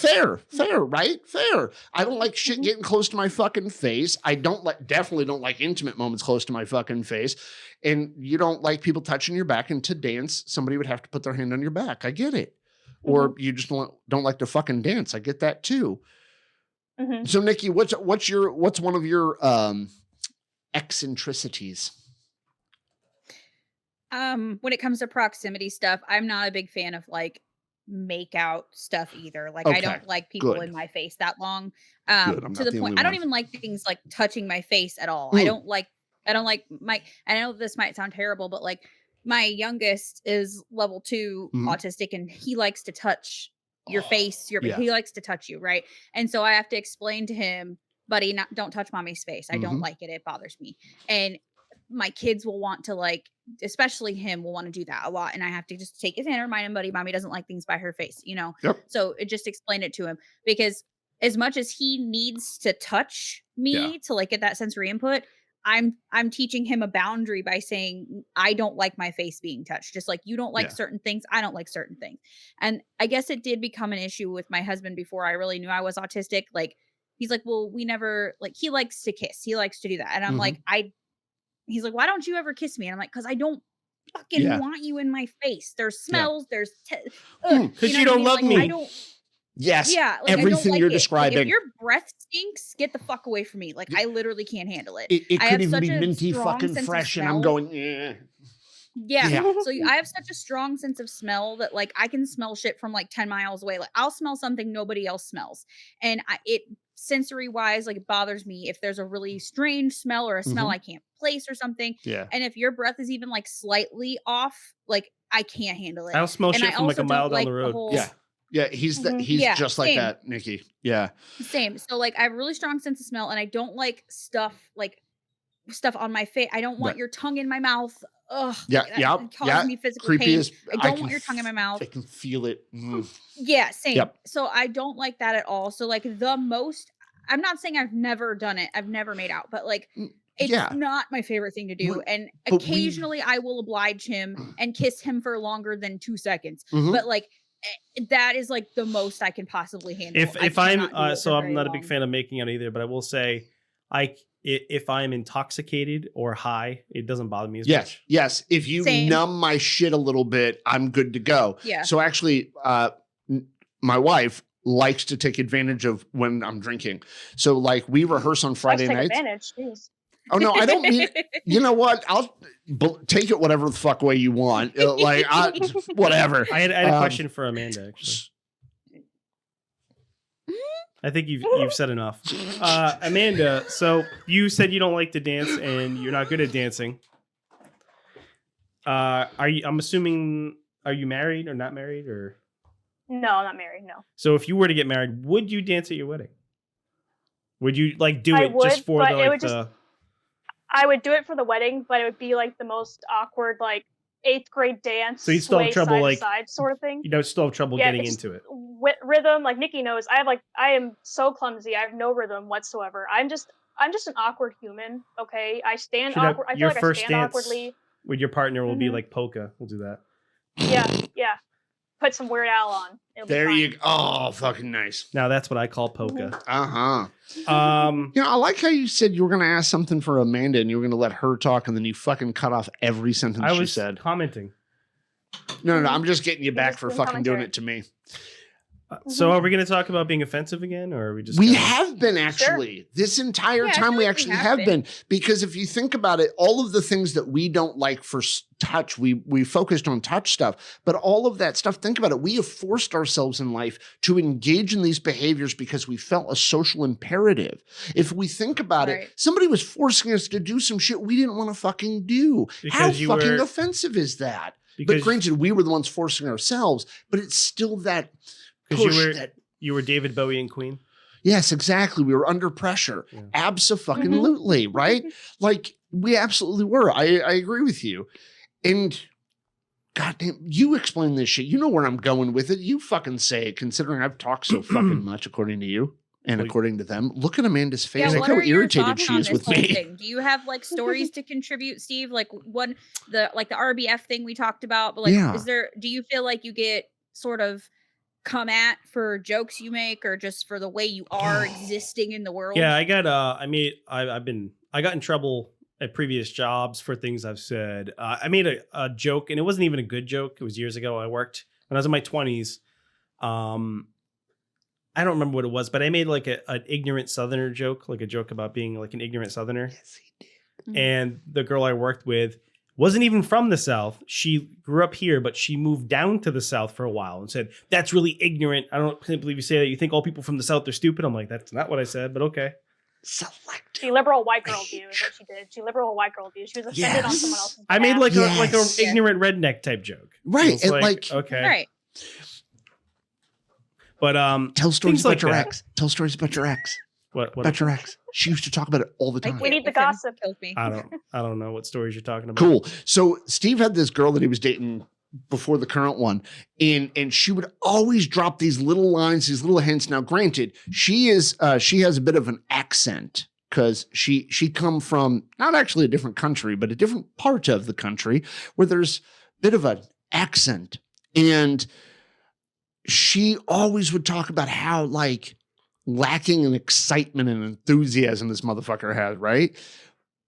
Speaker 4: right? Fair. I don't like shit getting close to my fucking face. I definitely don't like intimate moments close to my fucking face. And you don't like people touching your back. And to dance, somebody would have to put their hand on your back. I get it. Or you just don't like to fucking dance. I get that too. So Nikki, what's one of your eccentricities?
Speaker 1: When it comes to proximity stuff, I'm not a big fan of like make out stuff either. Like I don't like people in my face that long. To the point I don't even like things like touching my face at all. I don't like I know this might sound terrible, but like my youngest is level 2 autistic and he likes to touch your face, he likes to touch you, right? And so I have to explain to him, buddy, don't touch mommy's face. I don't like it. It bothers me. And my kids will want to like, especially him, will want to do that a lot. And I have to just take his hand and remind him, buddy, mommy doesn't like things by her face, you know? So it just explained it to him because as much as he needs to touch me to like get that sensory input, I'm teaching him a boundary by saying, I don't like my face being touched. Just like you don't like certain things, I don't like certain things. And I guess it did become an issue with my husband before I really knew I was autistic. Like, he's like, well, we never, like, he likes to kiss. He likes to do that. And I'm like, he's like, why don't you ever kiss me? And I'm like, because I don't fucking want you in my face. There's smells. There's
Speaker 5: because you don't love me.
Speaker 1: I don't.
Speaker 4: Yes.
Speaker 1: Yeah. Like,
Speaker 4: everything
Speaker 1: like
Speaker 4: you're
Speaker 1: it.
Speaker 4: describing.
Speaker 1: Like, if your breath stinks, get the fuck away from me. Like I literally can't handle it.
Speaker 4: It could even be minty fucking fresh, and I'm going.
Speaker 1: Yeah. So I have such a strong sense of smell that like I can smell shit from like 10 miles away. Like I'll smell something nobody else smells, and it sensory wise, like it bothers me if there's a really strange smell or a smell I can't place or something.
Speaker 4: Yeah.
Speaker 1: And if your breath is even like slightly off, like I can't handle it.
Speaker 5: I'll smell shit from like a mile down the road.
Speaker 4: Yeah, he's just like that, Nikki. Yeah.
Speaker 1: Same. So like I have a really strong sense of smell and I don't like stuff on my face. I don't want your tongue in my mouth. Ugh.
Speaker 4: Yeah.
Speaker 1: It causes me physical pain. I don't want your tongue in my mouth.
Speaker 4: I can feel it.
Speaker 1: Yeah, same.
Speaker 4: Yep.
Speaker 1: So I don't like that at all. So like the most, I'm not saying I've never done it. I've never made out, but like it's not my favorite thing to do. And occasionally I will oblige him and kiss him for longer than 2 seconds. But like that is like the most I can possibly handle.
Speaker 5: If I'm so I'm not a big fan of making out either, but I will say if I'm intoxicated or high, it doesn't bother me as much.
Speaker 4: Yes. If you numb my shit a little bit, I'm good to go.
Speaker 1: Yeah.
Speaker 4: So actually, my wife likes to take advantage of when I'm drinking. So like we rehearse on Friday nights.
Speaker 6: Advantage. Jeez.
Speaker 4: Oh no, I don't mean. You know what? I'll take it whatever the fuck way you want. Whatever.
Speaker 5: I had a question for Amanda. Actually, I think you've said enough. Amanda, so you said you don't like to dance and you're not good at dancing. I'm assuming, are you married or not married or?
Speaker 6: No, I'm not married. No.
Speaker 5: So if you were to get married, would you dance at your wedding? Would you like do it just for the like the?
Speaker 6: I would do it for the wedding, but it would be like the most awkward like 8th grade dance.
Speaker 5: So you still have trouble like
Speaker 6: side sort of thing.
Speaker 5: You still have trouble getting into it.
Speaker 6: Rhythm, like Nikki knows, I am so clumsy. I have no rhythm whatsoever. I'm just an awkward human. Okay, I stand awkward. I feel like I stand awkwardly.
Speaker 5: With your partner will be like polka. We'll do that.
Speaker 6: Yeah. Put some Weird Al on.
Speaker 4: There you go. Oh, fucking nice.
Speaker 5: Now that's what I call polka.
Speaker 4: Uh-huh. I like how you said you were going to ask something for Amanda and you were going to let her talk and then you fucking cut off every sentence she said.
Speaker 5: Commenting.
Speaker 4: No. I'm just getting you back for fucking doing it to me.
Speaker 5: So are we going to talk about being offensive again, or are we just?
Speaker 4: We have been actually. Sure. This entire time we actually have been, because if you think about it, all of the things that we don't like for touch, we focused on touch stuff, but all of that stuff, think about it. We have forced ourselves in life to engage in these behaviors because we felt a social imperative. If we think about it, somebody was forcing us to do some shit we didn't want to fucking do. Because how fucking offensive is that? But granted, we were the ones forcing ourselves, but it's still that.
Speaker 5: Because you were David Bowie and Queen?
Speaker 4: Yes, exactly. We were under pressure. Yeah. Abso-fucking-lutely, right? Like, we absolutely were. I agree with you. And, goddamn, you explain this shit. You know where I'm going with it. You fucking say it, considering I've talked so fucking much, according to you and according to them. Look at Amanda's face.
Speaker 1: Yeah,
Speaker 4: like how irritated she is with me.
Speaker 1: Thing? Do you have, like, stories to contribute, Steve? Like, the RBF thing we talked about. But, like, do you feel like you get sort of come at for jokes you make or just for the way you are existing in the world?
Speaker 5: Yeah, I got I got in trouble at previous jobs for things I've said. I made a joke and it wasn't even a good joke. It was years ago. I worked when I was in my 20s. I don't remember what it was, but I made like an ignorant Southerner joke, like a joke about being like an ignorant Southerner.
Speaker 4: Yes, he did.
Speaker 5: And the girl I worked with wasn't even from the South. She grew up here, but she moved down to the South for a while and said, "That's really ignorant. I can't believe you say that. You think all people from the South are stupid." I'm like, that's not what I said, but okay.
Speaker 6: She liberal white girl view is what she did. She liberal white girl view. She was offended on someone else's behalf.
Speaker 5: I made like a ignorant redneck type joke.
Speaker 4: Right. And like
Speaker 5: okay.
Speaker 1: Right.
Speaker 4: But tell stories about your ex. Tell stories about your ex.
Speaker 5: What
Speaker 4: about your ex? She used to talk about it all the time.
Speaker 6: We need the gossip.
Speaker 5: I don't know what stories you're talking about.
Speaker 4: Cool. So Steve had this girl that he was dating before the current one, and she would always drop these little lines, these little hints. Now, granted, she has a bit of an accent because she come from not actually a different country, but a different part of the country where there's a bit of an accent, and she always would talk about how like lacking in excitement and enthusiasm this motherfucker has, right?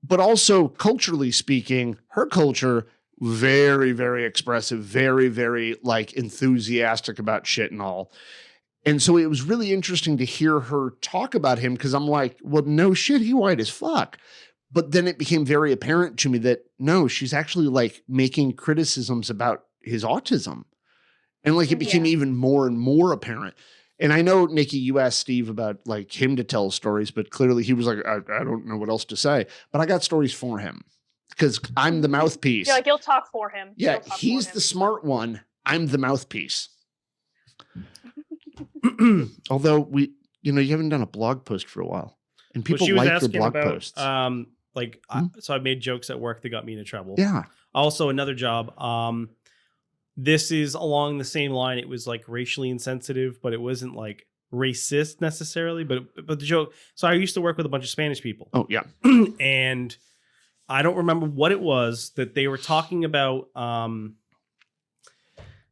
Speaker 4: But also culturally speaking, her culture, very, very expressive, very, very like enthusiastic about shit and all. And so it was really interesting to hear her talk about him because I'm like, well, no shit, he white as fuck. But then it became very apparent to me that no, she's actually like making criticisms about his autism. And like it became even more and more apparent. And I know, Nikki, you asked Steve about like him to tell stories, but clearly he was like, I don't know what else to say. But I got stories for him because I'm the mouthpiece.
Speaker 6: Yeah, like you'll talk for him.
Speaker 4: Yeah, he's the smart one. I'm the mouthpiece. Although you haven't done a blog post for a while, and people like your blog posts.
Speaker 5: So I made jokes at work that got me into trouble.
Speaker 4: Yeah.
Speaker 5: Also, another job. This is along the same line. It was like racially insensitive, but it wasn't like racist necessarily. But the joke. So I used to work with a bunch of Spanish people.
Speaker 4: Oh yeah.
Speaker 5: And I don't remember what it was that they were talking about.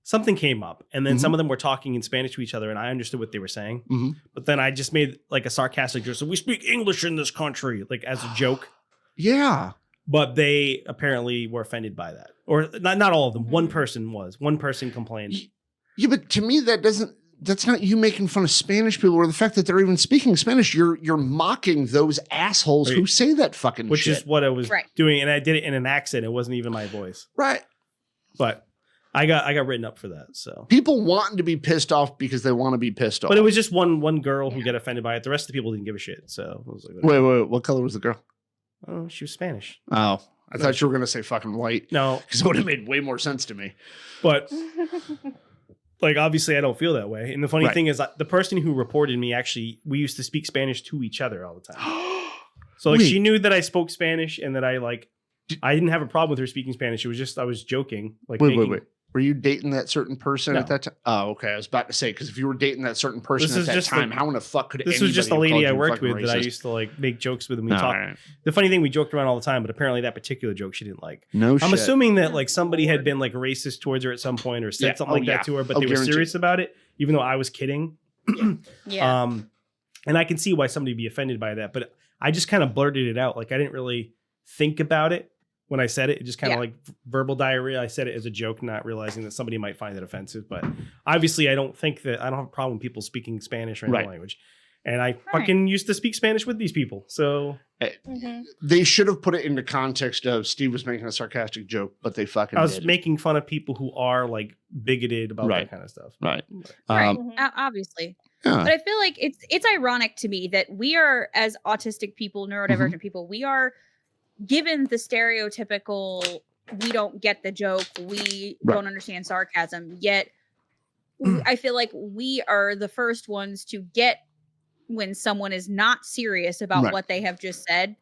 Speaker 5: Something came up, and then some of them were talking in Spanish to each other, and I understood what they were saying.
Speaker 4: Mm-hmm.
Speaker 5: But then I just made like a sarcastic joke. So we speak English in this country, like as a joke.
Speaker 4: Yeah.
Speaker 5: But they apparently were offended by that. Or not all of them. One person was. One person complained.
Speaker 4: Yeah, but to me, that's not you making fun of Spanish people or the fact that they're even speaking Spanish. You're mocking those assholes who say that fucking
Speaker 5: Which
Speaker 4: shit.
Speaker 5: Which is what I was doing. And I did it in an accent. It wasn't even my voice.
Speaker 4: Right.
Speaker 5: But I got written up for that. So
Speaker 4: people wanting to be pissed off because they want to be pissed off.
Speaker 5: But it was just one girl who got offended by it. The rest of the people didn't give a shit. So I was like,
Speaker 4: wait. What color was the girl?
Speaker 5: Oh, she was Spanish.
Speaker 4: Oh, I thought you were going to say fucking white.
Speaker 5: No.
Speaker 4: Because it would have made way more sense to me.
Speaker 5: But like, obviously I don't feel that way. And the funny thing is the person who reported me, actually, we used to speak Spanish to each other all the time. So like she knew that I spoke Spanish and that I didn't have a problem with her speaking Spanish. It was just, I was joking. Like,
Speaker 4: wait. Were you dating that certain person at that time? Oh, okay. I was about to say, because if you were dating that certain person at that time, how in the fuck could
Speaker 5: this was just a lady I worked with that I used to like make jokes with and we talked. Right. The funny thing, we joked around all the time, but apparently that particular joke she didn't like.
Speaker 4: No,
Speaker 5: I'm assuming that like somebody had been like racist towards her at some point or said something like that to her, but they were serious about it, even though I was kidding.
Speaker 1: Yeah.
Speaker 5: And I can see why somebody would be offended by that, but I just kind of blurted it out. Like I didn't really think about it. When I said it, it just kind of like verbal diarrhea. I said it as a joke, not realizing that somebody might find it offensive. But obviously, I don't have a problem with people speaking Spanish or any language. And I fucking used to speak Spanish with these people. So
Speaker 4: they should have put it into context of Steve was making a sarcastic joke, but they fucking
Speaker 5: I was making fun of people who are like bigoted about that kind of stuff.
Speaker 4: Right.
Speaker 1: Obviously. Yeah. But I feel like it's ironic to me that we are, as autistic people, neurodivergent people, we are given the stereotypical, we don't get the joke, we don't understand sarcasm, yet I feel like we are the first ones to get when someone is not serious about what they have just said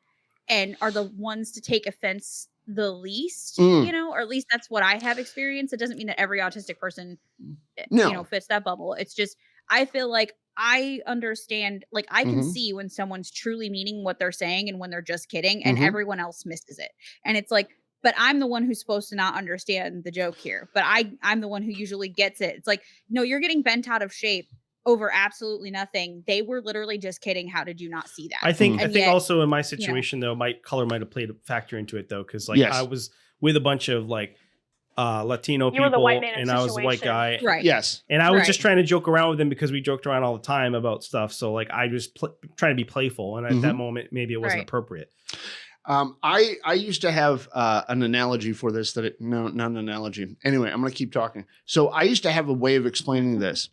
Speaker 1: and are the ones to take offense the least, you know, or at least that's what I have experienced. It doesn't mean that every autistic person, you know, fits that bubble. It's just, I feel like I understand, like I can see when someone's truly meaning what they're saying and when they're just kidding and everyone else misses it. And it's like, but I'm the one who's supposed to not understand the joke here, but I'm the one who usually gets it. It's like, no, you're getting bent out of shape over absolutely nothing. They were literally just kidding. How did you not see that?
Speaker 5: I think also in my situation though, my color might have played a factor into it though. Cause like I was with a bunch of like Latino people and I was a white guy.
Speaker 1: Right.
Speaker 4: Yes.
Speaker 5: And I was just trying to joke around with them because we joked around all the time about stuff. So like I just trying to be playful. And at that moment, maybe it wasn't appropriate.
Speaker 4: I used to have an analogy for this not an analogy. Anyway, I'm going to keep talking. So I used to have a way of explaining this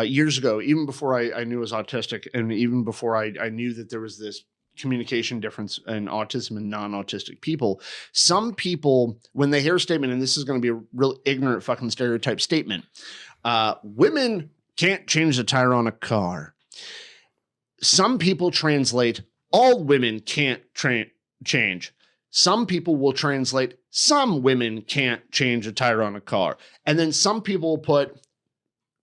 Speaker 4: years ago, even before I knew I was autistic and even before I knew that there was this communication difference in autism and non-autistic people. Some people, when they hear a statement, and this is going to be a real ignorant fucking stereotype statement, women can't change the tire on a car. Some people translate all women can't change. Some people will translate some women can't change a tire on a car. And then some people will put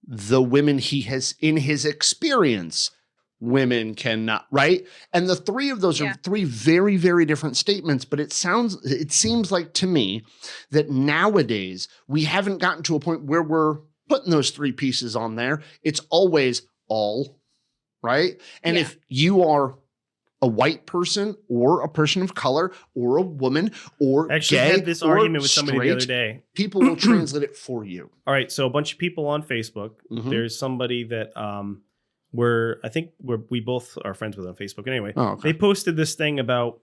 Speaker 4: the women he has in his experience, women cannot, right? And the three of those are three very, very different statements, but it seems like to me that nowadays we haven't gotten to a point where we're putting those three pieces on there. It's always all, right? And if you are a white person or a person of color or a woman or
Speaker 5: actually
Speaker 4: gay
Speaker 5: had this argument with somebody the other day.
Speaker 4: People will translate it for you.
Speaker 5: All right. So a bunch of people on Facebook, there's somebody that we both are friends with on Facebook. Anyway, they posted this thing about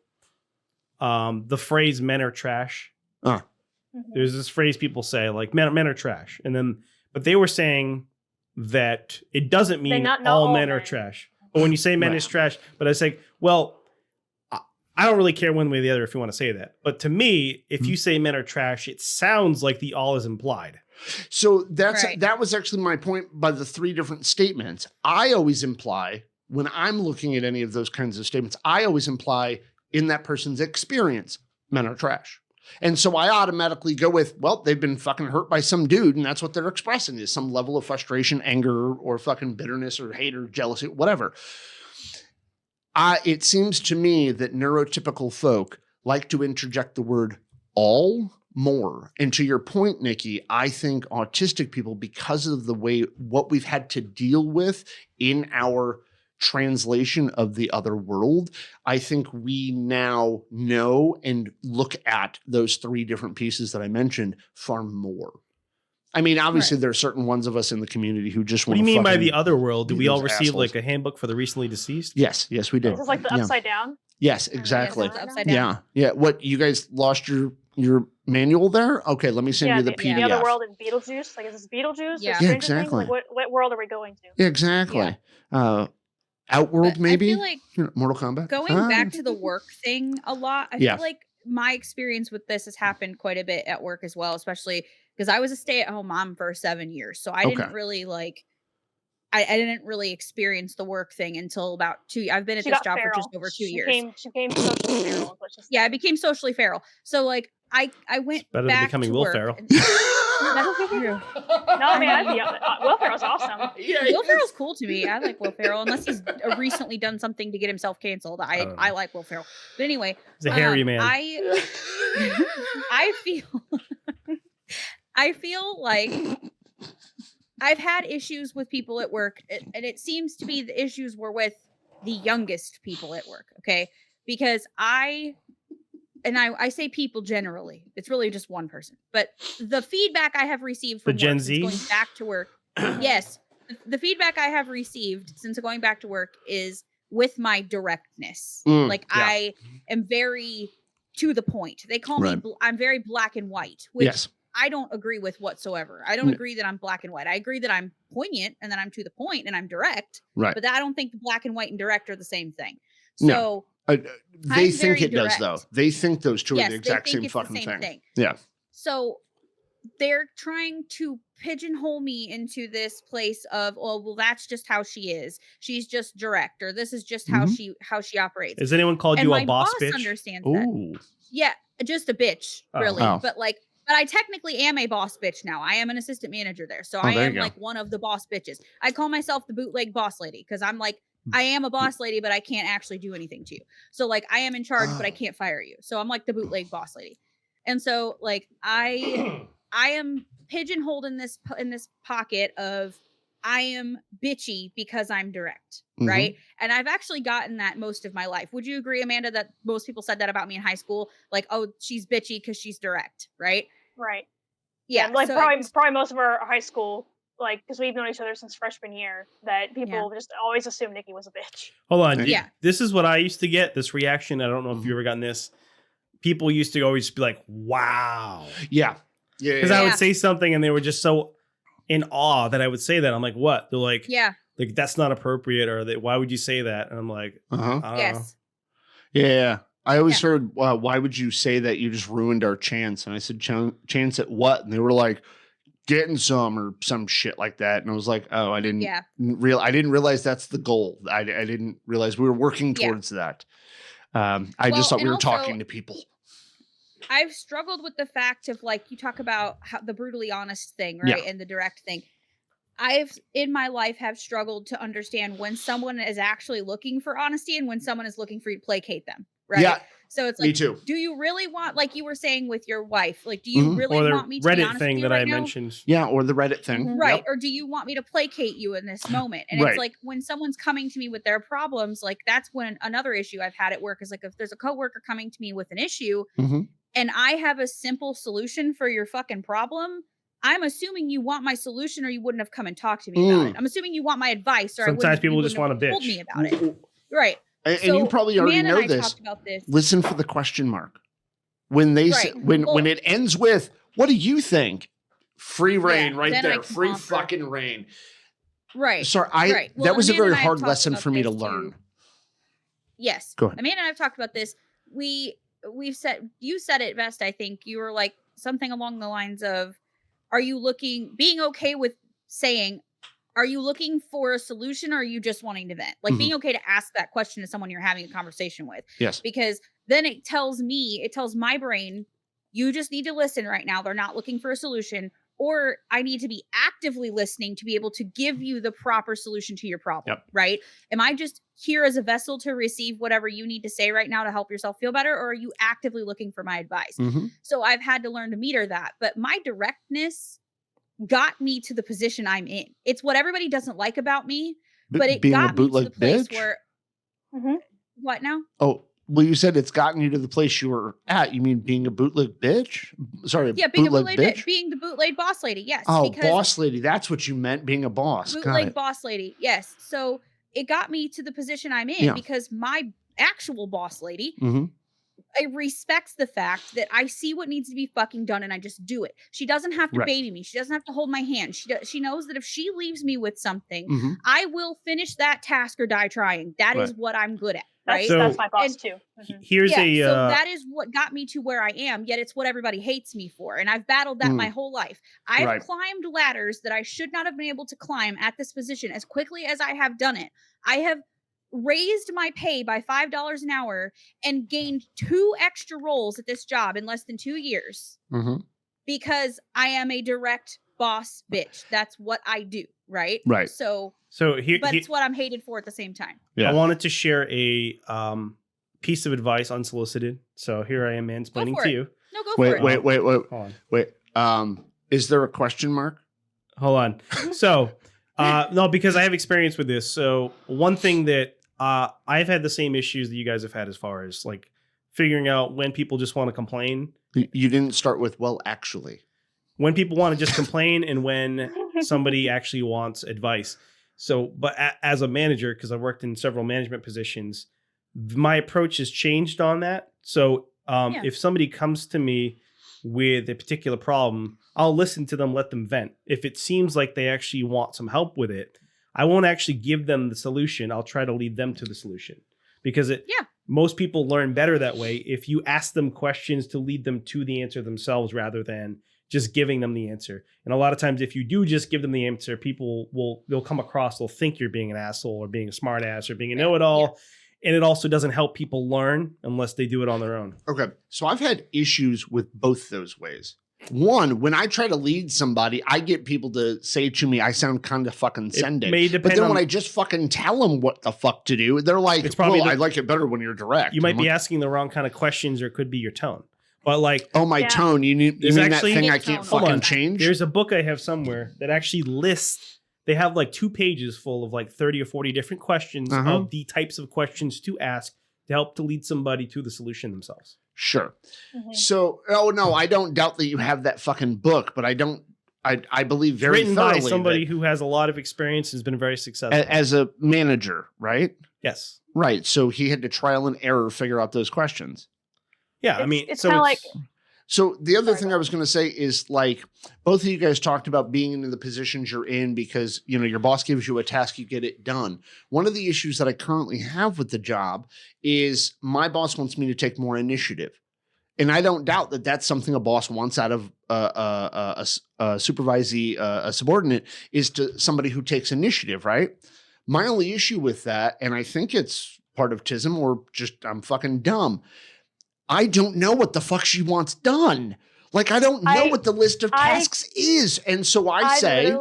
Speaker 5: the phrase "men are trash." There's this phrase people say like "men are trash," but they were saying that it doesn't mean all men are trash. But when you say men is trash, but I was like, well, I don't really care one way or the other if you want to say that. But to me, if you say men are trash, it sounds like the all is implied.
Speaker 4: So that was actually my point by the three different statements. I always imply, when I'm looking at any of those kinds of statements, I always imply in that person's experience, men are trash. And so I automatically go with, well, they've been fucking hurt by some dude, and that's what they're expressing is some level of frustration, anger, or fucking bitterness or hate or jealousy, whatever. It seems to me that neurotypical folk like to interject the word all more. And to your point, Nikki, I think autistic people, because of the way what we've had to deal with in our translation of the other world, I think we now know and look at those three different pieces that I mentioned far more. I mean, obviously there are certain ones of us in the community who just want to.
Speaker 5: What do you mean by the other world? Do we all receive like a handbook for the recently deceased?
Speaker 4: Yes, we do.
Speaker 6: Is this like the upside down?
Speaker 4: Yes, exactly.
Speaker 1: Yes, upside down.
Speaker 4: Yeah. What, you guys lost your manual there? Okay, let me send you the PDF.
Speaker 6: The other world in Beetlejuice. Like, is this Beetlejuice?
Speaker 1: Yeah,
Speaker 6: exactly. Like, what world are we going to?
Speaker 4: Yeah, exactly. Outworld, maybe?
Speaker 1: I feel like
Speaker 4: Mortal Kombat?
Speaker 1: Going back to the work thing a lot, I feel like my experience with this has happened quite a bit at work as well, especially because I was a stay-at-home mom for 7 years. So I didn't really like, I didn't really experience the work thing until about 2. I've been at this job for just over 2 years.
Speaker 6: She became socially feral.
Speaker 1: Yeah, I became socially feral. So like I went
Speaker 5: better
Speaker 1: back
Speaker 5: than becoming
Speaker 1: to
Speaker 5: Will
Speaker 1: work.
Speaker 5: Ferrell.
Speaker 1: That's true.
Speaker 6: No, man, Will Ferrell's awesome.
Speaker 4: Yeah,
Speaker 1: Will Ferrell's cool to me. I like Will Ferrell, unless he's recently done something to get himself canceled. I like Will Ferrell. But anyway,
Speaker 5: he's a hairy man.
Speaker 1: I feel like I've had issues with people at work, and it seems to be the issues were with the youngest people at work. Okay, because I say people generally, it's really just one person, but the feedback I have received from
Speaker 5: the Gen
Speaker 1: work
Speaker 5: Z
Speaker 1: since going back to work, yes, the feedback I have received since going back to work is with my directness. I am very to the point. They call me, I'm very black and white, which I don't agree with whatsoever. I don't agree that I'm black and white. I agree that I'm poignant and that I'm to the point and I'm direct, but I don't think the black and white and direct are the same thing. So
Speaker 4: they think it does, though. They think those two are the exact same fucking thing. Yeah.
Speaker 1: So they're trying to pigeonhole me into this place of, well, that's just how she is. She's just direct, or this is just how she operates.
Speaker 5: Has anyone called you a boss bitch?
Speaker 1: Understands that. Yeah, just a bitch, really. But I technically am a boss bitch now. I am an assistant manager there. So I am like one of the boss bitches. I call myself the bootleg boss lady because I'm like, I am a boss lady, but I can't actually do anything to you. So like I am in charge, but I can't fire you. So I'm like the bootleg boss lady. And so like I am pigeonholed in this pocket of I am bitchy because I'm direct, right? And I've actually gotten that most of my life. Would you agree, Amanda, that most people said that about me in high school? Like, oh, she's bitchy because she's direct, right?
Speaker 6: Right.
Speaker 1: Yeah.
Speaker 6: Like so probably most of our high school, like, because we've known each other since freshman year, that people just always assumed Nikki was a bitch.
Speaker 5: Hold on. Yeah. This is what I used to get, this reaction. I don't know if you ever gotten this. People used to always be like, wow.
Speaker 4: Yeah. Yeah.
Speaker 5: Because I would say something and they were just so in awe that I would say that. I'm like, what? They're like, like that's not appropriate, or why would you say that? And I'm like, I don't know.
Speaker 4: Yeah. I always heard, why would you say that? You just ruined our chance. And I said, chance at what? And they were like, getting some or some shit like that. And I was like, oh, I didn't realize that's the goal. I didn't realize we were working towards that. I just thought we were talking to people.
Speaker 1: I've struggled with the fact of like, you talk about how the brutally honest thing, right? And the direct thing. I've in my life have struggled to understand when someone is actually looking for honesty and when someone is looking for you to placate them. Right. Yeah. So it's like, me too. Do you really want, like you were saying with your wife, like, do you really want me to
Speaker 5: Reddit
Speaker 1: be honest
Speaker 5: thing
Speaker 1: with you
Speaker 5: that
Speaker 1: right
Speaker 5: I
Speaker 1: now?
Speaker 5: mentioned?
Speaker 4: Yeah. Or the Reddit thing.
Speaker 1: Right. Yep. Or do you want me to placate you in this moment? And it's like when someone's coming to me with their problems, like that's when another issue I've had at work is like, if there's a coworker coming to me with an issue and I have a simple solution for your fucking problem, I'm assuming you want my solution or you wouldn't have come and talked to me about it. I'm assuming you want my advice or
Speaker 5: sometimes people just want to bitch.
Speaker 1: Told me about it. Right.
Speaker 4: And you probably already know this. Listen for the question mark. When they say, when it ends with, what do you think? Free reign right there. Free fucking reign.
Speaker 1: Right.
Speaker 4: Sorry, well, that was a very hard lesson for me to learn.
Speaker 1: Yes.
Speaker 4: Go ahead.
Speaker 1: Amanda and I have talked about this. You said it best, I think. You were like something along the lines of, being okay with saying, are you looking for a solution or are you just wanting to vent? Like being okay to ask that question to someone you're having a conversation with.
Speaker 4: Yes.
Speaker 1: Because then it tells my brain, you just need to listen right now. They're not looking for a solution, or I need to be actively listening to be able to give you the proper solution to your problem. Yep. Right. Am I just here as a vessel to receive whatever you need to say right now to help yourself feel better? Or are you actively looking for my advice? So I've had to learn to meter that, but my directness got me to the position I'm in. It's what everybody doesn't like about me, but it got me to the place where, what now?
Speaker 4: Oh, well, you said it's gotten you to the place you were at. You mean being a bootleg bitch? Sorry.
Speaker 1: Yeah, being a bootleg bitch. Being the bootleg boss lady. Yes.
Speaker 4: Oh, boss lady. That's what you meant, being a boss.
Speaker 1: Bootleg boss lady. Yes. So it got me to the position I'm in because my actual boss lady respects the fact that I see what needs to be fucking done and I just do it. She doesn't have to baby me. She doesn't have to hold my hand. She knows that if she leaves me with something, I will finish that task or die trying. That is what I'm good at. right?
Speaker 6: That's my boss too.
Speaker 5: Here's
Speaker 1: so that is what got me to where I am, yet it's what everybody hates me for. And I've battled that my whole life. I've climbed ladders that I should not have been able to climb at this position as quickly as I have done it. I have raised my pay by $5 an hour and gained 2 extra roles at this job in less than 2 years because I am a direct boss bitch. That's what I do, right? So here, but it's what I'm hated for at the same time.
Speaker 5: I wanted to share a piece of advice unsolicited. So here I am mansplaining to you.
Speaker 1: No, go for it.
Speaker 4: Wait. Is there a question mark?
Speaker 5: Hold on. So no, because I have experience with this. So one thing that I've had the same issues that you guys have had as far as like figuring out when people just want to complain.
Speaker 4: You didn't start with, well, actually.
Speaker 5: When people want to just complain and when somebody actually wants advice. So, but as a manager, because I worked in several management positions, my approach has changed on that. So if somebody comes to me with a particular problem, I'll listen to them, let them vent. If it seems like they actually want some help with it, I won't actually give them the solution. I'll try to lead them to the solution because most people learn better that way if you ask them questions to lead them to the answer themselves rather than just giving them the answer. And a lot of times if you do just give them the answer, they'll come across, they'll think you're being an asshole or being a smart ass or being a know-it-all. And it also doesn't help people learn unless they do it on their own. Okay.
Speaker 4: So I've had issues with both those ways. One, when I try to lead somebody, I get people to say to me, I sound kind of fucking sending. But then when I just fucking tell them what the fuck to do, they're like, it's probably I like it better when you're direct.
Speaker 5: You might be asking the wrong kind of questions or it could be your tone. But like,
Speaker 4: oh, my tone. You mean that thing I can't fucking change?
Speaker 5: There's a book I have somewhere that actually lists, they have like 2 pages full of like 30 or 40 different questions of the types of questions to ask to help to lead somebody to the solution themselves.
Speaker 4: Sure. So, no, I don't doubt that you have that fucking book, but I believe very
Speaker 5: written
Speaker 4: thoroughly
Speaker 5: by somebody who has a lot of experience and has been very successful.
Speaker 4: As a manager, right?
Speaker 5: Yes.
Speaker 4: Right. So he had to trial and error figure out those questions.
Speaker 5: Yeah, I mean,
Speaker 6: it's kind of like.
Speaker 4: So the other thing I was going to say is like both of you guys talked about being in the positions you're in because, you know, your boss gives you a task, you get it done. One of the issues that I currently have with the job is my boss wants me to take more initiative. And I don't doubt that that's something a boss wants out of a supervisee, a subordinate, is to somebody who takes initiative, right? My only issue with that, and I think it's part of TISM or just I'm fucking dumb, I don't know what the fuck she wants done. Like, I don't know what the list of tasks is. And so I say,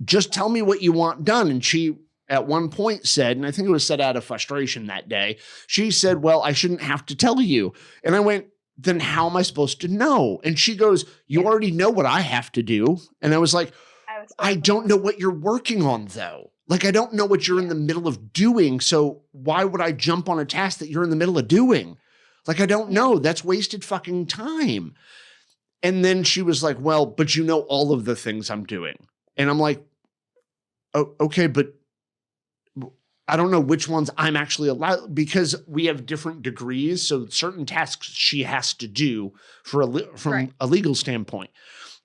Speaker 4: just tell me what you want done. And she at one point said, and I think it was said out of frustration that day, she said, well, I shouldn't have to tell you. And I went, then how am I supposed to know? And she goes, you already know what I have to do. And I was like, I don't know what you're working on though. Like, I don't know what you're in the middle of doing. So why would I jump on a task that you're in the middle of doing? Like, I don't know. That's wasted fucking time. And then she was like, well, but you know all of the things I'm doing. And I'm like, oh, okay, but I don't know which ones I'm actually allowed because we have different degrees. So certain tasks she has to do from a legal standpoint.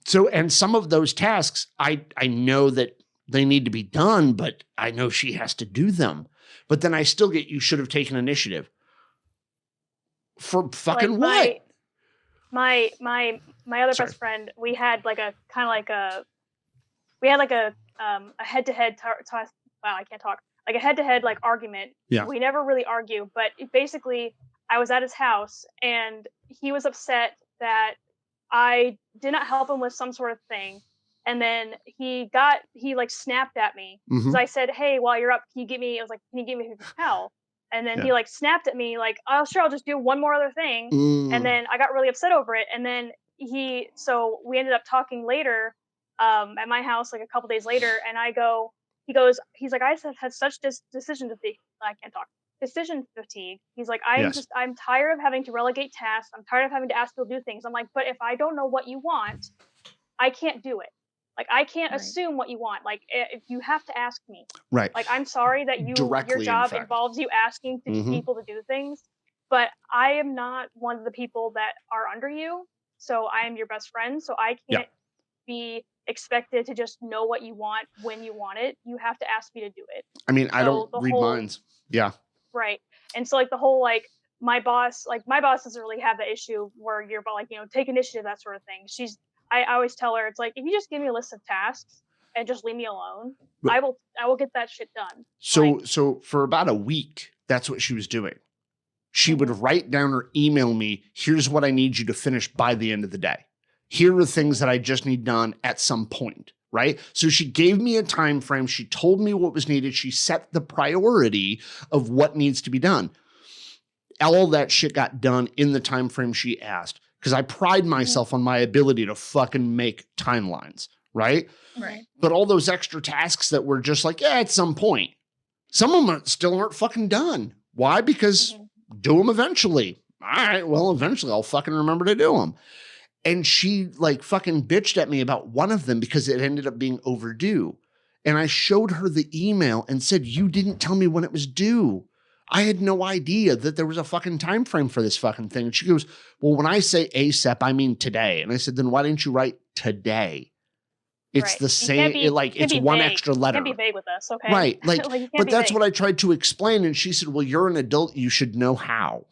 Speaker 4: So, and some of those tasks, I know that they need to be done, but I know she has to do them. But then I still get, you should have taken initiative. For fucking
Speaker 6: like what? My other best friend, we had like a kind of like a head-to-head wow, I can't talk. Like a head-to-head like argument.
Speaker 4: Yeah.
Speaker 6: We never really argue, but basically I was at his house and he was upset that I did not help him with some sort of thing. And then he like snapped at me. So I said, hey, while you're up, can you give me a towel? And then he like snapped at me like, oh, sure, I'll just do one more other thing. And then I got really upset over it. And then so we ended up talking later at my house, like a couple days later. And he's like, I had such decision fatigue. I can't talk. Decision fatigue. He's like, I'm tired of having to relegate tasks. I'm tired of having to ask people to do things. I'm like, but if I don't know what you want, I can't do it. Like, I can't assume what you want. Like, you have to ask me.
Speaker 4: Right.
Speaker 6: Like, I'm sorry that your job involves you asking people to do things, but I am not one of the people that are under you. So I am your best friend. So I can't be expected to just know what you want when you want it. You have to ask me to do it.
Speaker 4: I mean, I don't read minds. Yeah.
Speaker 6: Right. And so like the whole like my boss doesn't really have the issue where you're about like, take initiative, that sort of thing. I always tell her, it's like, if you just give me a list of tasks and just leave me alone, but I will get that shit done.
Speaker 4: So for about a week, that's what she was doing. She would write down or email me, here's what I need you to finish by the end of the day. Here are the things that I just need done at some point, right? So she gave me a time frame. She told me what was needed. She set the priority of what needs to be done. All that shit got done in the time frame she asked, because I pride myself on my ability to fucking make timelines, right?
Speaker 1: Right.
Speaker 4: But all those extra tasks that were just like, at some point, some of them still aren't fucking done. Why? Because do them eventually. All right, well, eventually I'll fucking remember to do them. And she like fucking bitched at me about one of them because it ended up being overdue. And I showed her the email and said, you didn't tell me when it was due. I had no idea that there was a fucking time frame for this fucking thing. And she goes, well, when I say ASAP, I mean today. And I said, then why didn't you write today? It's the same, it's one
Speaker 6: vague.
Speaker 4: extra letter.
Speaker 6: You can't be vague with this, okay?
Speaker 4: Right. Like, but that's
Speaker 6: vague.
Speaker 4: what I tried to explain. And she said, well, you're an adult. You should know how.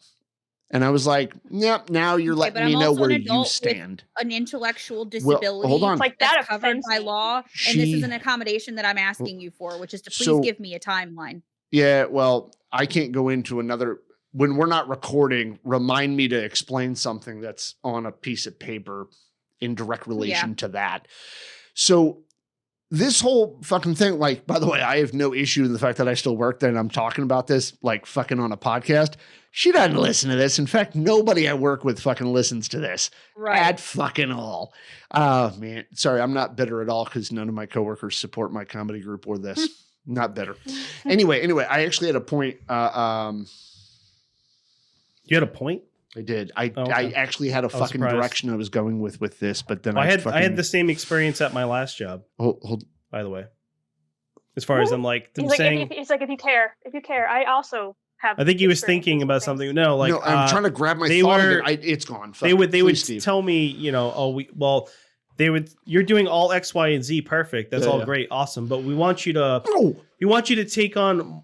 Speaker 4: And I was like, yep, now you're letting me know where you stand.
Speaker 1: An intellectual disability.
Speaker 4: Well, hold on.
Speaker 6: It's like that's
Speaker 1: covered by law. And this is an accommodation that I'm asking you for, which is to please give me a timeline.
Speaker 4: Yeah, well, I can't go into another. When we're not recording, remind me to explain something that's on a piece of paper in direct relation to that. So this whole fucking thing, like, by the way, I have no issue with the fact that I still work there and I'm talking about this, like, fucking on a podcast. She doesn't listen to this. In fact, nobody I work with fucking listens to this at fucking all. Man, sorry, I'm not bitter at all because none of my coworkers support my comedy group or this. Not bitter. Anyway, I actually had a point.
Speaker 5: You had a point?
Speaker 4: I did. I actually had a fucking direction I was going with this, but then
Speaker 5: I had the same experience at my last job.
Speaker 4: Hold.
Speaker 5: By the way, as far as I'm like,
Speaker 6: saying, it's like if you care, I also have.
Speaker 5: I think he was thinking about something. No, like
Speaker 4: I'm trying to grab my thought. It's gone.
Speaker 5: They would tell me, you're doing all X, Y, and Z perfect. That's all great, awesome. But we want you to take on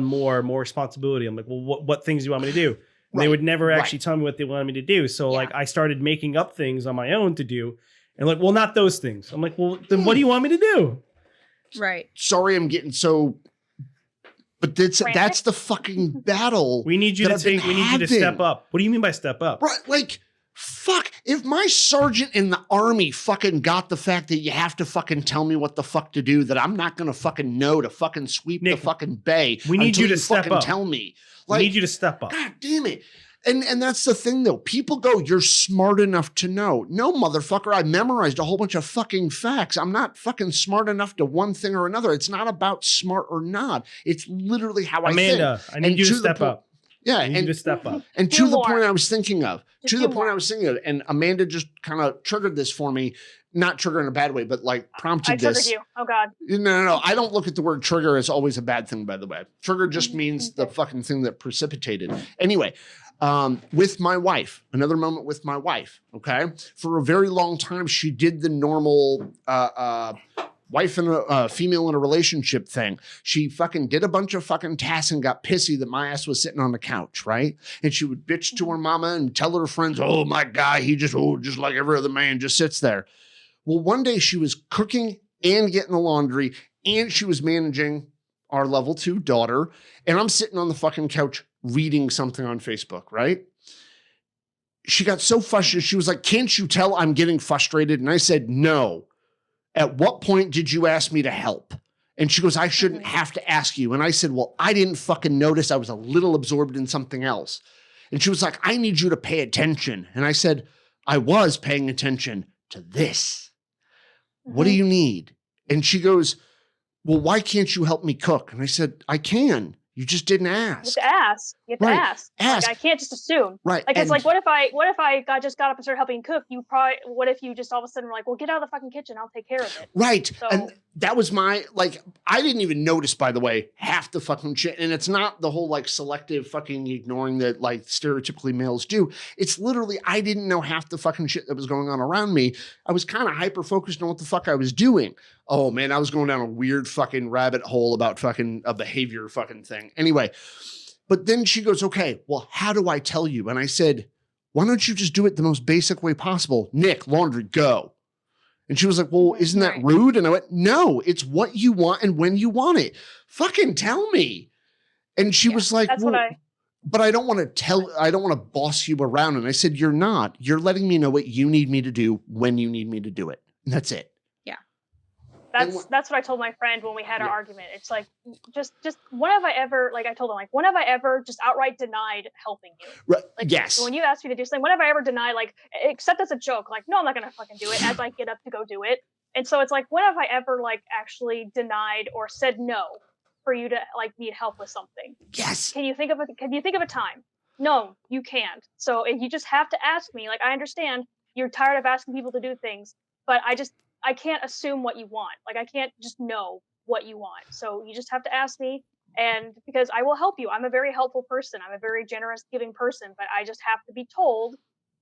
Speaker 5: more responsibility. I'm like, well, what things do you want me to do? And they would never actually tell me what they wanted me to do. So like I started making up things on my own to do. And like, well, not those things. I'm like, well, then what do you want me to do?
Speaker 1: Right.
Speaker 4: Sorry, I'm getting so. But that's the fucking battle.
Speaker 5: We need you to step up. What do you mean by step up?
Speaker 4: Right, like. Fuck, if my sergeant in the army fucking got the fact that you have to fucking tell me what the fuck to do, that I'm not going to fucking know to fucking sweep the fucking bay.
Speaker 5: We need you to step up.
Speaker 4: Tell me.
Speaker 5: Like, we need you to step up.
Speaker 4: God damn it. And that's the thing though. People go, you're smart enough to know. No, motherfucker, I memorized a whole bunch of fucking facts. I'm not fucking smart enough to one thing or another. It's not about smart or not. It's literally how I think.
Speaker 5: Amanda, I need you to step up.
Speaker 4: Yeah,
Speaker 5: and to step up.
Speaker 4: And to the point I was thinking of. And Amanda just kind of triggered this for me, not trigger in a bad way, but like prompted this.
Speaker 6: I triggered you. Oh God.
Speaker 4: No. I don't look at the word trigger as always a bad thing, by the way. Trigger just means the fucking thing that precipitated. Anyway, with my wife, another moment with my wife. Okay. For a very long time, she did the normal, wife and a female in a relationship thing. She fucking did a bunch of fucking tasks and got pissy that my ass was sitting on the couch, right? And she would bitch to her mama and tell her friends, oh, my guy, he just like every other man, just sits there. Well, one day she was cooking and getting the laundry and she was managing our level 2 daughter. And I'm sitting on the fucking couch reading something on Facebook, right? She got so frustrated. She was like, can't you tell I'm getting frustrated? And I said, no. At what point did you ask me to help? And she goes, I shouldn't have to ask you. And I said, well, I didn't fucking notice. I was a little absorbed in something else. And she was like, I need you to pay attention. And I said, I was paying attention to this. What do you need? And she goes, well, why can't you help me cook? And I said, I can. You just didn't ask.
Speaker 6: You have to ask. Like, I can't just assume.
Speaker 4: Right.
Speaker 6: Like, it's like, what if I just got up and started helping cook? What if you just all of a sudden were like, well, get out of the fucking kitchen. I'll take care of it.
Speaker 4: Right.
Speaker 6: So,
Speaker 4: and that was my, like, I didn't even notice, by the way, half the fucking shit. And it's not the whole like selective fucking ignoring that like stereotypically males do. It's literally, I didn't know half the fucking shit that was going on around me. I was kind of hyper focused on what the fuck I was doing. Oh man, I was going down a weird fucking rabbit hole about fucking a behavior fucking thing. Anyway, but then she goes, okay, well, how do I tell you? And I said, why don't you just do it the most basic way possible? Nick, laundry, go. And she was like, well, isn't that rude? And I went, no, it's what you want and when you want it. Fucking tell me. And she was like, well, but I don't want to boss you around. And I said, you're not. You're letting me know what you need me to do when you need me to do it. And that's it.
Speaker 6: That's what I told my friend when we had our argument. It's like, just when have I ever, like I told him, like, when have I ever just outright denied helping you?
Speaker 4: Right.
Speaker 6: Like,
Speaker 4: yes.
Speaker 6: When you ask me to do something, when have I ever denied, like, except as a joke, like, no, I'm not going to fucking do it as I get up to go do it. And so it's like, when have I ever like actually denied or said no for you to like need help with something?
Speaker 4: Yes.
Speaker 6: Can you think of a time? No, you can't. So if you just have to ask me, like, I understand you're tired of asking people to do things, but I can't assume what you want. Like, I can't just know what you want. So you just have to ask me, and because I will help you. I'm a very helpful person. I'm a very generous, giving person, but I just have to be told,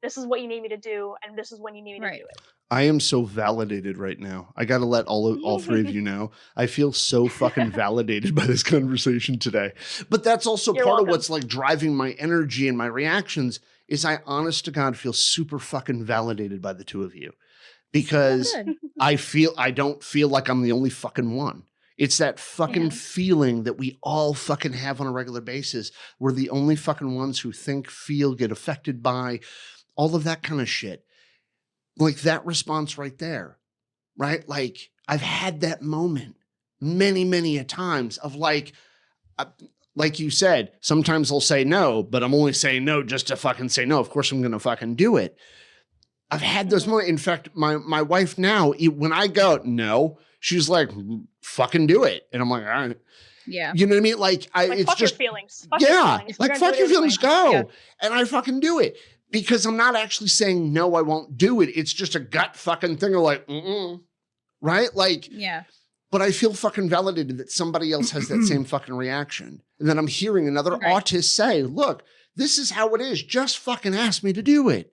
Speaker 6: this is what you need me to do, and this is when you need me to do it.
Speaker 4: I am so validated right now. I got to let all three of you know. I feel so fucking validated by this conversation today. But that's also part of what's like driving my energy and my reactions is I honest to God feel super fucking validated by the two of you. Because I don't feel like I'm the only fucking one. It's that fucking feeling that we all fucking have on a regular basis. We're the only fucking ones who think, feel, get affected by all of that kind of shit. Like that response right there, right? Like I've had that moment many, many a times of like you said, sometimes I'll say no, but I'm only saying no just to fucking say no. Of course I'm going to fucking do it. I've had those moments. In fact, my wife now, when I go, no, she's like, fucking do it. And I'm like, all right.
Speaker 1: Yeah.
Speaker 4: You know what I mean? Like, it's
Speaker 6: fuck
Speaker 4: just,
Speaker 6: your feelings.
Speaker 4: Fuck your feelings, go. Yeah. And I fucking do it because I'm not actually saying, no, I won't do it. It's just a gut fucking thing of like, right? Like,
Speaker 1: yeah.
Speaker 4: But I feel fucking validated that somebody else has that same fucking reaction. And then I'm hearing another autist say, look, this is how it is. Just fucking ask me to do it.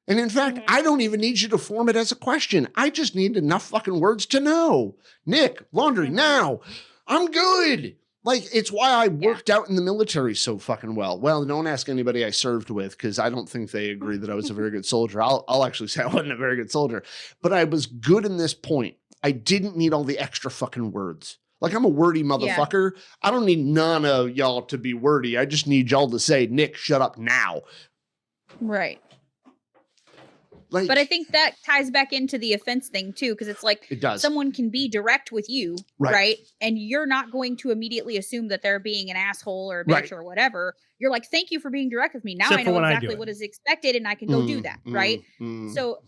Speaker 4: And in fact, I don't even need you to form it as a question. I just need enough fucking words to know. Nick, laundry, now. I'm good. Like, it's why I worked out in the military so fucking well. Well, don't ask anybody I served with because I don't think they agree that I was a very good soldier. I'll actually say I wasn't a very good soldier. But I was good in this point. I didn't need all the extra fucking words. Like, I'm a wordy motherfucker. Yeah. I don't need none of y'all to be wordy. I just need y'all to say, Nick, shut up now.
Speaker 1: Right. Like, but I think that ties back into the offense thing too, because it's like someone can be direct with you, right? And you're not going to immediately assume that they're being an asshole or a bitch or whatever. You're like, thank you for being direct with me. Now I know exactly what is expected and I can go do that, right? So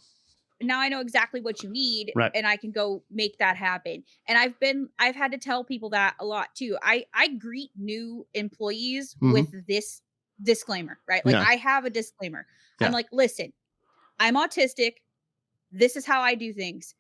Speaker 1: now I know exactly what you need and I can go make that happen. And I've had to tell people that a lot too. I greet new employees with this disclaimer, right? Like I have a disclaimer. I'm like, listen, I'm autistic. This is how I do things.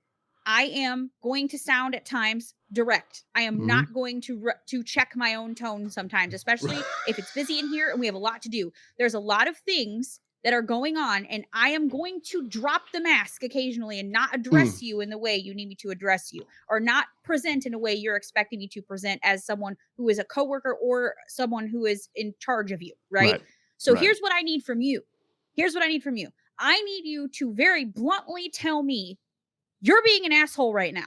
Speaker 1: I am going to sound at times direct. I am not going to check my own tone sometimes, especially if it's busy in here and we have a lot to do. There's a lot of things that are going on and I am going to drop the mask occasionally and not address you in the way you need me to address you or not present in a way you're expecting me to present as someone who is a coworker or someone who is in charge of you, right? So here's what I need from you. I need you to very bluntly tell me you're being an asshole right now.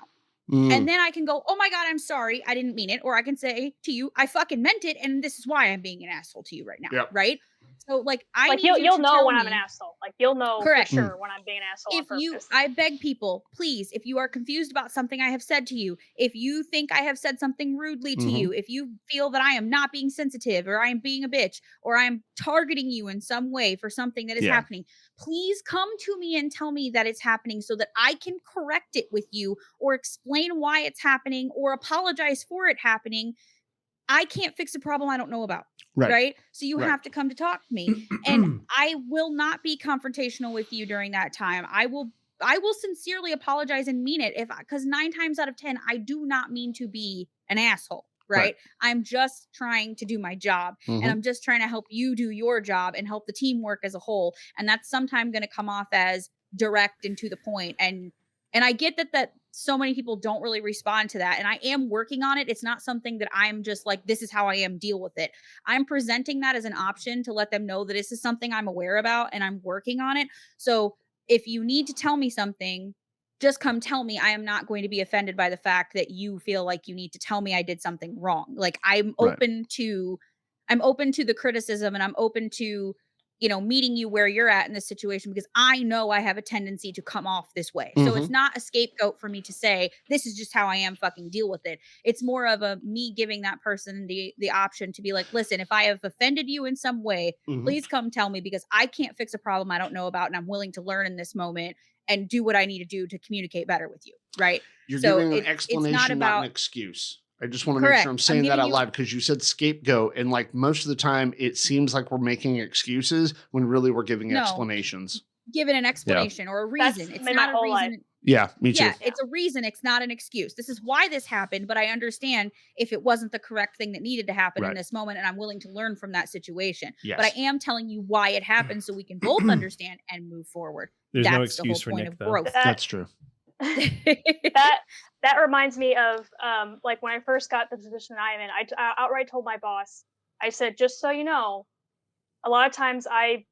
Speaker 1: And then I can go, oh my God, I'm sorry. I didn't mean it. Or I can say to you, I fucking meant it. And this is why I'm being an asshole to you right now. Right. So like,
Speaker 6: you'll know when I'm an asshole. Like you'll know for sure when I'm being an asshole.
Speaker 1: I beg people, please, if you are confused about something I have said to you, if you think I have said something rudely to you, if you feel that I am not being sensitive or I am being a bitch or I'm targeting you in some way for something that is happening, please come to me and tell me that it's happening so that I can correct it with you or explain why it's happening or apologize for it happening. I can't fix a problem I don't know about. Right. So you have to come to talk to me and I will not be confrontational with you during that time. I will I will sincerely apologize and mean it because 9 times out of 10, I do not mean to be an asshole. Right? I'm just trying to do my job and I'm just trying to help you do your job and help the team work as a whole. And that's sometimes going to come off as direct and to the point. And I get that so many people don't really respond to that. And I am working on it. It's not something that I'm just like, this is how I am, deal with it. I'm presenting that as an option to let them know that this is something I'm aware about and I'm working on it. So if you need to tell me something, just come tell me. I am not going to be offended by the fact that you feel like you need to tell me I did something wrong. Like I'm open to the criticism and I'm open to, meeting you where you're at in this situation because I know I have a tendency to come off this way. So it's not a scapegoat for me to say, this is just how I am, fucking deal with it. It's more of me giving that person the option to be like, listen, if I have offended you in some way, please come tell me because I can't fix a problem I don't know about and I'm willing to learn in this moment and do what I need to do to communicate better with you. Right.
Speaker 4: You're giving an explanation, not an excuse. I just want to make sure I'm saying that out loud because you said scapegoat. And like most of the time, it seems like we're making excuses when really we're giving explanations.
Speaker 1: Given an explanation or a reason. It's not a reason.
Speaker 4: Yeah, me too.
Speaker 1: Yeah, it's a reason. It's not an excuse. This is why this happened, but I understand if it wasn't the correct thing that needed to happen in this moment, and I'm willing to learn from that situation. Yes. But I am telling you why it happened so we can both understand and move forward.
Speaker 5: That's no excuse
Speaker 1: the whole point
Speaker 5: Nick,
Speaker 1: of growth.
Speaker 4: That's true.
Speaker 6: that reminds me of like when I first got the position I'm in, I outright told my boss, I said, just so you know, a lot of times I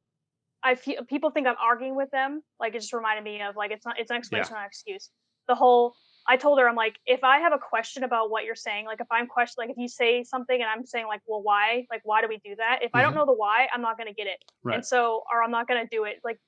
Speaker 6: feel people think I'm arguing with them. Like it just reminded me of like it's an explanation, not an excuse. I told her, I'm like, if I have a question about what you're saying, like if I'm questioning, like if you say something and I'm saying like, well, why? Like why do we do that? If I don't know the why, I'm not gonna get it. And so or I'm not gonna do it. Like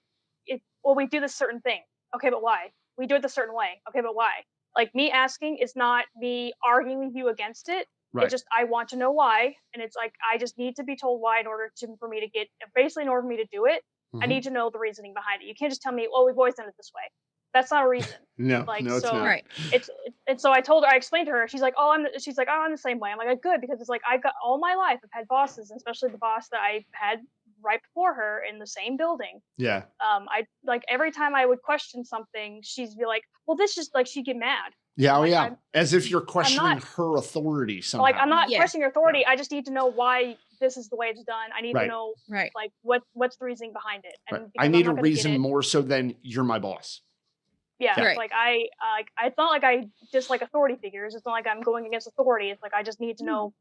Speaker 6: we do this certain thing. Okay, but why? We do it the certain way. Okay, but why? Like me asking is not me arguing with you against it. It's just I want to know why, and it's like I just need to be told why in order for me to get basically in order for me to do it. I need to know the reasoning behind it. You can't just tell me, "Well, we've always done it this way." That's not a reason.
Speaker 4: No, it's not.
Speaker 6: And so I explained to her. She's like, I'm the same way. I'm like, good because it's like I got all my life. I've had bosses, and especially the boss that I had right before her in the same building.
Speaker 4: Yeah.
Speaker 6: I like every time I would question something, she'd be like, well, this just like she'd get mad.
Speaker 4: Yeah. Like, as if you're questioning her authority somehow.
Speaker 6: Like I'm not questioning your authority. Yeah. I just need to know why this is the way it's done. I need to know like what's the reasoning behind it. And
Speaker 4: I need a reason more so than you're my boss.
Speaker 6: Yeah. Like it's not like I dislike authority figures. It's not like I'm going against authority. It's like I just need to know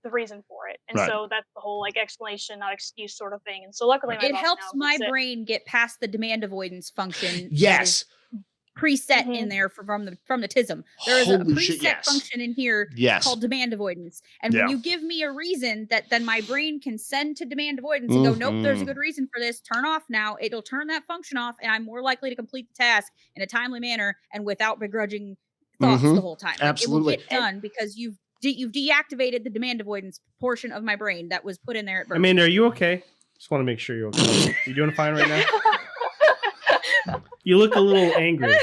Speaker 6: the reason for it. And so that's the whole like explanation, not excuse sort of thing. And so luckily
Speaker 1: it helps my brain get past the demand avoidance function.
Speaker 4: Yes.
Speaker 1: Preset in there from the TISM. There is a preset function in here called demand avoidance. And when you give me a reason that then my brain can send to demand avoidance and go, nope, there's a good reason for this. Turn off now. It'll turn that function off and I'm more likely to complete the task in a timely manner and without begrudging thoughts the whole time.
Speaker 4: Absolutely.
Speaker 1: Like, it will get done because you've deactivated the demand avoidance portion of my brain that was put in there at birth.
Speaker 5: Amanda, are you okay? Just want to make sure you're okay. You doing fine right now? You look a little angry.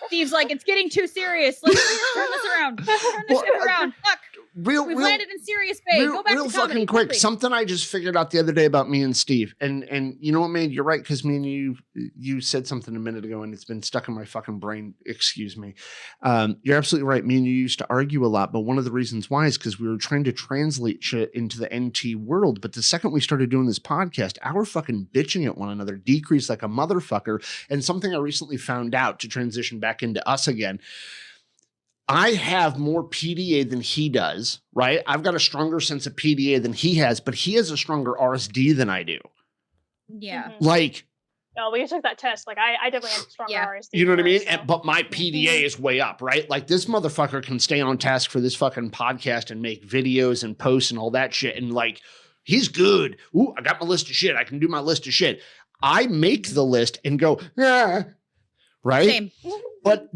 Speaker 1: Steve's like, it's getting too serious. Let's turn this around. Turn this ship around. Fuck. We've landed in serious bay. Go back to comedy.
Speaker 4: Fucking quick. Quickly. Something I just figured out the other day about me and Steve. And you know what, man? You're right, because me and you said something a minute ago and it's been stuck in my fucking brain. Excuse me. You're absolutely right. Me and you used to argue a lot, but one of the reasons why is because we were trying to translate shit into the NT world. But the second we started doing this podcast, our fucking bitching at one another decreased like a motherfucker. And something I recently found out to transition back into us again. I have more PDA than he does, right? I've got a stronger sense of PDA than he has, but he has a stronger RSD than I do.
Speaker 1: Yeah.
Speaker 4: Like.
Speaker 6: Oh, we took that test. Like, I definitely have stronger RSD.
Speaker 4: You know what I mean? So. But my PDA is way up, right? Like, this motherfucker can stay on task for this fucking podcast and make videos and posts and all that shit. And, like, he's good. Ooh, I got my list of shit. I can do my list of shit. I make the list and go, right?
Speaker 1: Same.
Speaker 4: But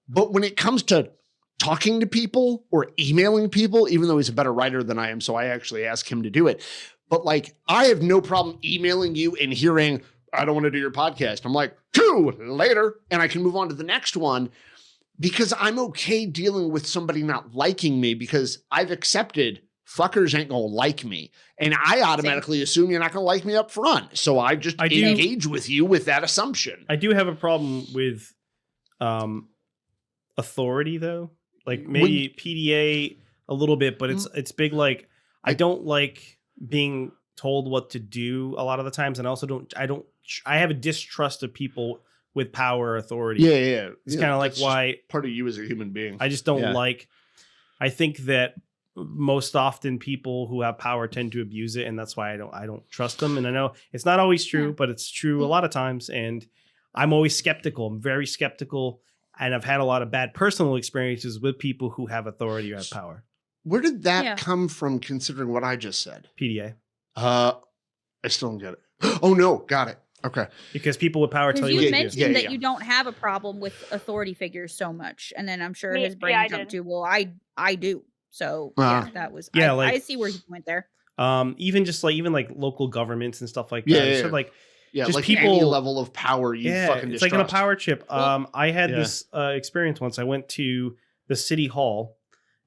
Speaker 4: But when it comes to talking to people or emailing people, even though he's a better writer than I am, so I actually ask him to do it. But like, I have no problem emailing you and hearing, I don't want to do your podcast. I'm like, later. And I can move on to the next one because I'm okay dealing with somebody not liking me because I've accepted fuckers ain't gonna like me. And I automatically assume you're not gonna like me up front. So I just engage with you with that assumption.
Speaker 5: I do have a problem with authority though. Like maybe PDA a little bit, but it's big. Like I don't like being told what to do a lot of the times. And I also I have a distrust of people with power or authority.
Speaker 4: Yeah.
Speaker 5: It's kind of like why
Speaker 4: part of you as a human being.
Speaker 5: I just don't like, I think that most often people who have power tend to abuse it. And that's why I don't trust them. And I know it's not always true, but it's true a lot of times. And I'm always skeptical. I'm very skeptical. And I've had a lot of bad personal experiences with people who have authority or have power.
Speaker 4: Where did that come from, considering what I just said?
Speaker 5: PDA.
Speaker 4: I still don't get it. Oh, no. Got it. Okay.
Speaker 5: Because people with power tell you
Speaker 1: what
Speaker 5: to
Speaker 1: do. You mentioned that you don't have a problem with authority figures so much. And then I'm sure his brain jumped to, well, I do. So that was, I see where he went there.
Speaker 5: Even local governments and stuff like that. So just
Speaker 4: like
Speaker 5: people,
Speaker 4: any level of power you fucking
Speaker 5: it's
Speaker 4: distrust.
Speaker 5: like in a power trip. I had this experience once. I went to the city hall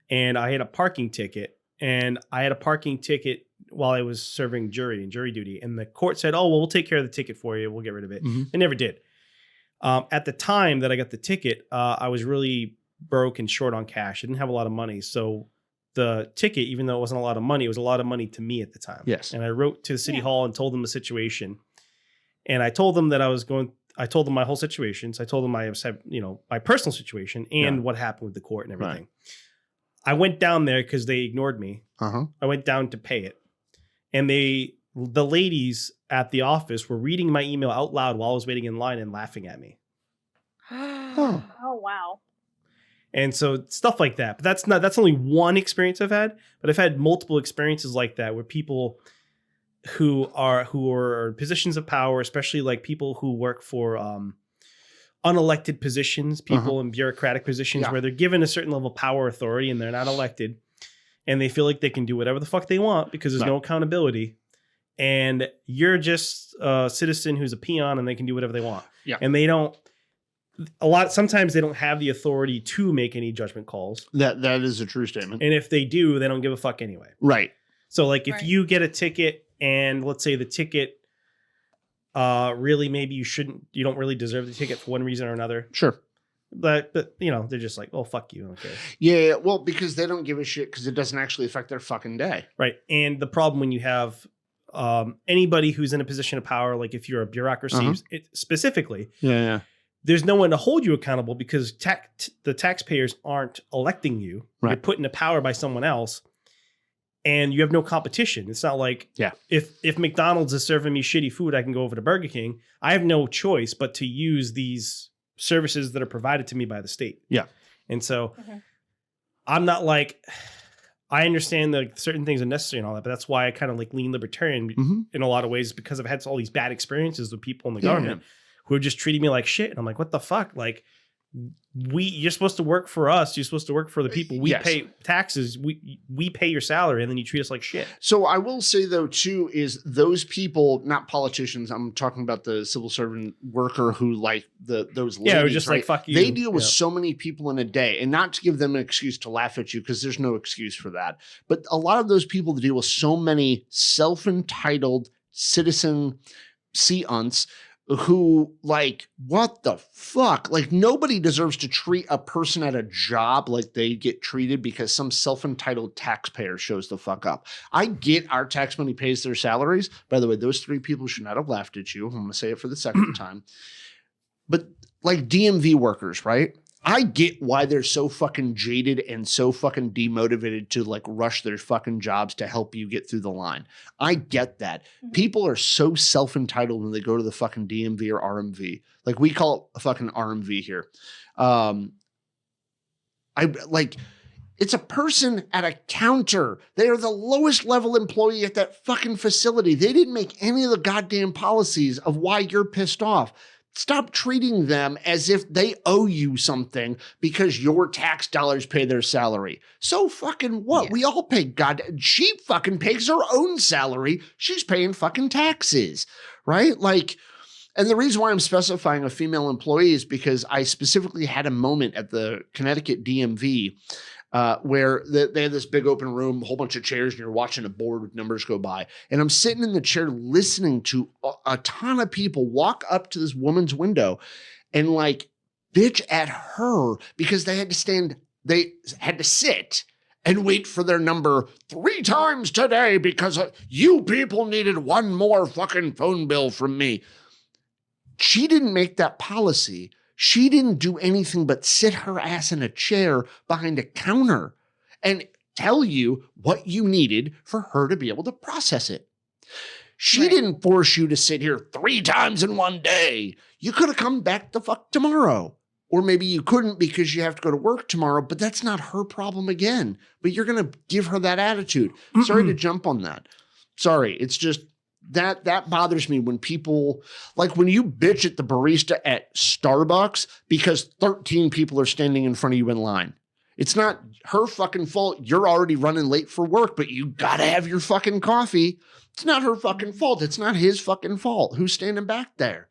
Speaker 5: and I had a parking ticket. And I had a parking ticket while I was serving jury duty. And the court said, oh, well, we'll take care of the ticket for you. We'll get rid of it. They never did. At the time that I got the ticket, I was really broke and short on cash. I didn't have a lot of money. So the ticket, even though it wasn't a lot of money, it was a lot of money to me at the time.
Speaker 4: Yes.
Speaker 5: And I wrote to the city hall and told them the situation. And I told them that I told them my whole situation. So I told them my personal situation and what happened with the court and everything. Right. I went down there because they ignored me. I went down to pay it. And the ladies at the office were reading my email out loud while I was waiting in line and laughing at me.
Speaker 6: Oh, wow.
Speaker 5: And so stuff like that. But that's only one experience I've had. But I've had multiple experiences like that where people who are in positions of power, especially like people who work for unelected positions, people in bureaucratic positions where they're given a certain level of power authority and they're not elected and they feel like they can do whatever the fuck they want because there's no accountability. And you're just a citizen who's a peon and they can do whatever they want. Yeah. And they don't, sometimes they don't have the authority to make any judgment calls.
Speaker 4: That is a true statement.
Speaker 5: And if they do, they don't give a fuck anyway.
Speaker 4: Right.
Speaker 5: So like if you get a ticket and let's say the ticket really maybe you don't really deserve the ticket for one reason or another.
Speaker 4: Sure.
Speaker 5: But they're just like, oh, fuck you. Okay.
Speaker 4: Yeah. Well, because they don't give a shit because it doesn't actually affect their fucking day.
Speaker 5: Right. And the problem when you have anybody who's in a position of power, like if you're a bureaucracy specifically, there's no one to hold you accountable because the taxpayers aren't electing you. Right. You're put into power by someone else. And you have no competition. It's not like if McDonald's is serving me shitty food, I can go over to Burger King. I have no choice but to use these services that are provided to me by the state. Yeah. And so I'm not like, I understand that certain things are necessary and all that, but that's why I kind of like lean libertarian in a lot of ways because I've had all these bad experiences with people in the government who are just treating me like shit. And I'm like, what the fuck? Like, you're supposed to work for us. You're supposed to work for the people. We pay taxes. We pay your salary, and then you treat us like shit.
Speaker 4: So I will say though, too, is those people, not politicians. I'm talking about the civil servant worker who like those ladies,
Speaker 5: just like fuck you.
Speaker 4: They deal with so many people in a day, and not to give them an excuse to laugh at you because there's no excuse for that. But a lot of those people deal with so many self-entitled citizen see-unts who like, what the fuck? Like nobody deserves to treat a person at a job like they get treated because some self-entitled taxpayer shows the fuck up. I get our tax money pays their salaries. By the way, those three people should not have laughed at you. I'm going to say it for the second time. But like DMV workers, right? I get why they're so fucking jaded and so fucking demotivated to like rush their fucking jobs to help you get through the line. I get that. People are so self-entitled when they go to the fucking DMV or RMV. Like we call it a fucking RMV here. It's a person at a counter. They are the lowest level employee at that fucking facility. They didn't make any of the goddamn policies of why you're pissed off. Stop treating them as if they owe you something because your tax dollars pay their salary. So fucking what? Yeah. We all pay she fucking pays her own salary. She's paying fucking taxes, right? Like, and the reason why I'm specifying a female employee is because I specifically had a moment at the Connecticut DMV where they had this big open room, a whole bunch of chairs, and you're watching a board with numbers go by. And I'm sitting in the chair listening to a ton of people walk up to this woman's window and like bitch at her because they had to sit and wait for their number 3 times today because you people needed one more fucking phone bill from me. She didn't make that policy. She didn't do anything but sit her ass in a chair behind a counter and tell you what you needed for her to be able to process it. She didn't force you to sit here 3 times in one day. You could have come back the fuck tomorrow. Or maybe you couldn't because you have to go to work tomorrow, but that's not her problem again. But you're going to give her that attitude. Sorry to jump on that. Sorry. It's just that bothers me when people, like when you bitch at the barista at Starbucks because 13 people are standing in front of you in line. It's not her fucking fault. You're already running late for work, but you got to have your fucking coffee. It's not her fucking fault. It's not his fucking fault. Who's standing back there?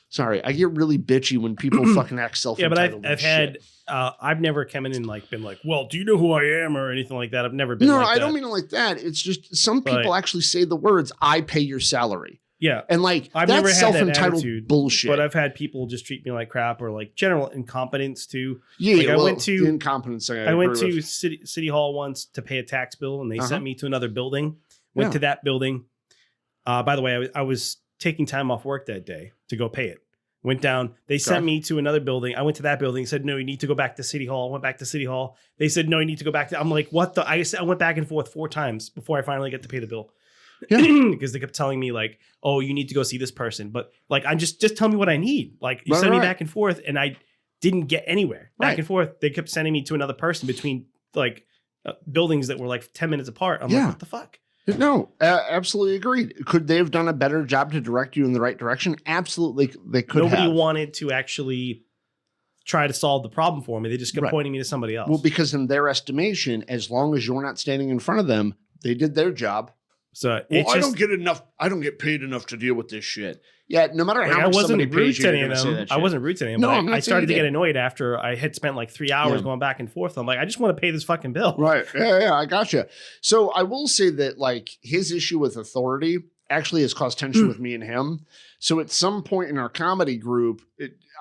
Speaker 4: Sorry, I get really bitchy when people fucking act self-entitled.
Speaker 5: Yeah, but I've never come in and like been like, well, do you know who I am or anything like that? I've never been like that. No,
Speaker 4: I don't mean it like that. It's just some people actually say the words, I pay your salary.
Speaker 5: Yeah.
Speaker 4: And like,
Speaker 5: I've
Speaker 4: that's
Speaker 5: never had
Speaker 4: self-entitled
Speaker 5: that attitude,
Speaker 4: bullshit.
Speaker 5: But I've had people just treat me like crap or like general incompetence too.
Speaker 4: Yeah,
Speaker 5: like
Speaker 4: I went to incompetence.
Speaker 5: I went to City Hall once to pay a tax bill and they sent me to another building. Went to that building. By the way, I was taking time off work that day to go pay it. Went down. They sent me to another building. I went to that building. Said, no, you need to go back to City Hall. I went back to City Hall. They said, no, you need to go back to. I'm like, what the? I went back and forth 4 times before I finally get to pay the bill. Yeah. Because they kept telling me like, oh, you need to go see this person. But like, I'm just tell me what I need. Like you send me back and forth and I didn't get anywhere. Back and forth. They kept sending me to another person between like buildings that were like 10 minutes apart. I'm like, what the fuck?
Speaker 4: No, absolutely agreed. Could they have done a better job to direct you in the right direction? Absolutely, they could have.
Speaker 5: Nobody wanted to actually try to solve the problem for me. They just kept pointing me to somebody else.
Speaker 4: Well, because in their estimation, as long as you're not standing in front of them, they did their job.
Speaker 5: So
Speaker 4: I don't get enough. I don't get paid enough to deal with this shit. Yeah, no matter how much somebody pays you, you're gonna say that shit.
Speaker 5: I wasn't rude to any of them. I started to get annoyed after I had spent like 3 hours going back and forth. I'm like, I just want to pay this fucking bill.
Speaker 4: Right. Yeah, I gotcha. So I will say that like his issue with authority actually has caused tension with me and him. So at some point in our comedy group,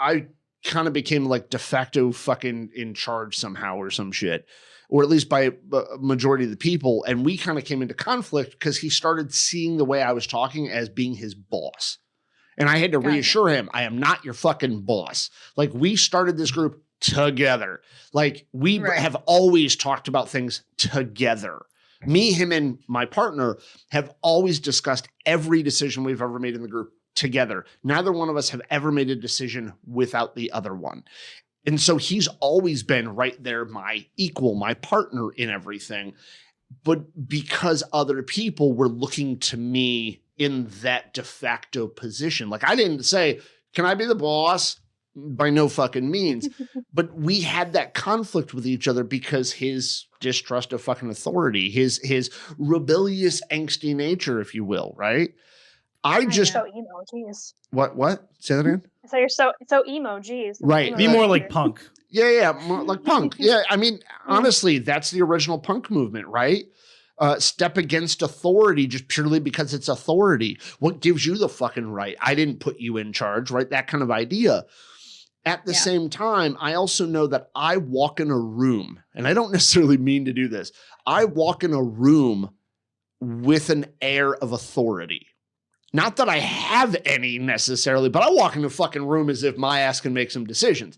Speaker 4: I kind of became like de facto fucking in charge somehow or some shit. Or at least by a majority of the people. And we kind of came into conflict because he started seeing the way I was talking as being his boss. And I had to reassure him, I am not your fucking boss. Like we started this group together. Like we have always talked about things together. Me, him, and my partner have always discussed every decision we've ever made in the group together. Neither one of us have ever made a decision without the other one. And so he's always been right there, my equal, my partner in everything. But because other people were looking to me in that de facto position, like I didn't say, can I be the boss? By no fucking means. But we had that conflict with each other because his distrust of fucking authority, his rebellious, angsty nature, if you will, right? I just
Speaker 6: so emo, geez.
Speaker 4: What? Say that again?
Speaker 6: So you're so emo, geez.
Speaker 4: Right.
Speaker 5: Be more like punk.
Speaker 4: Yeah, more like punk. Yeah, I mean, honestly, that's the original punk movement, right? Step against authority just purely because it's authority. What gives you the fucking right? I didn't put you in charge, right? That kind of idea. At the same time, I also know that I walk in a room, and I don't necessarily mean to do this. I walk in a room with an air of authority. Not that I have any necessarily, but I walk in the fucking room as if my ass can make some decisions.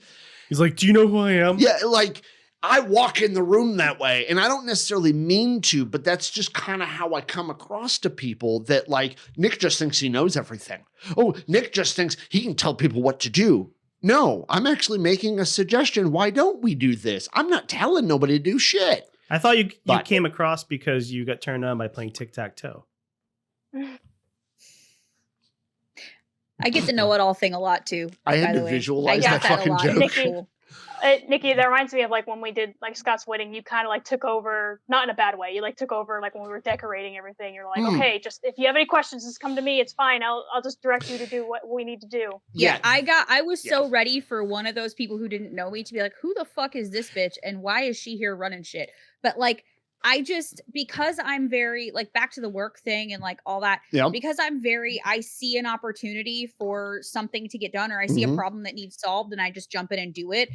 Speaker 5: He's like, do you know who I am?
Speaker 4: Yeah, like I walk in the room that way, and I don't necessarily mean to, but that's just kind of how I come across to people that like, Nick just thinks he knows everything. Oh, Nick just thinks he can tell people what to do. No, I'm actually making a suggestion. Why don't we do this? I'm not telling nobody to do shit.
Speaker 5: I thought you came across because you got turned on by playing tic-tac-toe.
Speaker 1: I get the know-it-all thing a lot too.
Speaker 4: I had to visualize that fucking joke.
Speaker 6: Nikki, that reminds me of like when we did like Scott's wedding. You kind of like took over, not in a bad way. You like took over like when we were decorating everything. You're like, okay, just if you have any questions, just come to me. It's fine. I'll just direct you to do what we need to do.
Speaker 1: Yeah, I was so ready for one of those people who didn't know me to be like, who the fuck is this bitch and why is she here running shit? But like, because I'm very like back to the work thing and like all that, because I see an opportunity for something to get done, or I see a problem that needs solved and I just jump in and do it.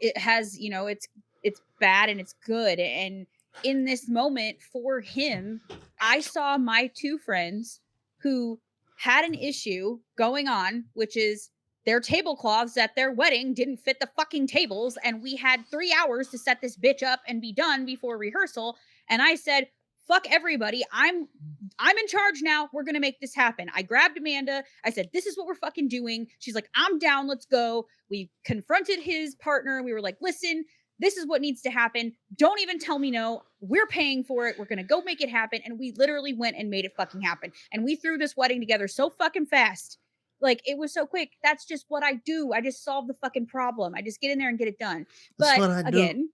Speaker 1: It has, it's bad and it's good. And in this moment for him, I saw my two friends who had an issue going on, which is their tablecloths at their wedding didn't fit the fucking tables. And we had 3 hours to set this bitch up and be done before rehearsal. And I said, fuck everybody. I'm in charge now. We're going to make this happen. I grabbed Amanda. I said, this is what we're fucking doing. She's like, I'm down. Let's go. We confronted his partner. We were like, listen, this is what needs to happen. Don't even tell me no. We're paying for it. We're going to go make it happen. And we literally went and made it fucking happen. And we threw this wedding together so fucking fast. Like, it was so quick. That's just what I do. I just solve the fucking problem. I just get in there and get it done. But again,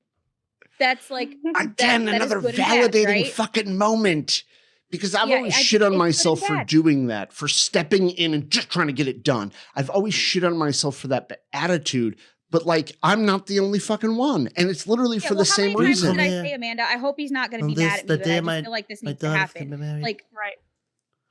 Speaker 1: that's like
Speaker 4: another validating bad, right? fucking moment, because I've always shit on myself for doing that, for stepping in and just trying to get it done. I've always shit on myself for that attitude, but like, I'm not the only fucking one, and it's literally for the same reason.
Speaker 1: Did I say, Amanda? I hope he's not going to be mad at me, but I just feel like this needs to happen. Like,
Speaker 6: right.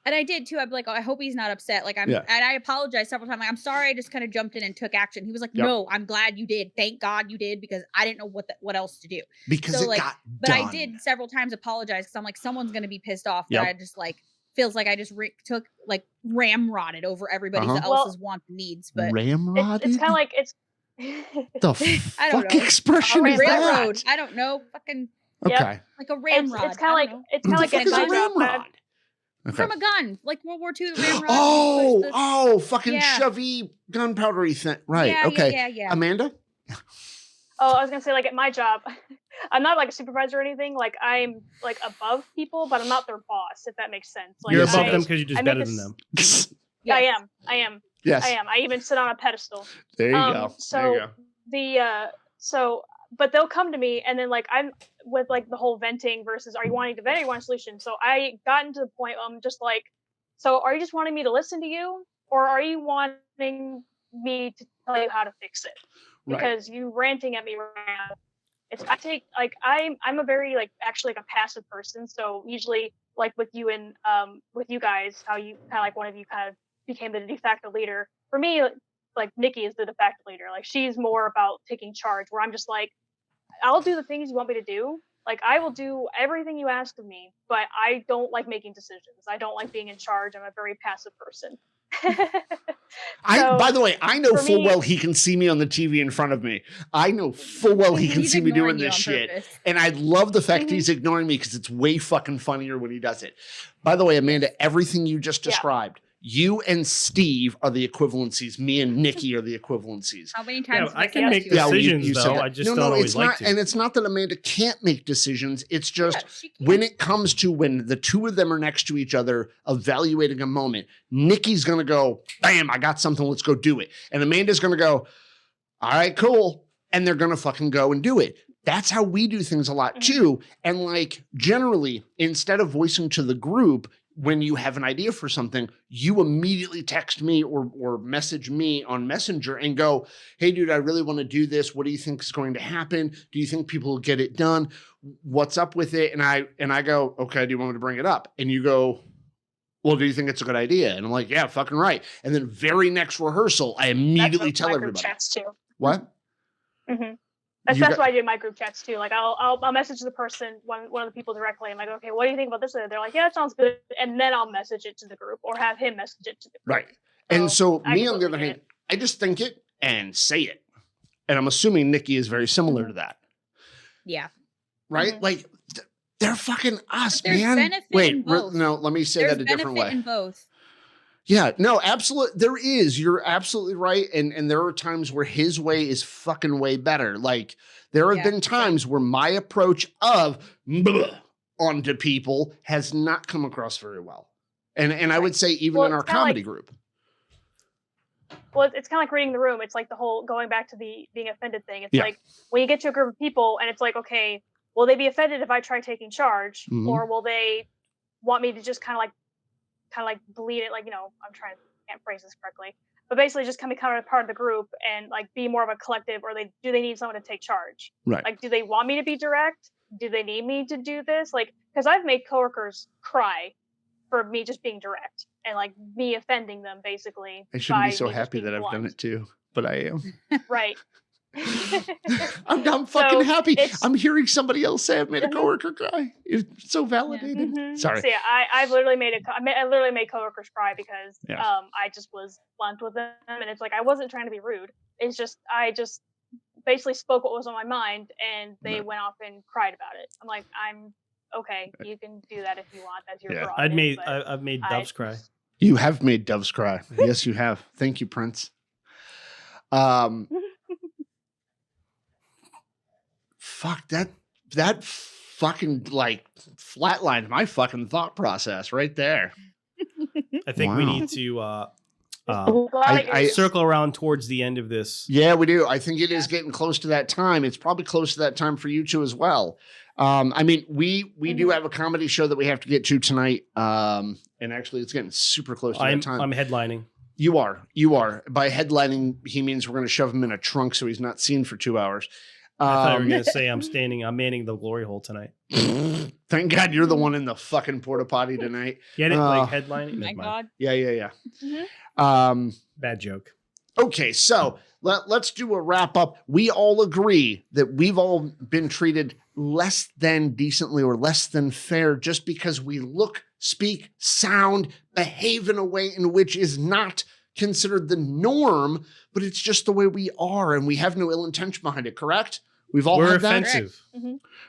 Speaker 1: And I did too. I'd be like, oh, I hope he's not upset. Like, and I apologized several times. Like, I'm sorry. I just kind of jumped in and took action. He was like, no, I'm glad you did. Thank God you did, because I didn't know what else to do.
Speaker 4: Because
Speaker 1: so,
Speaker 4: it got
Speaker 1: but
Speaker 4: done.
Speaker 1: I did several times apologize because I'm like, someone's going to be pissed off that I just like feels like I just took like ramrodded over everybody else's wants and needs. But
Speaker 4: ramrodded?
Speaker 6: It's kind of like
Speaker 4: the fuck expression is that?
Speaker 1: I don't know. Fucking
Speaker 4: okay.
Speaker 1: Like a ramrod.
Speaker 6: It's kind of like
Speaker 4: a ramrod.
Speaker 1: Okay. From a gun, like World War II, the ramrod.
Speaker 4: Fucking shovey gunpowdery thing. Right. Yeah. Amanda?
Speaker 6: Oh, I was gonna say, like at my job, I'm not like a supervisor or anything. Like I'm like above people, but I'm not their boss, if that makes sense. Like,
Speaker 5: you're above them because you're just better than them.
Speaker 6: Yeah, I am.
Speaker 4: Yes.
Speaker 6: I am. I even sit on a pedestal.
Speaker 4: There you go.
Speaker 6: So but they'll come to me, and then like I'm with like the whole venting versus are you wanting to vent or you want a solution? So I gotten to the point where I'm just like, so are you just wanting me to listen to you, or are you wanting me to tell you how to fix it? Because you ranting at me right now. I'm a very like actually like a passive person. So usually like with you and with you guys, how you kind of like one of you kind of became the de facto leader. For me, like Nikki is the de facto leader. Like she's more about taking charge, where I'm just like, I'll do the things you want me to do. Like I will do everything you ask of me, but I don't like making decisions. I don't like being in charge. I'm a very passive person.
Speaker 4: By the way, I know full well he can see me on the TV in front of me. I know full well he can see me doing this shit. And I love the fact he's ignoring me, because it's way fucking funnier when he does it. By the way, Amanda, everything you just described, you and Steve are the equivalencies. Me and Nikki are the equivalencies.
Speaker 1: How many times?
Speaker 5: I can make decisions, though. I just don't always like to.
Speaker 4: And it's not that Amanda can't make decisions. It's just when it comes to when the two of them are next to each other evaluating a moment, Nikki's going to go, bam, I got something. Let's go do it. And Amanda's going to go, all right, cool. And they're going to fucking go and do it. That's how we do things a lot too. And like generally, instead of voicing to the group, when you have an idea for something, you immediately text me or message me on Messenger and go, hey, dude, I really want to do this. What do you think is going to happen? Do you think people will get it done? What's up with it? And I go, okay, do you want me to bring it up? And you go, well, do you think it's a good idea? And I'm like, yeah, fucking right. And then very next rehearsal, I immediately tell everybody.
Speaker 6: Chats too.
Speaker 4: What?
Speaker 6: Mm-hmm. That's why I do my group chats too. Like I'll message the person, one of the people directly. I'm like, okay, what do you think about this? And they're like, yeah, it sounds good. And then I'll message it to the group or have him message it to the group.
Speaker 4: Right. And so me on the other hand, I just think it and say it. And I'm assuming Nikki is very similar to that.
Speaker 1: Yeah.
Speaker 4: Right? Like they're fucking us,
Speaker 1: There's
Speaker 4: man. Wait,
Speaker 1: no,
Speaker 4: let me say that a different way.
Speaker 1: In both.
Speaker 4: Yeah, no, absolutely. There is. You're absolutely right. And there are times where his way is fucking way better. Like there have been times where my approach of onto people has not come across very well. And I would say even in our comedy group.
Speaker 6: well, it's kind of like reading the room. It's like the whole going back to the being offended thing. It's like when you get to a group of people and it's like, okay, will they be offended if I try taking charge, or will they want me to just kind of like bleed it? Like, can't phrase this correctly, but basically just become a part of the group and like be more of a collective, or do they need someone to take charge?
Speaker 4: Right.
Speaker 6: Like, do they want me to be direct? Do they need me to do this? Like, because I've made coworkers cry for me just being direct and like me offending them basically.
Speaker 4: I shouldn't be so happy that I've done it too, but I am.
Speaker 6: Right.
Speaker 4: I'm fucking happy. I'm hearing somebody else say I've made a coworker cry. It's so validated. Sorry.
Speaker 6: So yeah, I literally made coworkers cry because I just was blunt with them, and it's like I wasn't trying to be rude. It's just I just basically spoke what was on my mind, and they went off and cried about it. I'm like, I'm okay. You can do that if you want. That's your prerogative.
Speaker 5: I've made doves cry.
Speaker 4: You have made doves cry. Yes, you have. Thank you, Prince. Fuck that fucking like flatlined my fucking thought process right there.
Speaker 5: I think we need to I circle around towards the end of this.
Speaker 4: Yeah, we do. I think it is getting close to that time. It's probably close to that time for you two as well. I mean, we do have a comedy show that we have to get to tonight. And actually it's getting super close to that time.
Speaker 5: I'm headlining.
Speaker 4: You are. By headlining, he means we're going to shove him in a trunk so he's not seen for 2 hours.
Speaker 5: I thought you were going to say I'm manning the glory hole tonight.
Speaker 4: Thank God you're the one in the fucking porta potty tonight.
Speaker 5: Get it? Like headlining?
Speaker 1: My God.
Speaker 4: Yeah.
Speaker 5: Bad joke.
Speaker 4: Okay, so let's do a wrap up. We all agree that we've all been treated less than decently or less than fair just because we look, speak, sound, behave in a way in which is not considered the norm, but it's just the way we are, and we have no ill intention behind it, correct? We're
Speaker 5: offensive.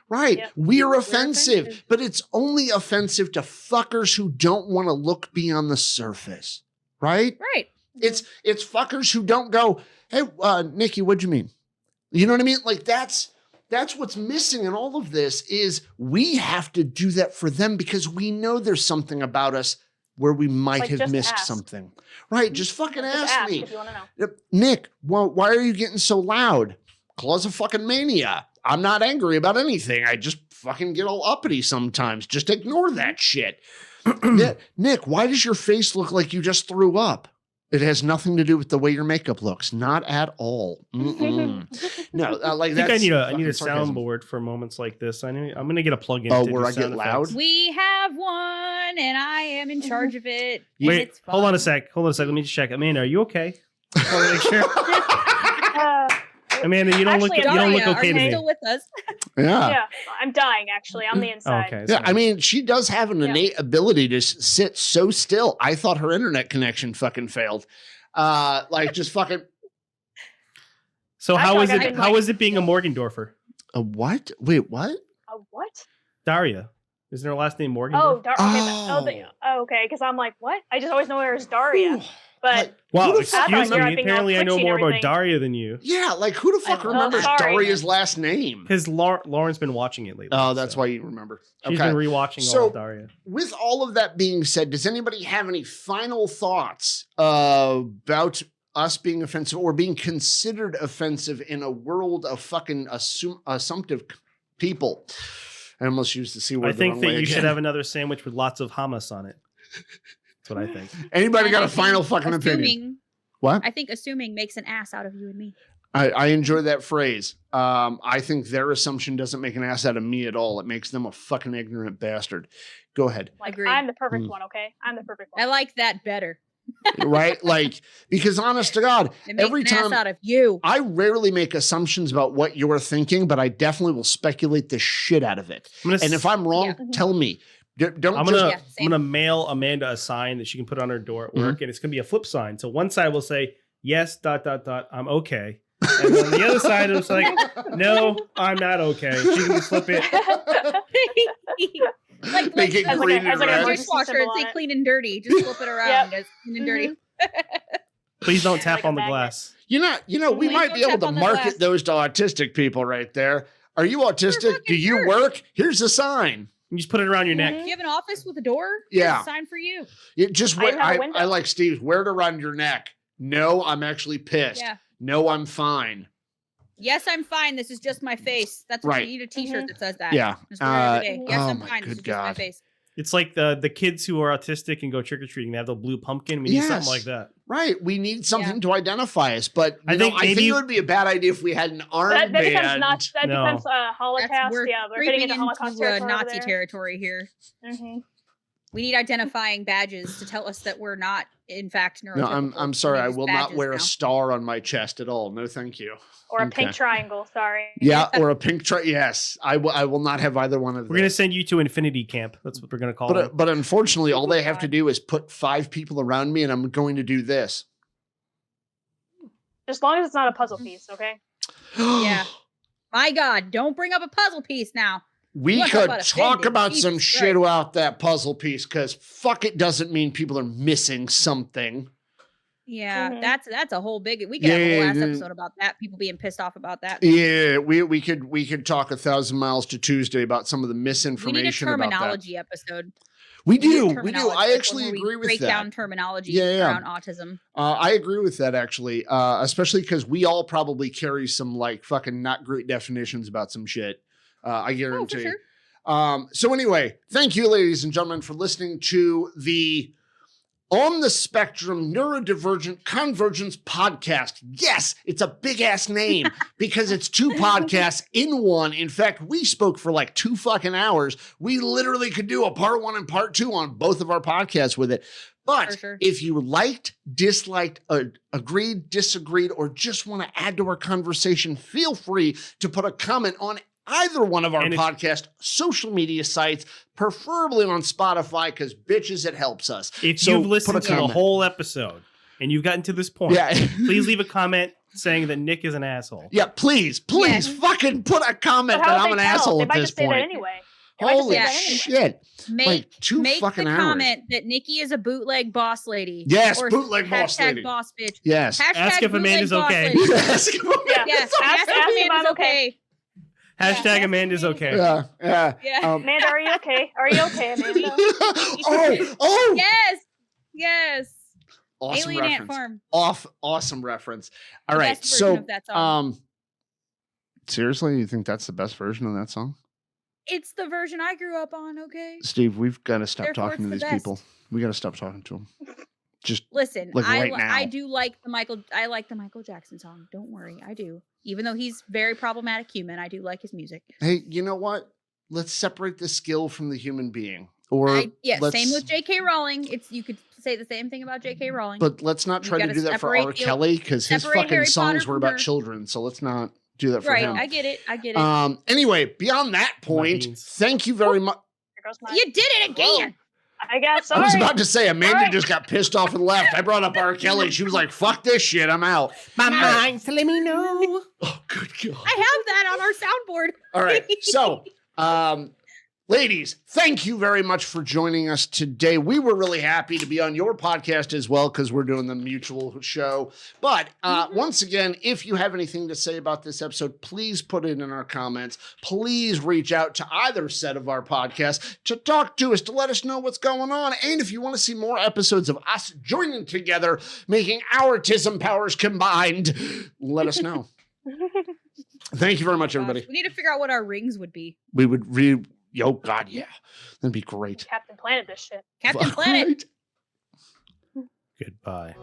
Speaker 4: Right. Yep. We're offensive, but it's only offensive to fuckers who don't want to look beyond the surface. Right?
Speaker 1: Right.
Speaker 4: It's fuckers who don't go, hey, Nikki, what'd you mean? You know what I mean? Like that's what's missing in all of this is we have to do that for them because we know there's something about us where we might have missed something. Right. Just fucking ask me.
Speaker 6: If you want to know.
Speaker 4: Nick, why are you getting so loud? Cause of fucking mania. I'm not angry about anything. I just fucking get all uppity sometimes. Just ignore that shit. Nick, why does your face look like you just threw up? It has nothing to do with the way your makeup looks. Not at all. No, like
Speaker 5: I think I need a soundboard for moments like this. I'm going to get a plug-in.
Speaker 4: Oh, where I get loud?
Speaker 1: We have one, and I am in charge of it.
Speaker 5: Wait, hold on a sec. Let me just check. Amanda, are you okay? I want to make sure. Amanda, you don't look okay to me.
Speaker 1: Are you still with us?
Speaker 6: Yeah, I'm dying actually on the inside.
Speaker 5: Okay,
Speaker 4: yeah, I mean, she does have an innate ability to sit so still. I thought her internet connection fucking failed. Just fucking.
Speaker 5: So how is it being a Morgendorfer?
Speaker 4: A what? Wait, what?
Speaker 6: A what?
Speaker 5: Daria. Isn't her last name Morgendorfer?
Speaker 6: Okay, because I'm like, what? I just always know her as Daria. But
Speaker 5: wow, excuse me. Apparently, I know more about Daria than you.
Speaker 4: Yeah, like who the fuck remembers Daria's last name?
Speaker 5: Because Lauren's been watching it lately.
Speaker 4: Oh, that's why you remember.
Speaker 5: She's been rewatching all of Daria.
Speaker 4: With all of that being said, does anybody have any final thoughts about us being offensive or being considered offensive in a world of fucking assumptive people? I almost used the C word.
Speaker 5: I think that you should have another sandwich with lots of hummus on it. That's what I think.
Speaker 4: Anybody got a final fucking opinion? What?
Speaker 1: I think assuming makes an ass out of you and me.
Speaker 4: I enjoy that phrase. I think their assumption doesn't make an ass out of me at all. It makes them a fucking ignorant bastard. Go ahead.
Speaker 1: Agreed.
Speaker 6: I'm the perfect one, okay? I'm the perfect one.
Speaker 1: I like that better.
Speaker 4: Right? Like, because honest to God, every time
Speaker 1: ass out of you.
Speaker 4: I rarely make assumptions about what you're thinking, but I definitely will speculate the shit out of it. And if I'm wrong, tell me.
Speaker 5: I'm gonna mail Amanda a sign that she can put on her door at work, and it's gonna be a flip sign. So one side will say yes, ... I'm okay, and then the other side is like, no, I'm not okay. She can flip it.
Speaker 4: Make it green and red.
Speaker 1: Dishwasher and say clean and dirty. Just flip it around as clean and dirty.
Speaker 5: Please don't tap on the glass.
Speaker 4: We might be able to market those to autistic people right there. Are you autistic? Do you work? Here's a sign.
Speaker 5: You just put it around your neck.
Speaker 1: You have an office with a door?
Speaker 4: Yeah.
Speaker 1: There's a sign for you.
Speaker 4: I like Steve's. Wear it around your neck. No, I'm actually pissed.
Speaker 1: Yeah.
Speaker 4: No, I'm fine.
Speaker 1: Yes, I'm fine. This is just my face. That's what
Speaker 4: Right.
Speaker 1: you need a T-shirt that says that.
Speaker 4: Yeah.
Speaker 1: Just wear it every day. Yes,
Speaker 4: oh
Speaker 1: I'm
Speaker 4: my
Speaker 1: fine.
Speaker 4: good
Speaker 1: This is just my
Speaker 4: God.
Speaker 1: face.
Speaker 5: It's like the kids who are autistic and go trick or treating. They have the blue pumpkin. We need something like that.
Speaker 4: Right. We need something to identify us. But I think it would be a bad idea if we had an armband.
Speaker 6: That becomes Holocaust. We're getting into Holocaust
Speaker 1: Nazi territory here. Mm-hmm. We need identifying badges to tell us that we're not, in fact, neurotypical.
Speaker 4: No, I'm sorry. I will not wear a star on my chest at all. No, thank you.
Speaker 6: Or a pink triangle. Sorry.
Speaker 4: Yeah, or a pink triangle. Yes, I will not have either one of them.
Speaker 5: We're going to send you to Infinity Camp. That's what we're going to call it.
Speaker 4: But unfortunately, all they have to do is put 5 people around me, and I'm going to do this.
Speaker 6: As long as it's not a puzzle piece, okay?
Speaker 1: Yeah. My God, don't bring up a puzzle piece now.
Speaker 4: We could talk about some shit about that puzzle piece, because fuck, it doesn't mean people are missing something.
Speaker 1: Yeah, that's a whole big. We could have a whole ass episode about that. People being pissed off about that.
Speaker 4: Yeah, we could talk 1,000 miles to Tuesday about some of the misinformation.
Speaker 1: We need a terminology episode.
Speaker 4: We do. I actually agree with that.
Speaker 1: Break down terminology around autism.
Speaker 4: I agree with that, actually, especially because we all probably carry some like fucking not great definitions about some shit. I guarantee.
Speaker 1: For sure.
Speaker 4: So anyway, thank you, ladies and gentlemen, for listening to the On the Spectrum Neurodivergent Convergence podcast. Yes, it's a big ass name because it's 2 podcasts in one. In fact, we spoke for like 2 fucking hours. We literally could do a part 1 and part 2 on both of our podcasts with it. But if you liked, disliked, agreed, disagreed, or just want to add to our conversation, feel free to put a comment on either one of our podcast social media sites, preferably on Spotify, because bitches, it helps us.
Speaker 5: If you've listened to the whole episode and you've gotten to this point, please leave a comment saying that Nick is an asshole.
Speaker 4: Yeah, please fucking put a comment that I'm an asshole at this point.
Speaker 6: Anyway.
Speaker 4: Holy shit.
Speaker 1: Make the comment that Nikki is a bootleg boss lady.
Speaker 4: Yes, bootleg boss lady.
Speaker 1: Boss bitch.
Speaker 4: Yes.
Speaker 5: Ask if Amanda's okay.
Speaker 1: Ask if Amanda's okay.
Speaker 5: Hashtag Amanda's okay.
Speaker 4: Yeah.
Speaker 6: Amanda, are you okay? Are you okay, Amanda?
Speaker 4: oh.
Speaker 1: Yes.
Speaker 4: Awesome
Speaker 1: Alien
Speaker 4: reference.
Speaker 1: Ant Farm.
Speaker 4: Awesome reference. All right. So, seriously, you think that's the best version of that song?
Speaker 1: It's the version I grew up on, okay?
Speaker 4: Steve, we've got to stop talking to these people. We got to stop talking to them. Just
Speaker 1: listen.
Speaker 4: Like right now.
Speaker 1: I do like the Michael Jackson song. Don't worry, I do. Even though he's very problematic human, I do like his music.
Speaker 4: Hey, you know what? Let's separate the skill from the human being. Or
Speaker 1: same with J.K. Rowling. You could say the same thing about J.K. Rowling.
Speaker 4: But let's not try to do that for R. Kelly, because his fucking songs were about children. So let's not do that for him.
Speaker 1: I get it.
Speaker 4: Anyway, beyond that point, thank you very much.
Speaker 1: You did it again.
Speaker 6: Whoa. I guess.
Speaker 4: I was about to say, Amanda just got pissed off and left. I brought up R. Kelly. She was like, fuck this shit. I'm out.
Speaker 5: My mind's telling me no.
Speaker 4: Oh, good God.
Speaker 1: I have that on our soundboard.
Speaker 4: All right. So, ladies, thank you very much for joining us today. We were really happy to be on your podcast as well, because we're doing the mutual show. But once again, if you have anything to say about this episode, please put it in our comments. Please reach out to either set of our podcasts to talk to us, to let us know what's going on. And if you want to see more episodes of us joining together, making our autism powers combined, let us know. Thank you very much, everybody.
Speaker 1: We need to figure out what our rings would be.
Speaker 4: We would oh, God, yeah. That'd be great.
Speaker 6: Captain Planet this shit.
Speaker 1: Captain Planet.
Speaker 5: Goodbye.